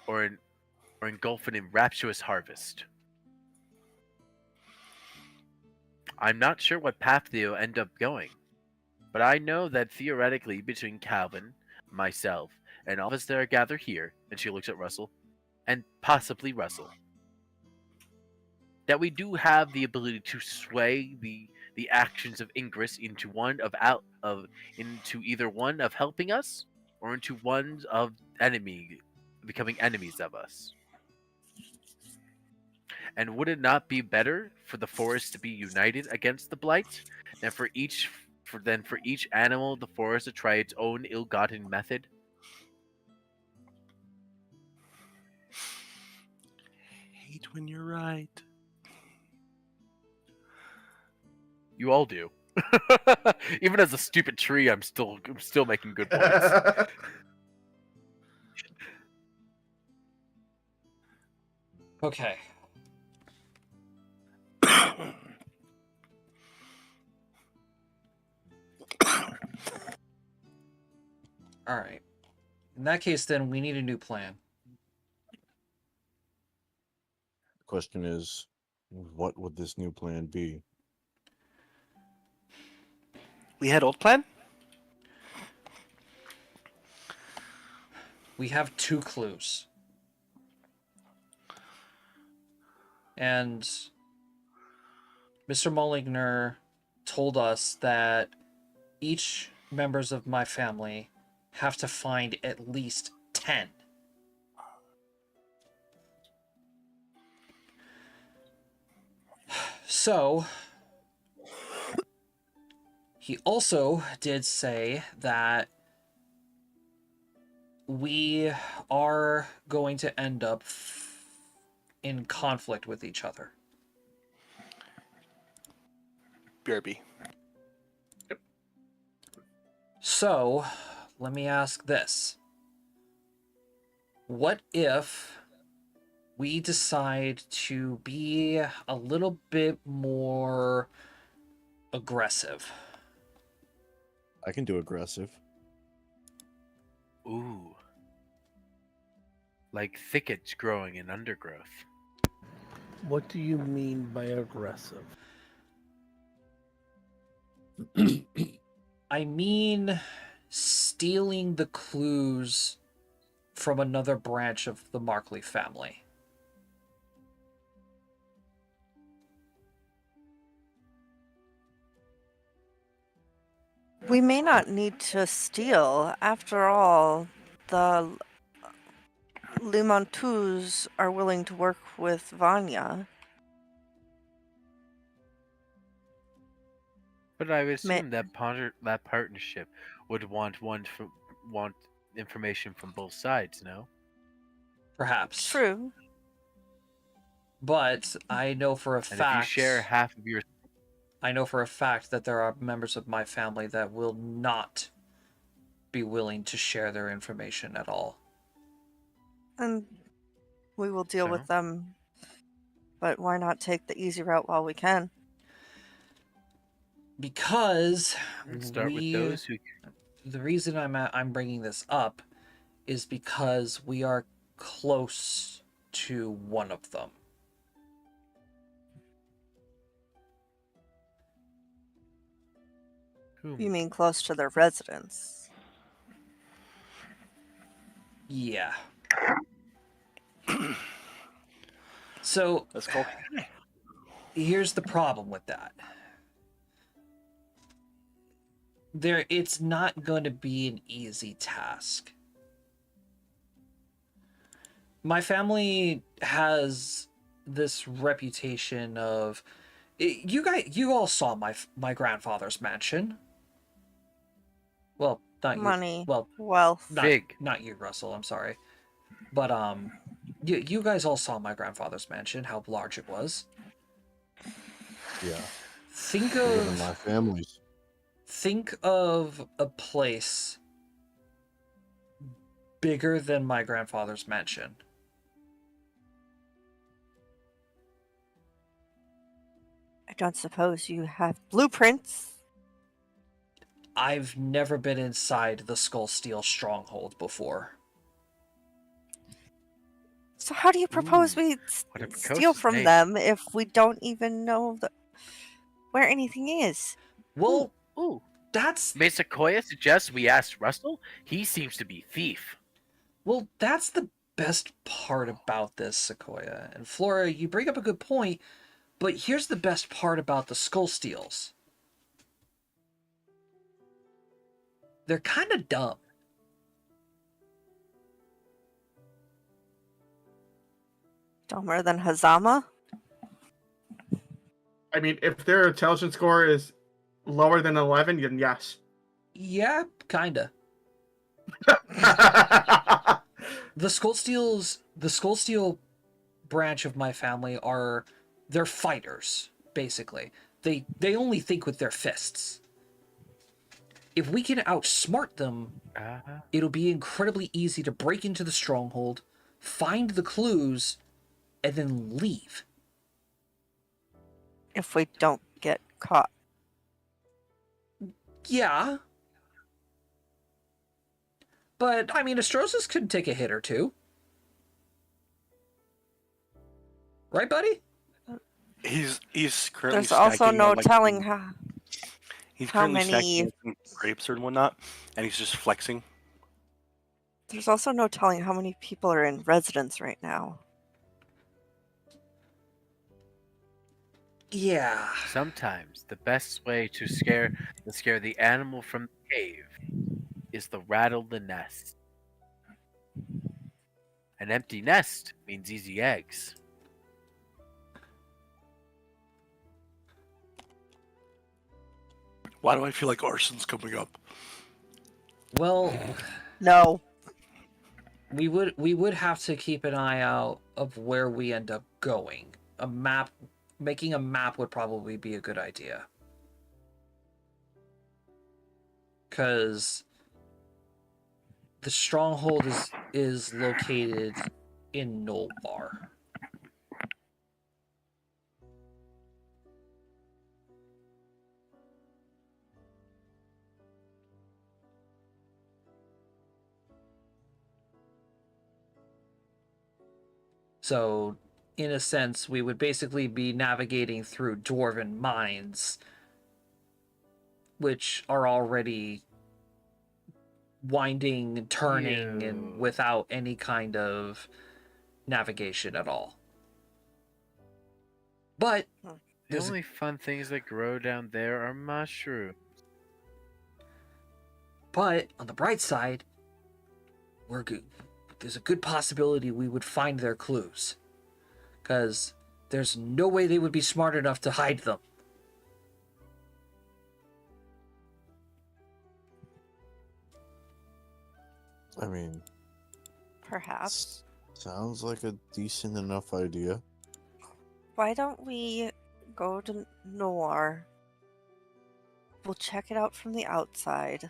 or engulf it in rapturous harvest. I'm not sure what path they'll end up going, but I know that theoretically between Calvin, myself, and all of us that are gathered here, and she looks at Russell, and possibly Russell, that we do have the ability to sway the actions of Ingress into into either one of helping us or into one of becoming enemies of us. And would it not be better for the forest to be united against the blight than for each animal of the forest to try its own ill-gotten method? Hate when you're right. You all do. Even as a stupid tree, I'm still making good points. Okay. All right. In that case, then we need a new plan. The question is, what would this new plan be? We had old plan? We have 2 clues. And Mr. Molligner told us that each members of my family have to find at least 10. So, he also did say that we are going to end up in conflict with each other. BRB. So, let me ask this. What if we decide to be a little bit more aggressive? I can do aggressive. Ooh. Like thickets growing in undergrowth. What do you mean by aggressive? I mean, stealing the clues from another branch of the Markley family. We may not need to steal. After all, the Limontus are willing to work with Vanya. But I would assume that partnership would want information from both sides, no? Perhaps. True. But I know for a And fact... if you share half of your... I know for a fact that there are members of my family that will not be willing to share their information at all. And we will deal So? with them. But why not take the easy route while we can? Because Let's start with those who. the reason I'm bringing this up is because we are close to one of them. You mean close to their residence? Yeah. So Let's go. here's the problem with that. It's not going to be an easy task. My family has this reputation of you all saw my grandfather's mansion. Well, not Money, you. Well, wealth. Big. not you, Russell. I'm sorry, but you guys all saw my grandfather's mansion. How large it was. Yeah. Think Bigger than of my family's. think of a place bigger than my grandfather's mansion. I don't suppose you have blueprints? I've never been inside the Skull Steel stronghold before. So how do you propose Ooh, we what a steal precocious from name. them if we don't even know where anything is? Well, Ooh. that's May Sequoia suggests we ask Russell? He seems to be thief. that's the best part about this, Sequoia. And Flora, you bring up a good point, but here's the best part about the Skull Steels. They're kind of dumb. Dumber than Hazama? I mean, if their intelligence score is lower than 11, then yes. Yeah, kinda. The Skull Steel branch of my family they're fighters, basically. They only think with their fists. If we can outsmart them, it'll be incredibly easy to break into the stronghold, find the clues, and then leave. If we don't get caught. Yeah. But, I mean, Astrosis could take a hit or two. Right, buddy? He's currently There's also snacking no on, like, telling he's how currently many- snacking on some grapes and whatnot, and he's just flexing. There's also no telling how many people are in residence right now. Yeah. Sometimes the best way to scare the animal from the cave is to rattle the nest. An empty nest means easy eggs. Why do I feel like arson's coming up? Well, No. we would have to keep an eye out of where we end up going. Making a map would probably be a good idea. Because the stronghold is located in Nolbar. So, in a sense, we would basically be navigating through dwarven mines, which are already winding and turning and Ew. without any kind of navigation at all. But The there's only fun things that grow down there are mushrooms. But on the bright side, we're good. There's a good possibility we would find their clues, because there's no way they would be smart enough to hide them. I mean, Perhaps. sounds like a decent enough idea. Why don't we go to Noir? We'll check it out from the outside.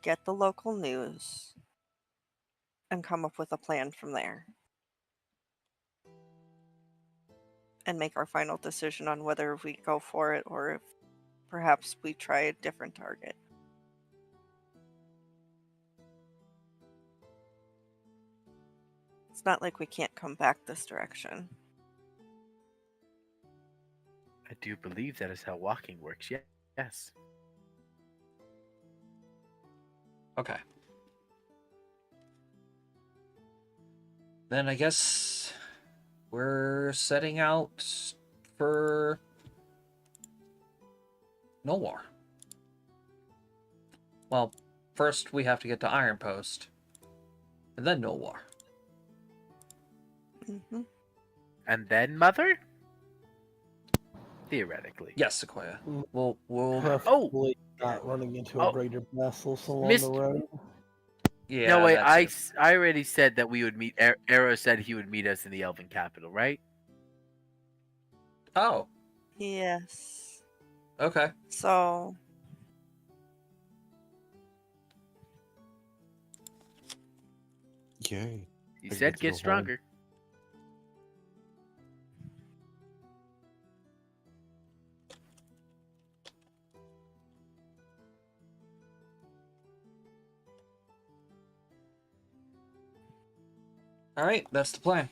Get the local news. And come up with a plan from there. and make our final decision on whether we go for it or if perhaps we try a different target. It's not like we can't come back this direction. I do believe that is how walking works. Yes. Okay. Then I guess we're setting out for Nowhere. Well, first we have to get to Iron Post, and then Nowhere. Mm-hmm. And then Mother? Theoretically. Yes, Sequoia. We'll Preferably not running into a Oh. greater basilisk along Missed- the road. yeah. No, wait, that too. I already said that we would meet. Arrow said he would meet us in the Elven capital, right? Oh, Yes. okay. So Yay. He I said get to get go home. stronger. All right, that's the plan.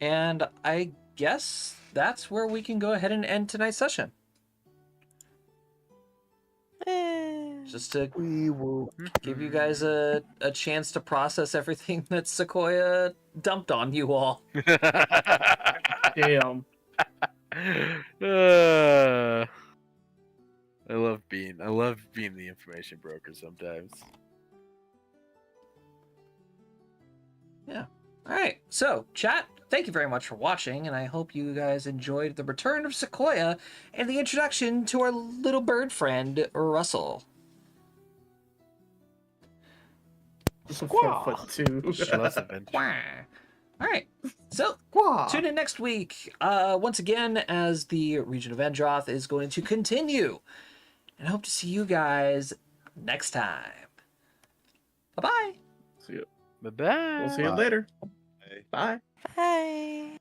And I guess that's where we can go ahead and end tonight's session. Just to We will. give you guys a chance to process everything that Sequoia dumped on you all. Damn. I love being the information broker sometimes. Yeah. All right. So, chat, thank you very much for watching, and I hope you guys enjoyed the return of Sequoia and the introduction to our little bird friend, Russell. 4'2". She loves it, man. Wah. All right. So, Squaw. tune in next week, once again, as the region of Endroth is going to continue. And I hope to see you guys next time. Bye-bye. See you. Bye bye. We'll see you Bye. later. Bye. bye.